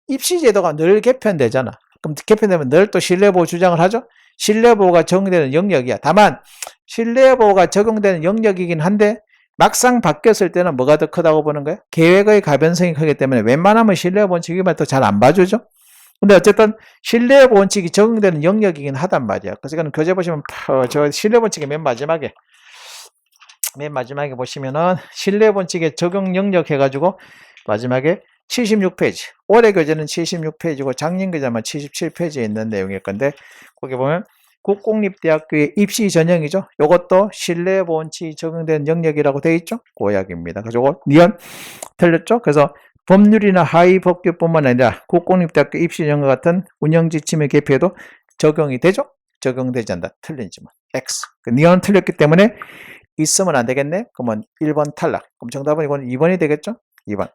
입시 제도가 늘 개편되잖아. 그럼 개편되면 늘 또 신뢰보호 주장을 하죠. 신뢰보호가 적용되는 영역이야. 다만 신뢰보호가 적용되는 영역이긴 한데 막상 바뀌었을 때는 뭐가 더 크다고 보는 거예요? 계획의 가변성이 크기 때문에 웬만하면 신뢰보호 원칙이면 또 잘 안 봐주죠. 근데 어쨌든 신뢰보호 원칙이 적용되는 영역이긴 하단 말이야. 그래서 이거는 교재 보시면 저 신뢰보호 원칙의 맨 마지막에 보시면은 신뢰보호 원칙의 적용 영역 해가지고 마지막에 76페이지. 올해 교재는 76페이지고 작년 교재만 77페이지에 있는 내용일 건데, 거기 보면 국공립대학교의 입시 전형이죠. 이것도 신뢰보호 원칙이 적용된 영역이라고 되어 있죠. 그 이야기입니다. 그래서 이거 니은 틀렸죠. 그래서 법률이나 하위법규뿐만 아니라 국공립대학교 입시정과 같은 운영지침의 개표에도 적용이 되죠? 적용되지 않는다. 틀린 질문. X. 니언은 틀렸기 때문에 있으면 안 되겠네? 그러면 1번 탈락. 그럼 정답은 이건 2번이 되겠죠? 2번.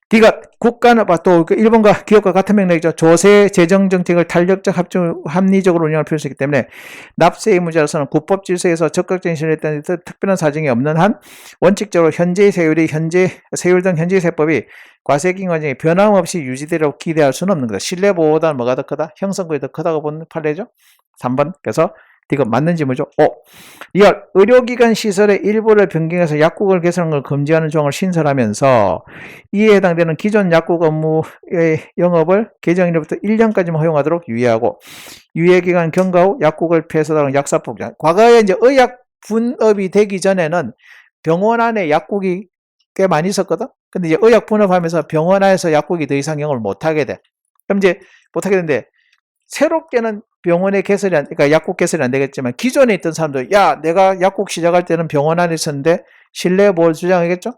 D가 국가는 또 1번과 기업과 같은 맥락이죠. 조세 재정 정책을 탄력적 합리적으로 운영할 필요가 있기 때문에 납세 의무자로서는 국법 질서에서 적극적인 실현에 따른 특별한 사정이 없는 한 원칙적으로 현재의 세율 등 현재의 세법이 과세기간 과정에 변함없이 유지되리라고 기대할 수는 없는 거다. 신뢰보호보다는 뭐가 더 크다? 형성권이 더 크다고 보는 판례죠. 3번. 그래서 이거 맞는 질문이죠. 5. 리얼. 의료기관 시설의 일부를 변경해서 약국을 개설하는 걸 금지하는 조항을 신설하면서 이에 해당되는 기존 약국 업무의 영업을 개정일로부터 1년까지만 허용하도록 유예하고 유예기간 경과 후 약국을 폐쇄하도록 약사법. 과거에 이제 의약 분업이 되기 전에는 병원 안에 약국이 꽤 많이 있었거든. 근데 이제 의약 분업하면서 병원 안에서 약국이 더 이상 영업을 못하게 돼. 그럼 이제 못하게 되는데 새롭게는 병원의 개설이 그러니까 약국 개설이 안 되겠지만 기존에 있던 사람들 야 내가 약국 시작할 때는 병원 안에 있었는데 신뢰 뭘 주장하겠죠?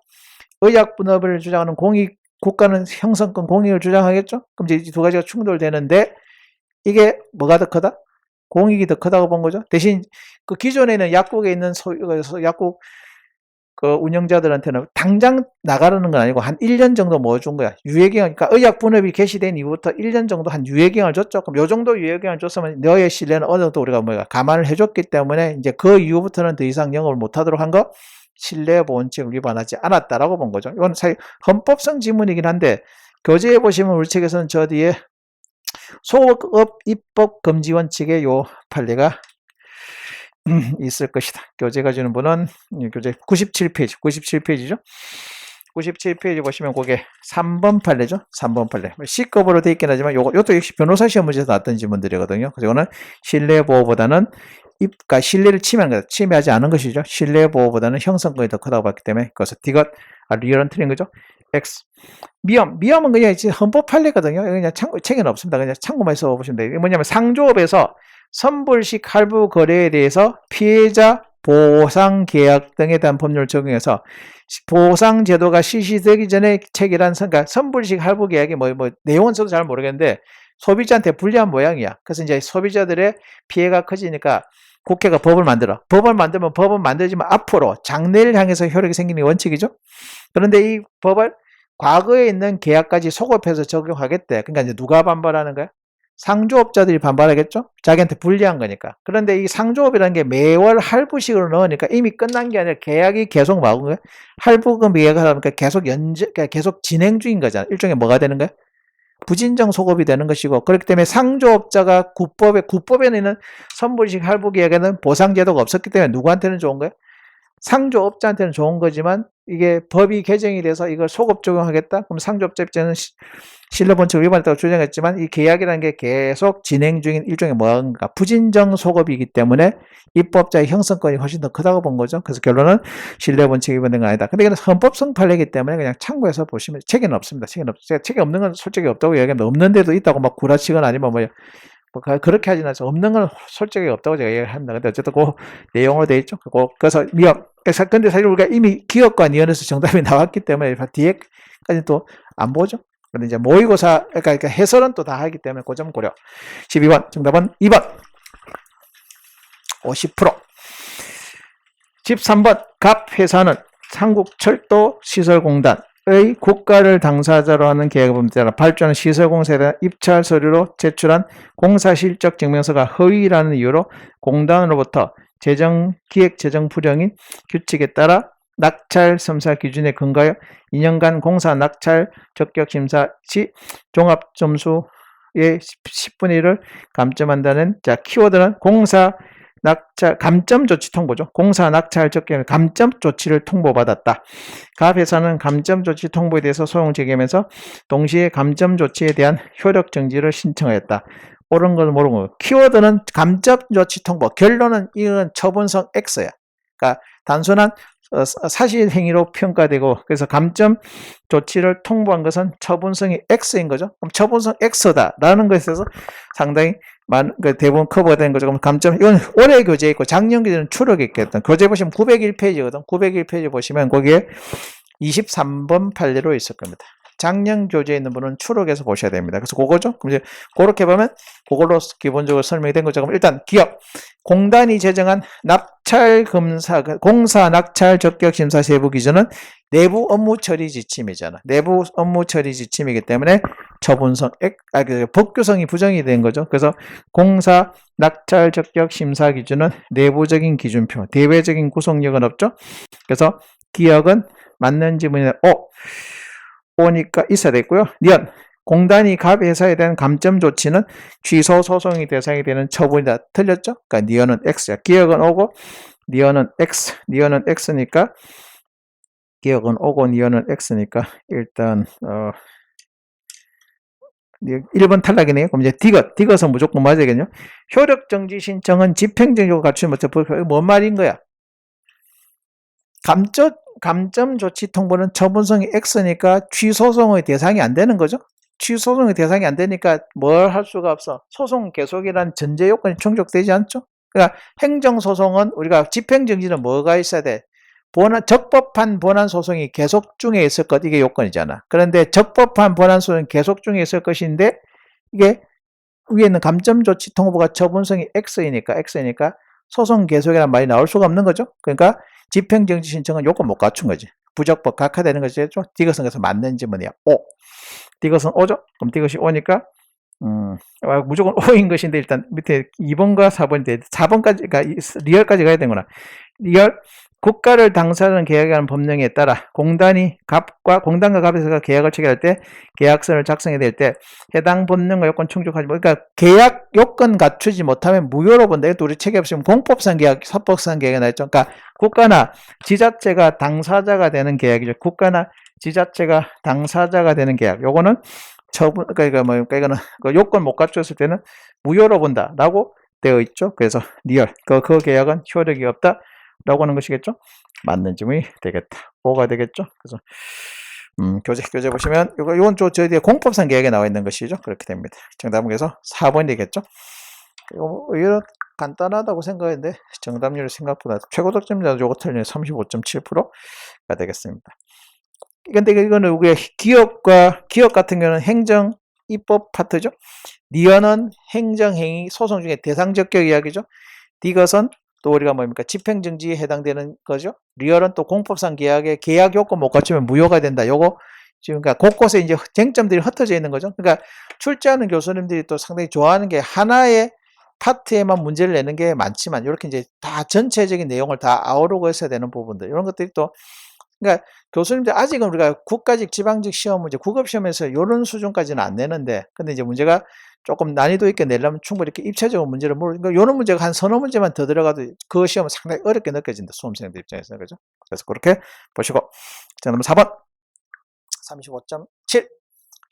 의약 분업을 주장하는 공익 국가는 형성권 공익을 주장하겠죠? 그럼 이제 이 두 가지가 충돌되는데 이게 뭐가 더 크다? 공익이 더 크다고 본 거죠. 대신 그 기존에는 약국에 있는 약국 그 운영자들한테는 당장 나가라는 건 아니고 한 1년 정도 뭐 준 거야. 유예기간, 그러니까 의약 분업이 개시된 이후부터 1년 정도 한 유예기간을 줬죠. 그럼 요 정도 유예기간을 줬으면 너의 신뢰는 어느 정도 우리가 감안을 해줬기 때문에 이제 그 이후부터는 더 이상 영업을 못하도록 한 거 신뢰보원칙을 위반하지 않았다라고 본 거죠. 이건 사실 헌법성 지문이긴 한데 교재에 보시면 우리 책에서는 저 뒤에 소업 입법 금지 원칙의 요 판례가 있을 것이다. 교재가 주는 분은 교재 97페이지죠. 97페이지 보시면 그게 3번 판례죠. 3번 판례. C급으로 되어 있긴 하지만 요것도 역시 변호사 시험 문제에서 나왔던 질문들이거든요. 그래서 이거는 신뢰보호보다는 그러니까 신뢰를 침해하지 않은 것이죠. 신뢰보호보다는 형성권이 더 크다고 봤기 때문에 그래서 D가 리얼은 틀린 거죠. X. 미엄은 그냥 헌법 판례거든요. 그냥 책에는 없습니다. 그냥 참고만 써보시면 돼요. 이게 뭐냐면 상조업에서 선불식 할부 거래에 대해서 피해자 보상 계약 등에 대한 법률을 적용해서 보상 제도가 실시되기 전에 체결한 그러니까 선불식 할부 계약이 뭐 내용은 저도 잘 모르겠는데 소비자한테 불리한 모양이야. 그래서 이제 소비자들의 피해가 커지니까 국회가 법을 만들어. 법을 만들면 법은 만들지만 앞으로 장래를 향해서 효력이 생기는 게 원칙이죠. 그런데 이 법을 과거에 있는 계약까지 소급해서 적용하겠대. 그러니까 이제 누가 반발하는 거야? 상조업자들이 반발하겠죠? 자기한테 불리한 거니까. 그런데 이 상조업이라는 게 매월 할부식으로 넣으니까 이미 끝난 게 아니라 계약이 계속 막은 거야. 할부금 계약을 하니까 계속 진행 중인 거잖아. 일종의 뭐가 되는 거야? 부진정 소급이 되는 것이고 그렇기 때문에 상조업자가 국법에는 선불식 할부 계약에는 보상제도가 없었기 때문에 누구한테는 좋은 거야? 상조업자한테는 좋은 거지만 이게 법이 개정이 돼서 이걸 소급 적용하겠다? 그럼 상조업자 입장에는 신뢰본칙을 위반했다고 주장했지만 이 계약이라는 게 계속 진행 중인 일종의 뭔가 부진정 소급이기 때문에 입법자의 형성권이 훨씬 더 크다고 본 거죠. 그래서 결론은 신뢰본칙 위반된 건 아니다. 근데 이건 헌법성 판례이기 때문에 그냥 참고해서 보시면 책에는 없습니다. 책에 없는 건 솔직히 없다고 이야기합니다. 없는 데도 있다고 막 구라치거나 아니면 뭐 그렇게 하진 않죠. 없는 건 솔직히 없다고 제가 얘기합니다. 근데 어쨌든 그 내용으로 되어 있죠. 그래서 근데 사실 우리가 이미 기업과 니은에서 정답이 나왔기 때문에 뒤에까지 또 안 보죠. 근데 이제 모의고사, 그러니까 해설은 또 다 하기 때문에 그 점 고려. 12번, 정답은 2번. 50%. 13번, 갑 회사는 한국철도시설공단의 국가를 당사자로 하는 계약법에 따라 발주하는 시설공사에 대한 입찰 서류로 제출한 공사실적 증명서가 허위라는 이유로 공단으로부터 기획재정 불형인 규칙에 따라 낙찰 심사 기준에 근거하여 2년간 공사 낙찰 적격 심사 시 종합 점수의 10분의 1을 감점한다는 키워드는 공사 낙찰 감점 조치 통보죠. 공사 낙찰 적격 감점 조치를 통보받았다. 갑 회사는 감점 조치 통보에 대해서 소송 제기하면서 동시에 감점 조치에 대한 효력 정지를 신청하였다. 옳은 걸 모르는 거. 키워드는 감점 조치 통보. 결론은 이건 처분성 X야. 그러니까 단순한 사실 행위로 평가되고 그래서 감점 조치를 통보한 것은 처분성이 X인 거죠. 그럼 처분성 X다라는 것에서 상당히 대부분 커버가 되는 거죠. 그럼 감점 이건 올해 교재에 있고 작년 교재는 추록이 있겠다. 교재 보시면 901페이지거든. 901페이지 보시면 거기에 23번 판례로 있을 겁니다. 장령 교재에 있는 분은 추록해서 보셔야 됩니다. 그래서 그거죠. 그럼 이제 그렇게 보면 그걸로 기본적으로 설명이 된 거죠. 그럼 일단 기업 공단이 제정한 낙찰 검사 공사 낙찰 적격 심사 세부 기준은 내부 업무 처리 지침이잖아. 내부 업무 처리 지침이기 때문에 처분성 법규성이 부정이 된 거죠. 그래서 공사 낙찰 적격 심사 기준은 내부적인 기준표, 대외적인 구속력은 없죠. 그래서 기억은 맞는 지문에 오니까 있어야 되고요. 니은 공단이 갑 회사에 대한 감점 조치는 취소 소송이 대상이 되는 처분이다. 틀렸죠? 그러니까 니은은 X야. 기억은 오고 니은은 X. 니은은 X니까 기억은 오고 니은은 X니까 일단 1번 탈락이네요. 그럼 이제 디귿은 무조건 맞아야겠네요. 효력 정지 신청은 집행정지가 갖추면 뭔 말인 거야? 감점 조치 통보는 처분성이 X니까 취소송의 대상이 안 되는 거죠. 취소송의 대상이 안 되니까 뭘 할 수가 없어. 소송 계속이라는 전제 요건이 충족되지 않죠. 그러니까 행정소송은 우리가 집행정지는 뭐가 있어야 돼? 적법한 본안 소송이 계속 중에 있을 것, 이게 요건이잖아. 그런데 적법한 본안 소송이 계속 중에 있을 것인데 이게 위에 있는 감점 조치 통보가 처분성이 X이니까 소송 계속이라는 말이 나올 수가 없는 거죠. 그러니까 집행정지 신청은 요건 못 갖춘 거지. 부적법 각하되는 것이죠. 디귿은 그래서 맞는 지문이야. O. 디귿은 O죠. 그럼 디귿이 O니까 무조건 O인 것인데 일단 밑에 2번과 4번인데 4번까지, 그러니까 리얼까지 가야 되는구나. 리얼 국가를 당사하는 계약하는 법령에 따라 공단과 갑에서 계약을 체결할 때 계약서를 작성해야 될 때 해당 법령과 요건 충족하지 못, 그러니까 계약 요건 갖추지 못하면 무효로 본다. 이것도 우리 책에 없으면 공법상 계약, 사법상 계약이 나있죠. 그러니까 국가나 지자체가 당사자가 되는 계약이죠. 국가나 지자체가 당사자가 되는 계약. 요거는 이거는 요건 못 갖췄을 때는 무효로 본다라고 되어 있죠. 그래서 리얼 그 계약은 효력이 없다. 라고 하는 것이겠죠? 맞는 지문이 되겠다. 5가 되겠죠? 그래서 교재 보시면 이건 저 뒤에 공법상 계약에 나와 있는 것이죠. 그렇게 됩니다. 정답은 그래서 4번이 되겠죠? 이거 의외로 간단하다고 생각했는데 정답률이 생각보다 최고 득점자 요거 틀리면 35.7%가 되겠습니다. 근데 이거는 우리가 기업 같은 경우는 행정 입법 파트죠. 니은은 행정행위 소송 중에 대상 적격 이야기죠. 디귿은 또 우리가 뭡니까? 집행정지에 해당되는 거죠. 리얼은 또 공법상 계약 요건 못 갖추면 무효가 된다. 요거 지금 그러니까 곳곳에 이제 쟁점들이 흩어져 있는 거죠. 그러니까 출제하는 교수님들이 또 상당히 좋아하는 게 하나의 파트에만 문제를 내는 게 많지만 이렇게 이제 다 전체적인 내용을 다 아우르고 있어야 되는 부분들 이런 것들이 또 그러니까 교수님들 아직은 우리가 국가직 지방직 시험 문제 국업 시험에서 이런 수준까지는 안 내는데 근데 이제 문제가 조금 난이도 있게 내려면 충분히 이렇게 입체적인 문제를 그러니까 이런 문제가 한 서너 문제만 더 들어가도 그 시험은 상당히 어렵게 느껴진다. 수험생들 입장에서는. 그죠? 그래서 그렇게 보시고. 자, 그럼 4번. 35.7.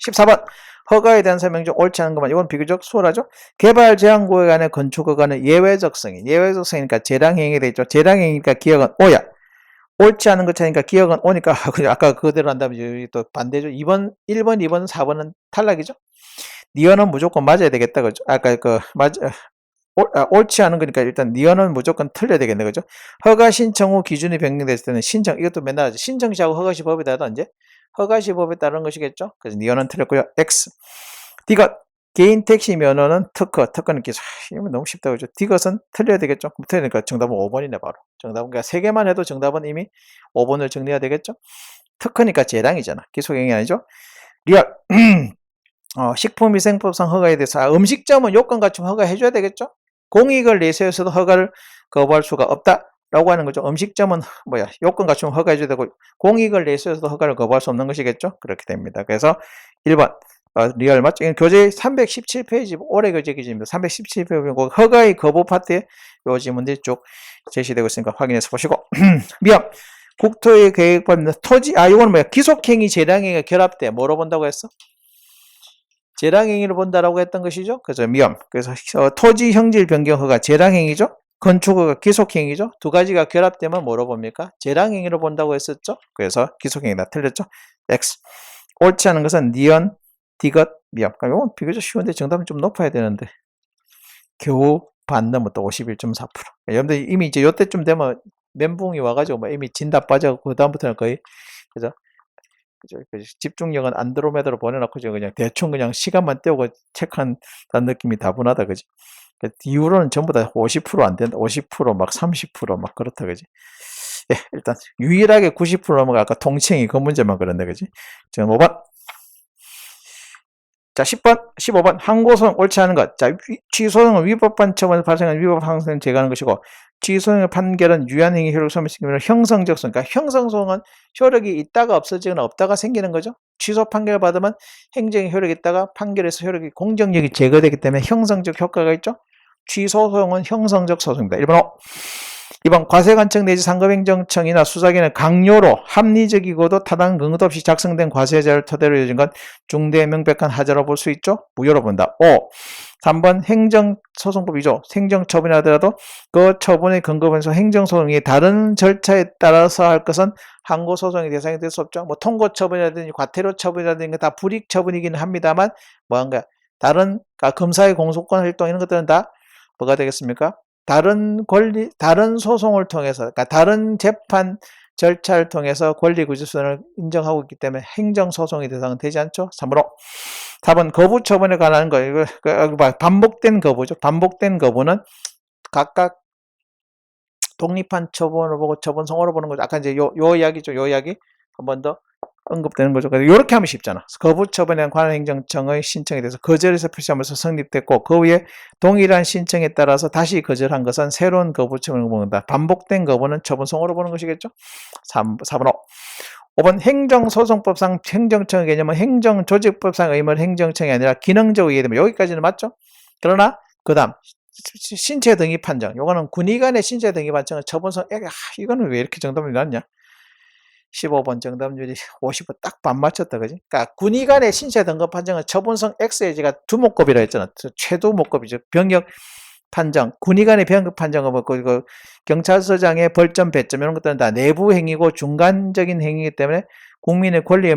14번. 허가에 대한 설명 중 옳지 않은 것만. 이건 비교적 수월하죠? 개발 제한 구역 안에 건축 허가는 예외적성이니까 재량행위가 되죠. 재량행위니까 기억은 O야. 옳지 않은 것 차니까 기억은 O니까 아까 그대로 한다면 또 반대죠. 1번, 2번, 4번은 탈락이죠. 니언은 무조건 맞아야 되겠다. 그죠? 아까 옳지 않은 거니까 일단 니언은 무조건 틀려야 되겠네. 그죠? 허가 신청 후 기준이 변경됐을 때는 이것도 맨날 하죠. 신청시하고 허가시 법에 따라 이제 허가시 법에 따른 것이겠죠? 그래서 니언은 틀렸고요. X. 디귿. 개인 택시 면허는 특허는 기술. 이건 너무 쉽다. 그죠? 디귿은 틀려야 되겠죠? 틀리니까 정답은 5번이네, 바로. 정답은 그러니까 3개만 해도 정답은 이미 5번을 정리해야 되겠죠? 특허니까 재량이잖아. 기술행위 아니죠? 리얼. 식품위생법상 허가에 대해서 음식점은 요건 갖추면 허가해줘야 되겠죠? 공익을 내세워서도 허가를 거부할 수가 없다라고 하는 거죠. 음식점은 요건 갖추면 허가해줘야 되고 공익을 내세워서도 허가를 거부할 수 없는 것이겠죠? 그렇게 됩니다. 그래서 1번 리얼 맞죠? 교재 317페이지 올해 교재 기준입니다. 317페이지 허가의 거부 파트에 요 지문들이 쭉 제시되고 있으니까 확인해서 보시고 미음 국토의 계획법입니다. 토지 이거는 기속행위 재량행위가 결합돼 뭐로 본다고 했어? 재량행위를 본다라고 했던 것이죠. 그래서 미음. 그래서 토지 형질 변경 허가 재량행위죠. 건축 허가 기속행위죠. 두 가지가 결합되면 뭐로 봅니까? 재량행위로 본다고 했었죠. 그래서 기속행위다. 틀렸죠. X. 옳지 않은 것은 니언, 디귿, 미음. 그러니까 이건 비교적 쉬운데 정답은 좀 높아야 되는데 겨우 반 넘어 또 51.4%. 여러분들 이미 이제 요때쯤 되면 멘붕이 와가지고 이미 진다 빠져고 그 다음부터는 거의 그죠? 그죠? 집중력은 안드로메다로 보내놓고 그냥 대충 그냥 시간만 때우고 체크한다는 느낌이 다분하다, 그지? 이후로는 전부 다 50%안 된다, 50%막 30%막 그렇다, 그지? 예, 일단 유일하게 90% 넘어가 아까 통칭이 그 문제만 그런데, 그지? 지금 5번. 자, 10번, 15번 항고소송 옳지 않은 것. 자, 취소소송은 위법한 처분에서 발생한 위법 항소를 제거하는 것이고, 취소소송의 판결은 유한행위 효력을 소멸시키면 형성적 소송. 그러니까 형성소송은 효력이 있다가 없어지거나 없다가 생기는 거죠. 취소 판결을 받으면 행정의 효력이 있다가 판결에서 효력이 공정력이 제거되기 때문에 형성적 효과가 있죠. 취소소송은 형성적 소송입니다. 1번 5. 2번 과세관청 내지 상급행정청이나 수사기관의 강요로 합리적이고도 타당한 근거도 없이 작성된 과세자를 토대로 이어진 건 중대 명백한 하자로 볼 수 있죠. 무효로 본다. 5. 3번 행정소송법이죠. 행정처분이 하더라도 그 처분의 근거변에서 행정소송이 다른 절차에 따라서 할 것은 항고소송의 대상이 될 수 없죠. 뭐 통고처분이라든지 과태료처분이라든지 다 불이익처분이기는 합니다만 뭐한가 다른 검사의 공소권 활동 이런 것들은 다 뭐가 되겠습니까? 다른 권리, 다른 소송을 통해서, 그러니까 다른 재판 절차를 통해서 권리구제선을 인정하고 있기 때문에 행정소송의 대상은 되지 않죠. 3으로. 4번 거부 처분에 관한 거, 이거 반복된 거부죠. 반복된 거부는 각각 독립한 처분을 보고 처분 성호를 보는 거죠. 아까 이제 요 이야기죠. 요 이야기 한 번 더 언급되는 거죠. 그래서 이렇게 하면 쉽잖아. 거부 처분에 관한 행정청의 신청에 대해서 거절해서 표시하면서 성립됐고 그 후에 동일한 신청에 따라서 다시 거절한 것은 새로운 거부 처분을 보는다. 반복된 거부는 처분 성호로 보는 것이겠죠. 4번 5. 5번 행정소송법상 행정청의 개념은 행정조직법상 의무는 행정청이 아니라 기능적으로 이해됩니다. 여기까지는 맞죠? 그러나 그 다음 신체 등위 판정. 요거는 군의관의 신체 등위 판정은 처분성 이거는 왜 이렇게 정답이 났냐? 15번 정답률이 50번 딱 반 맞췄다, 그지? 그러니까 군의관의 신체 등급 판정은 처분성 X에 제가 두목급이라 했잖아. 최두목급이죠. 병역 판정, 군의관의 병역 판정은 뭐 그 경찰서장의 벌점, 배점 이런 것들은 다 내부 행위고 중간적인 행위이기 때문에 국민의 권리에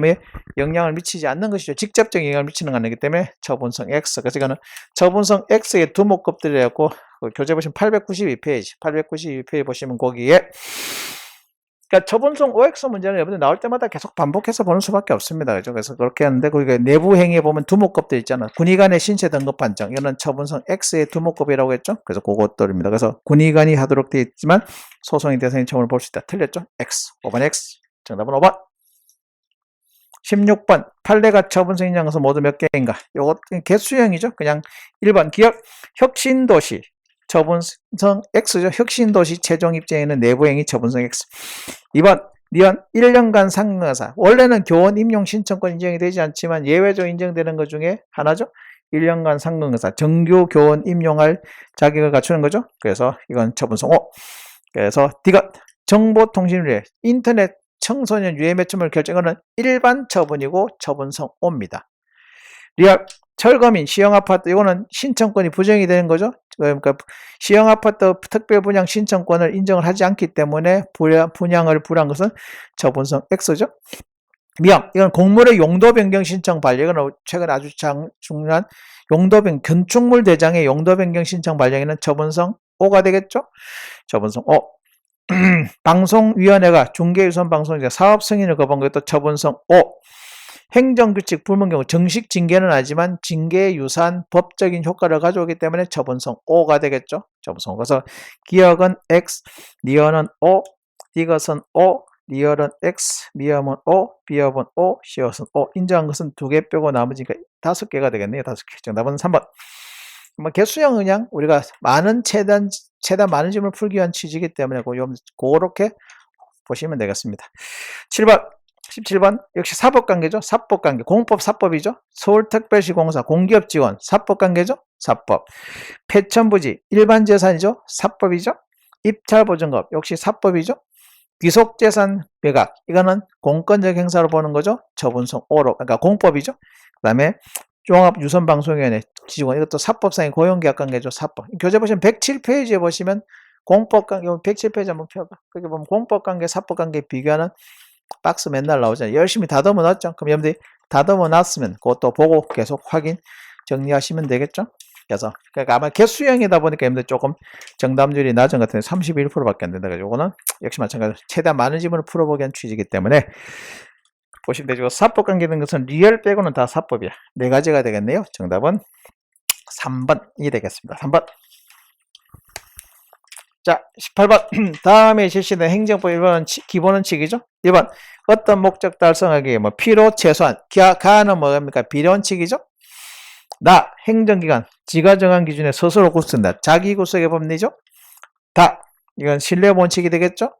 영향을 미치지 않는 것이죠. 직접적인 영향을 미치는 건 아니기 때문에 처분성 X. 그래서 이거는 처분성 X의 두목급들이라고 교재 보시면 892페이지, 892페이지 보시면 거기에 그러니까 처분성 OX 문제는 여러분들 나올 때마다 계속 반복해서 보는 수밖에 없습니다. 그죠? 그래서 그렇게 하는데 거기 내부 행위에 보면 두목급들 있잖아. 군의관의 신체 등급 판정 이거는 처분성 X의 두목급이라고 했죠. 그래서 그것들입니다. 그래서 군의관이 하도록 되어 있지만 소송의 대상인 처분을 볼 수 있다. 틀렸죠? X. 5번 X. 정답은 5번. 16번 판례가 처분성 인정한 것은 모두 몇 개인가? 요거 개수형이죠. 그냥 1번 기업 혁신도시 처분성 X죠. 혁신도시 최종 입장에는 내부행위 처분성 X. 2번 니언 1년간 상근사 원래는 교원 임용 신청권 인정이 되지 않지만 예외적으로 인정되는 것 중에 하나죠. 1년간 상근사 정규 교원 임용할 자격을 갖추는 거죠. 그래서 이건 처분성 O. 그래서 D가 정보통신위에 인터넷 청소년 유해 매체물 결정은 일반 처분이고 처분성 O입니다. 리얼 철거민 시형아파트 이거는 신청권이 부정이 되는 거죠. 그러니까 시형아파트 특별 분양 신청권을 인정을 하지 않기 때문에 분양을 불허한 것은 처분성 X죠. 미양 이건 공물의 용도 변경 신청 발령 이건 최근 아주 중요한 용도 건축물 대장의 용도 변경 신청 발령에는 처분성 O가 되겠죠. 처분성 O. 방송위원회가 중개유선 방송이자 사업 승인을 거부한 것도 처분성 O. 행정규칙 불문 경우 정식 징계는 아니지만 징계의 유사한 법적인 효과를 가져오기 때문에 처분성 O가 되겠죠. 처분성. 그래서 기억은 X, 니언은 O, 이것은 O, 리얼은 X, 미음은 O, 비읍은 O, 시옷은 O. 인정한 것은 2개 빼고 나머지가 5개가 되겠네요. 5개. 정답은 3번. 개수형 그냥 우리가 많은 최대한 많은 질문을 풀기 위한 취지이기 때문에 그렇게 보시면 되겠습니다. 7번. 17번 역시 사법관계죠. 사법관계 공법 사법이죠. 서울특별시공사 공기업지원 사법관계죠. 사법. 폐천부지 일반재산이죠. 사법이죠. 입찰보증법 역시 사법이죠. 귀속재산 매각 이거는 공권적 행사로 보는 거죠. 처분성 O로 그러니까 공법이죠. 그 다음에 종합유선방송위원회 지원 이것도 사법상의 고용계약관계죠. 사법. 교재 보시면 107페이지에 보시면 공법관계 107페이지 한번 펴봐. 거기 보면 공법관계 사법관계 비교하는 박스 맨날 나오잖아요. 열심히 다듬어 놨죠. 그럼 여러분들이 다듬어 놨으면 그것도 보고 계속 확인 정리하시면 되겠죠. 그래서 그러니까 아마 개수형이다 보니까 여러분들 조금 정답률이 낮은 것 같은데 31%밖에 안 된다. 그래서 이거는 역시 마찬가지로 최대한 많은 질문을 풀어보기 위한 취지이기 때문에 보시면 되죠. 사법 관계된 것은 리얼 빼고는 다 사법이야. 네 가지가 되겠네요. 정답은 3번이 되겠습니다. 3번. 자, 18번. 다음에 제시된 행정법 1번은 기본 원칙이죠. 1번. 어떤 목적 달성하기 위해 필요 최소한. 가는 뭐입니까? 비례원칙이죠. 나, 행정기관. 지가 정한 기준에 스스로 구성된다. 자기 구속의 법리죠. 다. 이건 신뢰원칙이 되겠죠.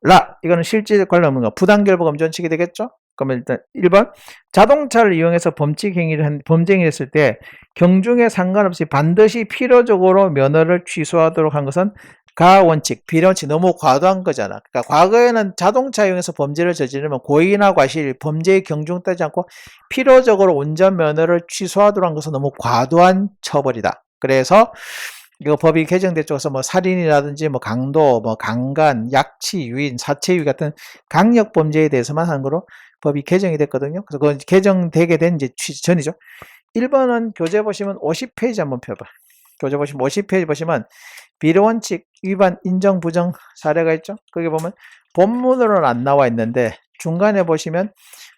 라. 이거는 실질 관련 없는 거. 부당결부 금지 원칙이 되겠죠. 그러면 일단 1번. 자동차를 이용해서 범죄 행위를 했을 때 경중에 상관없이 반드시 필요적으로 면허를 취소하도록 한 것은 가원칙, 비례원칙 너무 과도한 거잖아. 그러니까 과거에는 자동차 이용해서 범죄를 저지르면 고의나 과실, 범죄의 경중 따지 않고 필요적으로 운전면허를 취소하도록 한 것은 너무 과도한 처벌이다. 그래서 이거 법이 개정된 쪽에서 뭐 살인이라든지 뭐 강도, 뭐 강간, 약치, 유인, 사체유의 같은 강력 범죄에 대해서만 한 거로 법이 개정이 됐거든요. 그래서 그건 개정되게 된 이제 전이죠. 1번은 교재 보시면 50페이지 한번 펴봐. 교재 보시면 50페이지 보시면 비례원칙 위반 인정 부정 사례가 있죠. 거기 보면 본문으로는 안 나와 있는데 중간에 보시면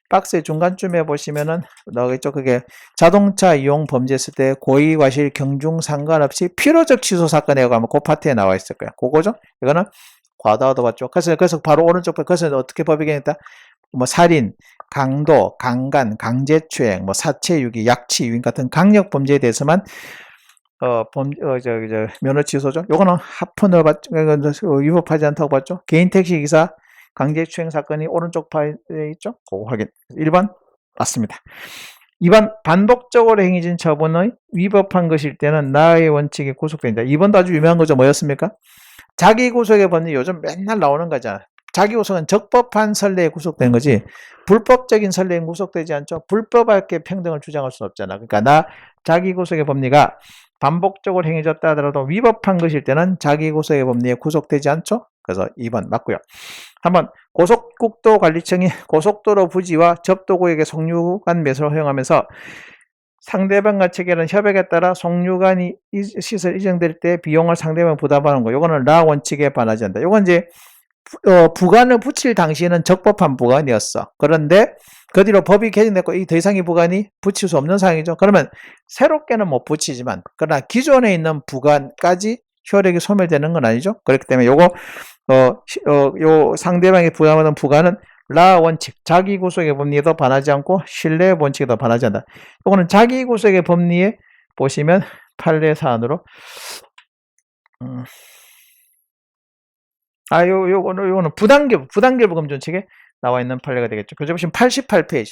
박스의 중간쯤에 보시면은 나오겠죠. 그게 자동차 이용 범죄했을 때 고의 과실 경중 상관없이 필요적 취소 사건에 가면 그 파트에 나와 있을 거야. 그거죠. 이거는 과다하다 봤죠. 그래서 바로 오른쪽 그것은 어떻게 법이 개정했다? 뭐 살인, 강도, 강간, 강제추행, 뭐 사체유기, 약치, 유인 같은 강력 범죄에 대해서만 면허 취소죠. 요거는 합헌을 봤죠. 위법하지 않다고 봤죠. 개인 택시 기사 강제추행 사건이 오른쪽 파에 있죠. 그거 확인. 1번 맞습니다. 2번 반복적으로 행해진 처분의 위법한 것일 때는 나의 원칙에 구속된다. 2번도 아주 유명한 거죠. 뭐였습니까? 자기 구속의 법리 요즘 맨날 나오는 거잖아. 자기 구속은 적법한 선례에 구속된 거지 불법적인 선례에 구속되지 않죠. 불법하게 평등을 주장할 수 없잖아. 그러니까 자기 구속의 법리가 반복적으로 행해졌다 하더라도 위법한 것일 때는 자기 구속의 법리에 구속되지 않죠. 그래서 2번 맞고요. 한번 고속국도관리청이 고속도로 부지와 접도구역의 송유관 매수를 허용하면서 상대방과 체결한 협약에 따라 송유관 시설 이전될 때 비용을 상대방 부담하는 거. 요거는 라 원칙에 반하지 않는다. 요건 이제 부관을 붙일 당시에는 적법한 부관이었어. 그런데 그 뒤로 법이 개정됐고 더 이상의 부관이 붙일 수 없는 상황이죠. 그러면 새롭게는 못 붙이지만 그러나 기존에 있는 부관까지 효력이 소멸되는 건 아니죠. 그렇기 때문에 요거 요 상대방이 부담하는 부관은 라 원칙, 자기 구속의 법리에도 반하지 않고 신뢰 원칙에도 반하지 않는다. 요거는 자기 구속의 법리에 보시면 판례 사안으로 요거는 부당결부 금지 원칙에 나와 있는 판례가 되겠죠. 교재 보시면 88페이지.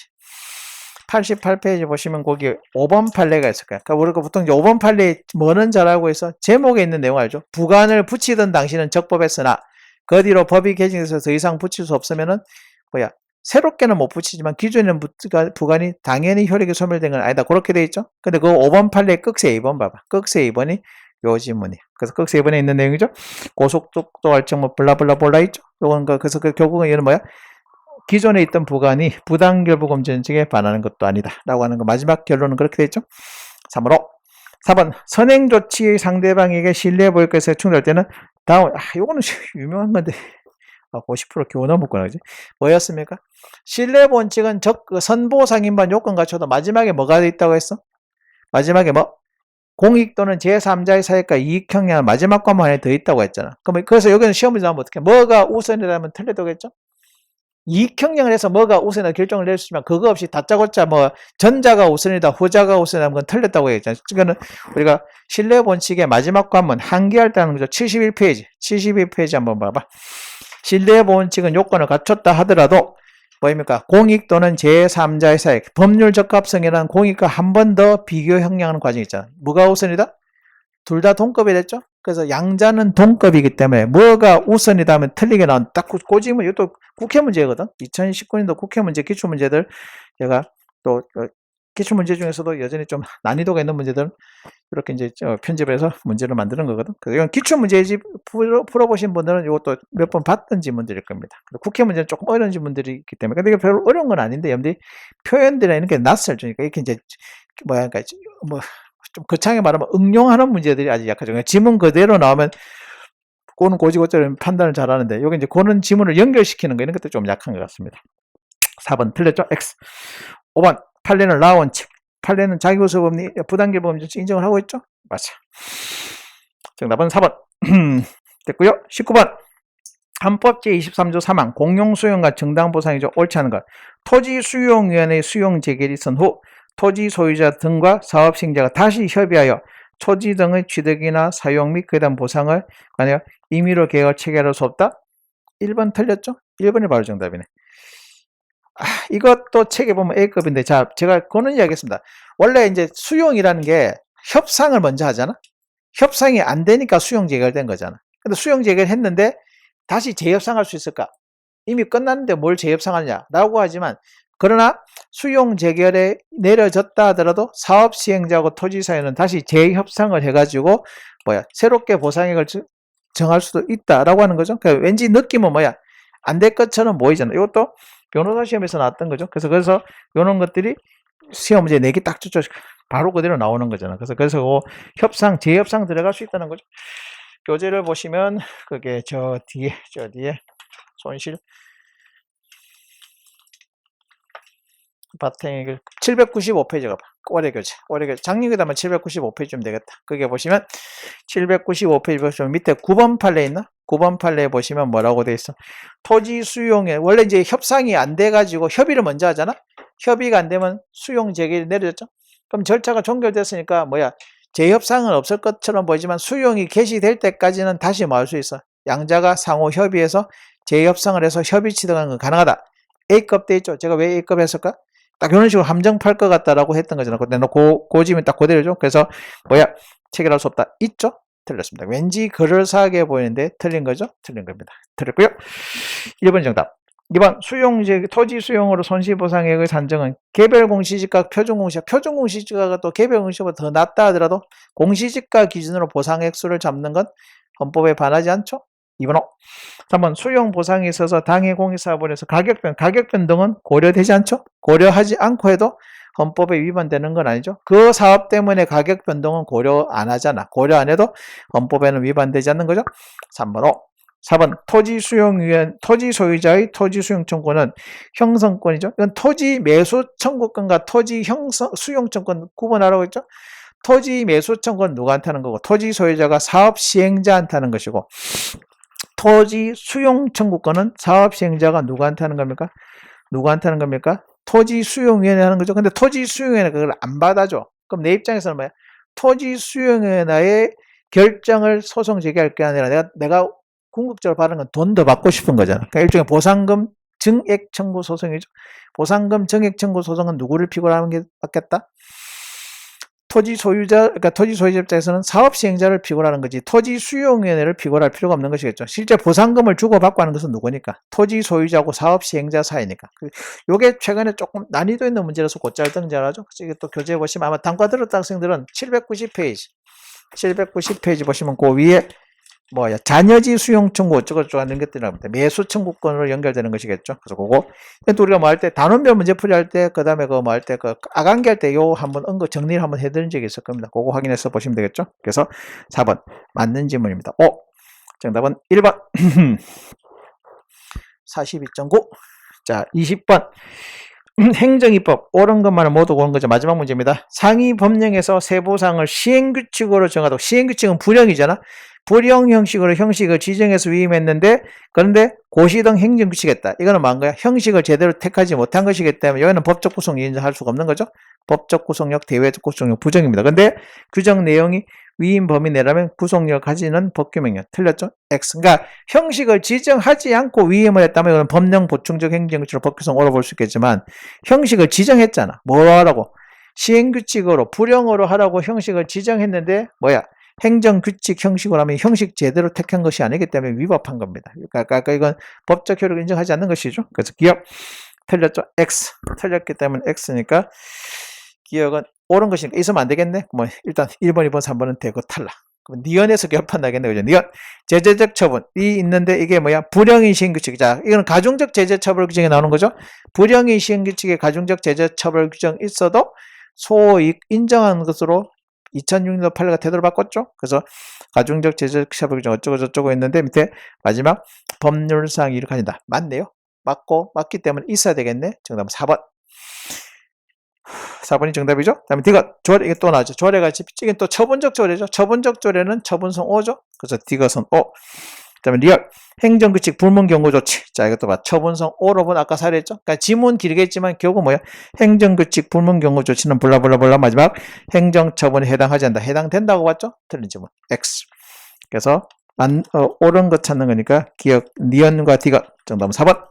88페이지 보시면 거기 5번 판례가 있을 거예요. 그러니까 우리가 보통 이제 5번 판례 뭐는 잘하고 있어? 제목에 있는 내용 알죠? 부관을 붙이던 당시는 적법했으나 그 뒤로 법이 개정돼서 더 이상 붙일 수 없으면은 새롭게는 못 붙이지만 기존에 있는 부관이 당연히 효력이 소멸된 건 아니다. 그렇게 돼 있죠. 근데 그 5번 판례 끝에 2번 봐봐. 끝에 2번이 요 지문이. 그래서 끝에 2번에 있는 내용이죠. 고속도로 할증 뭐 블라블라블라 있죠. 요건 그래서 결국은 얘는 뭐야? 기존에 있던 부관이 부당결부 금지 원칙에 반하는 것도 아니다. 라고 하는 거. 마지막 결론은 그렇게 돼 있죠. 3으로 4번 선행 조치의 상대방에게 신뢰 보일 것에 충돌할 때는 다음 요거는 유명한 건데 50% 교훈을 묻거나 그지? 뭐였습니까? 신뢰 원칙은 선보 상인반 요건 갖춰도 마지막에 뭐가 돼 있다고 했어? 마지막에 뭐? 공익 또는 제3자의 사익과 이익 형량은 마지막 과목 안에 더 있다고 했잖아. 그래서 여기는 시험을 나오면 어떻게? 뭐가 우선이라면 틀리다겠죠? 이익 형량을 해서 뭐가 우선이다 결정을 내주시면 그거 없이 다짜고짜 뭐 전자가 우선이다 후자가 우선이다 그건 틀렸다고 했잖아요. 그러니까 우리가 신뢰 원칙의 마지막 관문 한계할 때 하는 거죠. 71페이지 한번 봐봐. 신뢰 원칙은 요건을 갖췄다 하더라도 뭐입니까? 공익 또는 제3자의 사익, 법률 적합성이라는 공익과 한 번 더 비교 형량하는 과정이 있잖아. 뭐가 우선이다? 둘 다 동급이 됐죠? 그래서 양자는 동급이기 때문에 뭐가 우선이다 하면 틀리게 나온 딱 꼬집으면 이것도 국회 문제거든. 2019년도 국회 문제 기출문제들 제가 또 기출문제 중에서도 여전히 좀 난이도가 있는 문제들은 이렇게 이제 편집을 해서 문제를 만드는 거거든. 그래서 이건 기출문제집 풀어보신 분들은 이것도 몇 번 봤던 지문들일 겁니다. 국회 문제는 조금 어려운 지문들이 있기 때문에. 근데 이게 별로 어려운 건 아닌데, 여러분들이 표현들이나 이런 게 낯설 주니까 이렇게 이제 좀 거창하게 말하면 응용하는 문제들이 아주 약하죠. 그러니까 지문 그대로 나오면 그거는 고지고대로 판단을 잘하는데 여기 이제 그런 지문을 연결시키는 거 이런 것도 좀 약한 것 같습니다. 4번 틀렸죠? X. 5번 판례는 라원칙. 판례는 자기구속법리 부당기범죄 인정을 하고 있죠? 맞아. 정답은 4번. 됐고요. 19번. 헌법 제23조 3항 공용수용과 정당보상이죠. 옳지 않은 것. 토지수용위원회 수용 재결이 선 후 토지 소유자 등과 사업시행자가 다시 협의하여 토지 등의 취득이나 사용 및 그에 대한 보상을 만약 임의로 계획을 체결할 수 없다. 1번 틀렸죠? 1번이 바로 정답이네. 이것도 책에 보면 A급인데, 자, 제가 그거는 이야기했습니다. 원래 이제 수용이라는 게 협상을 먼저 하잖아? 협상이 안 되니까 수용 재결된 거잖아. 근데 수용 재결했는데 다시 재협상할 수 있을까? 이미 끝났는데 뭘 재협상하냐? 라고 하지만, 그러나 수용 재결에 내려졌다 하더라도 사업 시행자하고 토지 사이는 다시 재협상을 해가지고 새롭게 보상액을 정할 수도 있다라고 하는 거죠. 그러니까 왠지 느낌은 안 될 것처럼 보이잖아. 이것도 변호사 시험에서 나왔던 거죠. 그래서 이런 것들이 시험 문제 내기 딱 좋죠. 바로 그대로 나오는 거잖아. 그래서 협상, 재협상 들어갈 수 있다는 거죠. 교재를 보시면 그게 저 뒤에 손실 바탕이 795페이지가 올해 교재 작년에 아마 795페이지쯤 되겠다. 그게 보시면 795페이지 보시면 밑에 9번 판례 있나? 9번 판례에 보시면 뭐라고 돼 있어? 토지 수용에 원래 이제 협상이 안 돼 가지고 협의를 먼저 하잖아. 협의가 안 되면 수용 재결이 내려졌죠. 그럼 절차가 종결됐으니까 재협상은 없을 것처럼 보이지만 수용이 개시될 때까지는 다시 뭐 할 수 있어? 양자가 상호 협의해서 재협상을 해서 협의 취득하는 건 가능하다. A급 돼 있죠. 제가 왜 A급 했을까? 딱 이런 식으로 함정팔 것 같다라고 했던 거잖아. 근데 고지면 딱 그대로죠. 그래서 체결할 수 없다. 있죠? 틀렸습니다. 왠지 그럴싸하게 보이는데 틀린 거죠? 틀린 겁니다. 틀렸고요. 1번 정답. 2번 토지 수용으로 손실보상액의 산정은 개별 공시지가 표준공시가 표준공시지가가 또 개별 공시보다 더 낮다 하더라도 공시지가 기준으로 보상액수를 잡는 건 헌법에 반하지 않죠? 2번 3번 수용 보상에 있어서 당해 공익사업원에서 가격 변동은 고려되지 않죠? 고려하지 않고 해도 헌법에 위반되는 건 아니죠. 그 사업 때문에 가격 변동은 고려 안 하잖아. 고려 안 해도 헌법에는 위반되지 않는 거죠. 3번 4번 토지 소유자의 토지 수용 청구는 형성권이죠. 이건 토지 매수 청구권과 토지 수용 청구권 구분하라고 했죠. 토지 매수 청구는 누구한테 하는 거고 토지 소유자가 사업 시행자한테 하는 것이고 토지 수용 청구권은 사업 시행자가 누구한테 하는 겁니까? 토지 수용위원회 하는 거죠. 근데 토지 수용위원회가 그걸 안 받아줘. 그럼 내 입장에서는 토지 수용위원회의 결정을 소송 제기할 게 아니라 내가 궁극적으로 받는 건 돈 더 받고 싶은 거잖아. 그러니까 일종의 보상금 증액 청구 소송이죠. 보상금 증액 청구 소송은 누구를 피고로 하는 게 맞겠다? 토지 소유자 입장에서는 사업 시행자를 피고로 하는 거지 토지 수용위원회를 피고로 할 필요가 없는 것이겠죠. 실제 보상금을 주고받고 하는 것은 누구니까? 토지 소유자하고 사업 시행자 사이니까. 요게 최근에 조금 난이도 있는 문제라서 곧잘 등장하죠. 이게 또 교재에 보시면 아마 단과 들었던 학생들은 790페이지 보시면 그 위에 자녀지 수용 청구 어쩌고저쩌고 하는 것들이라고 합니다. 매수 청구권으로 연결되는 것이겠죠. 그래서 그거 또 우리가 할 때 단원별 문제 풀이할 때 그다음에 할 때 아간기 할 때 요 한번 정리를 한번 해드린 적이 있을 겁니다. 그거 확인해서 보시면 되겠죠. 그래서 4번 맞는 질문입니다. 정답은 1번 42.9. 자 20번 행정입법 옳은 것만은 모두 옳은 거죠. 마지막 문제입니다. 상위 법령에서 세부사항을 시행규칙으로 정하도록 시행규칙은 불령이잖아. 불령 형식으로 형식을 지정해서 위임했는데 그런데 고시 등 행정규칙했다. 이거는 뭐한 거야? 형식을 제대로 택하지 못한 것이기 때문에 여기는 법적 구성 인정할 수가 없는 거죠. 법적 구속력, 대외적 구속력 부정입니다. 근데 규정 내용이 위임 범위 내라면 구속력을 가지는 법규명령. 틀렸죠? X. 그러니까 형식을 지정하지 않고 위임을 했다면 이건 법령 보충적 행정규칙으로 법규성 옳아 볼 수 있겠지만 형식을 지정했잖아. 뭐 하라고? 시행규칙으로 불령으로 하라고 형식을 지정했는데 행정규칙 형식으로 하면 형식 제대로 택한 것이 아니기 때문에 위법한 겁니다. 그러니까 이건 법적 효력을 인정하지 않는 것이죠. 그래서 기억 틀렸죠? X. 틀렸기 때문에 X니까 기억은 옳은 것이니까 있으면 안 되겠네. 일단 1번, 2번, 3번은 되고 탈락. 그럼 니언에서 결판 나겠네. 그죠? 니언. 제재적 처분이 있는데 이게 불령의 시행규칙. 자, 이거는 가중적 제재처벌 규정에 나오는 거죠. 불령의 시행규칙에 가중적 제재처벌 규정 있어도 소이익 인정하는 것으로 2006년도 판례가 태도를 바꿨죠. 그래서 가중적 제재처벌 규정 어쩌고 저쩌고 했는데 밑에 마지막 법률상 이를 가진다. 맞네요. 맞기 때문에 있어야 되겠네. 정답은 4번. 4번이 정답이죠. 다음에 D가 조례, 이게 또 나오죠. 조례가 이게 또 처분적 조례죠. 처분적 조례는 처분성 O죠. 그래서 D가 선 O. 그다음에 리얼 행정규칙 불문 경고 조치. 자, 이것도 봐. 처분성 O로 본 아까 사례했죠. 그러니까 지문 길겠지만 결국 뭐야? 행정규칙 불문 경고 조치는 블라블라블라 마지막 행정처분에 해당하지 않는다. 해당된다고 봤죠? 틀린 지문 X. 그래서 옳은 것 찾는 거니까 기억 니언과 D가 정답은 4번.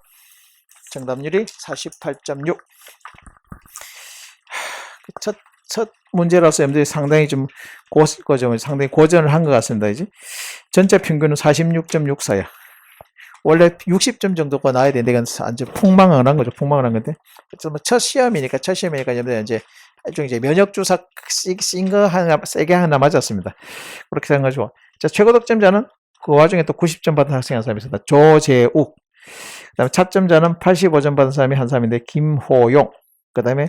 정답률이 48.6. 첫 문제라서 여러분들이 상당히 좀 상당히 고전을 한 것 같습니다. 이제 전체 평균은 46.64야. 원래 60점 정도가 나야 되는데 이건 완전 폭망을 한 거죠. 폭망을 한 건데. 첫 시험이니까 여러분들 이제 일종 이제 면역 주사 센 거 하나 세게 하나 맞았습니다. 그렇게 생각하시고. 자, 최고 득점자는 그 와중에 또 90점 받은 학생이 한 사람이 있습니다. 조재욱. 그다음에 차점자는 85점 받은 사람이 한 사람인데 김호용. 그다음에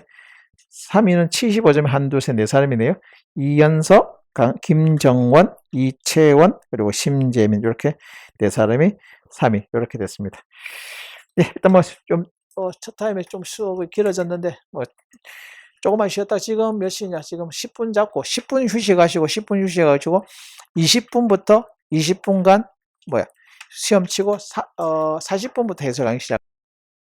3위는 75점에 한두 세 네 사람이네요. 이연석, 김정원, 이채원, 그리고 심재민 이렇게 네 사람이 3위 이렇게 됐습니다. 네, 일단 뭐 좀 첫 타임에 좀 수업이 길어졌는데 뭐 조금만 쉬었다 지금 몇 시냐? 지금 10분 잡고 10분 휴식하시고 10분 휴식하시고 20분부터 20분간 시험 치고 40분부터 해설 강의 시작.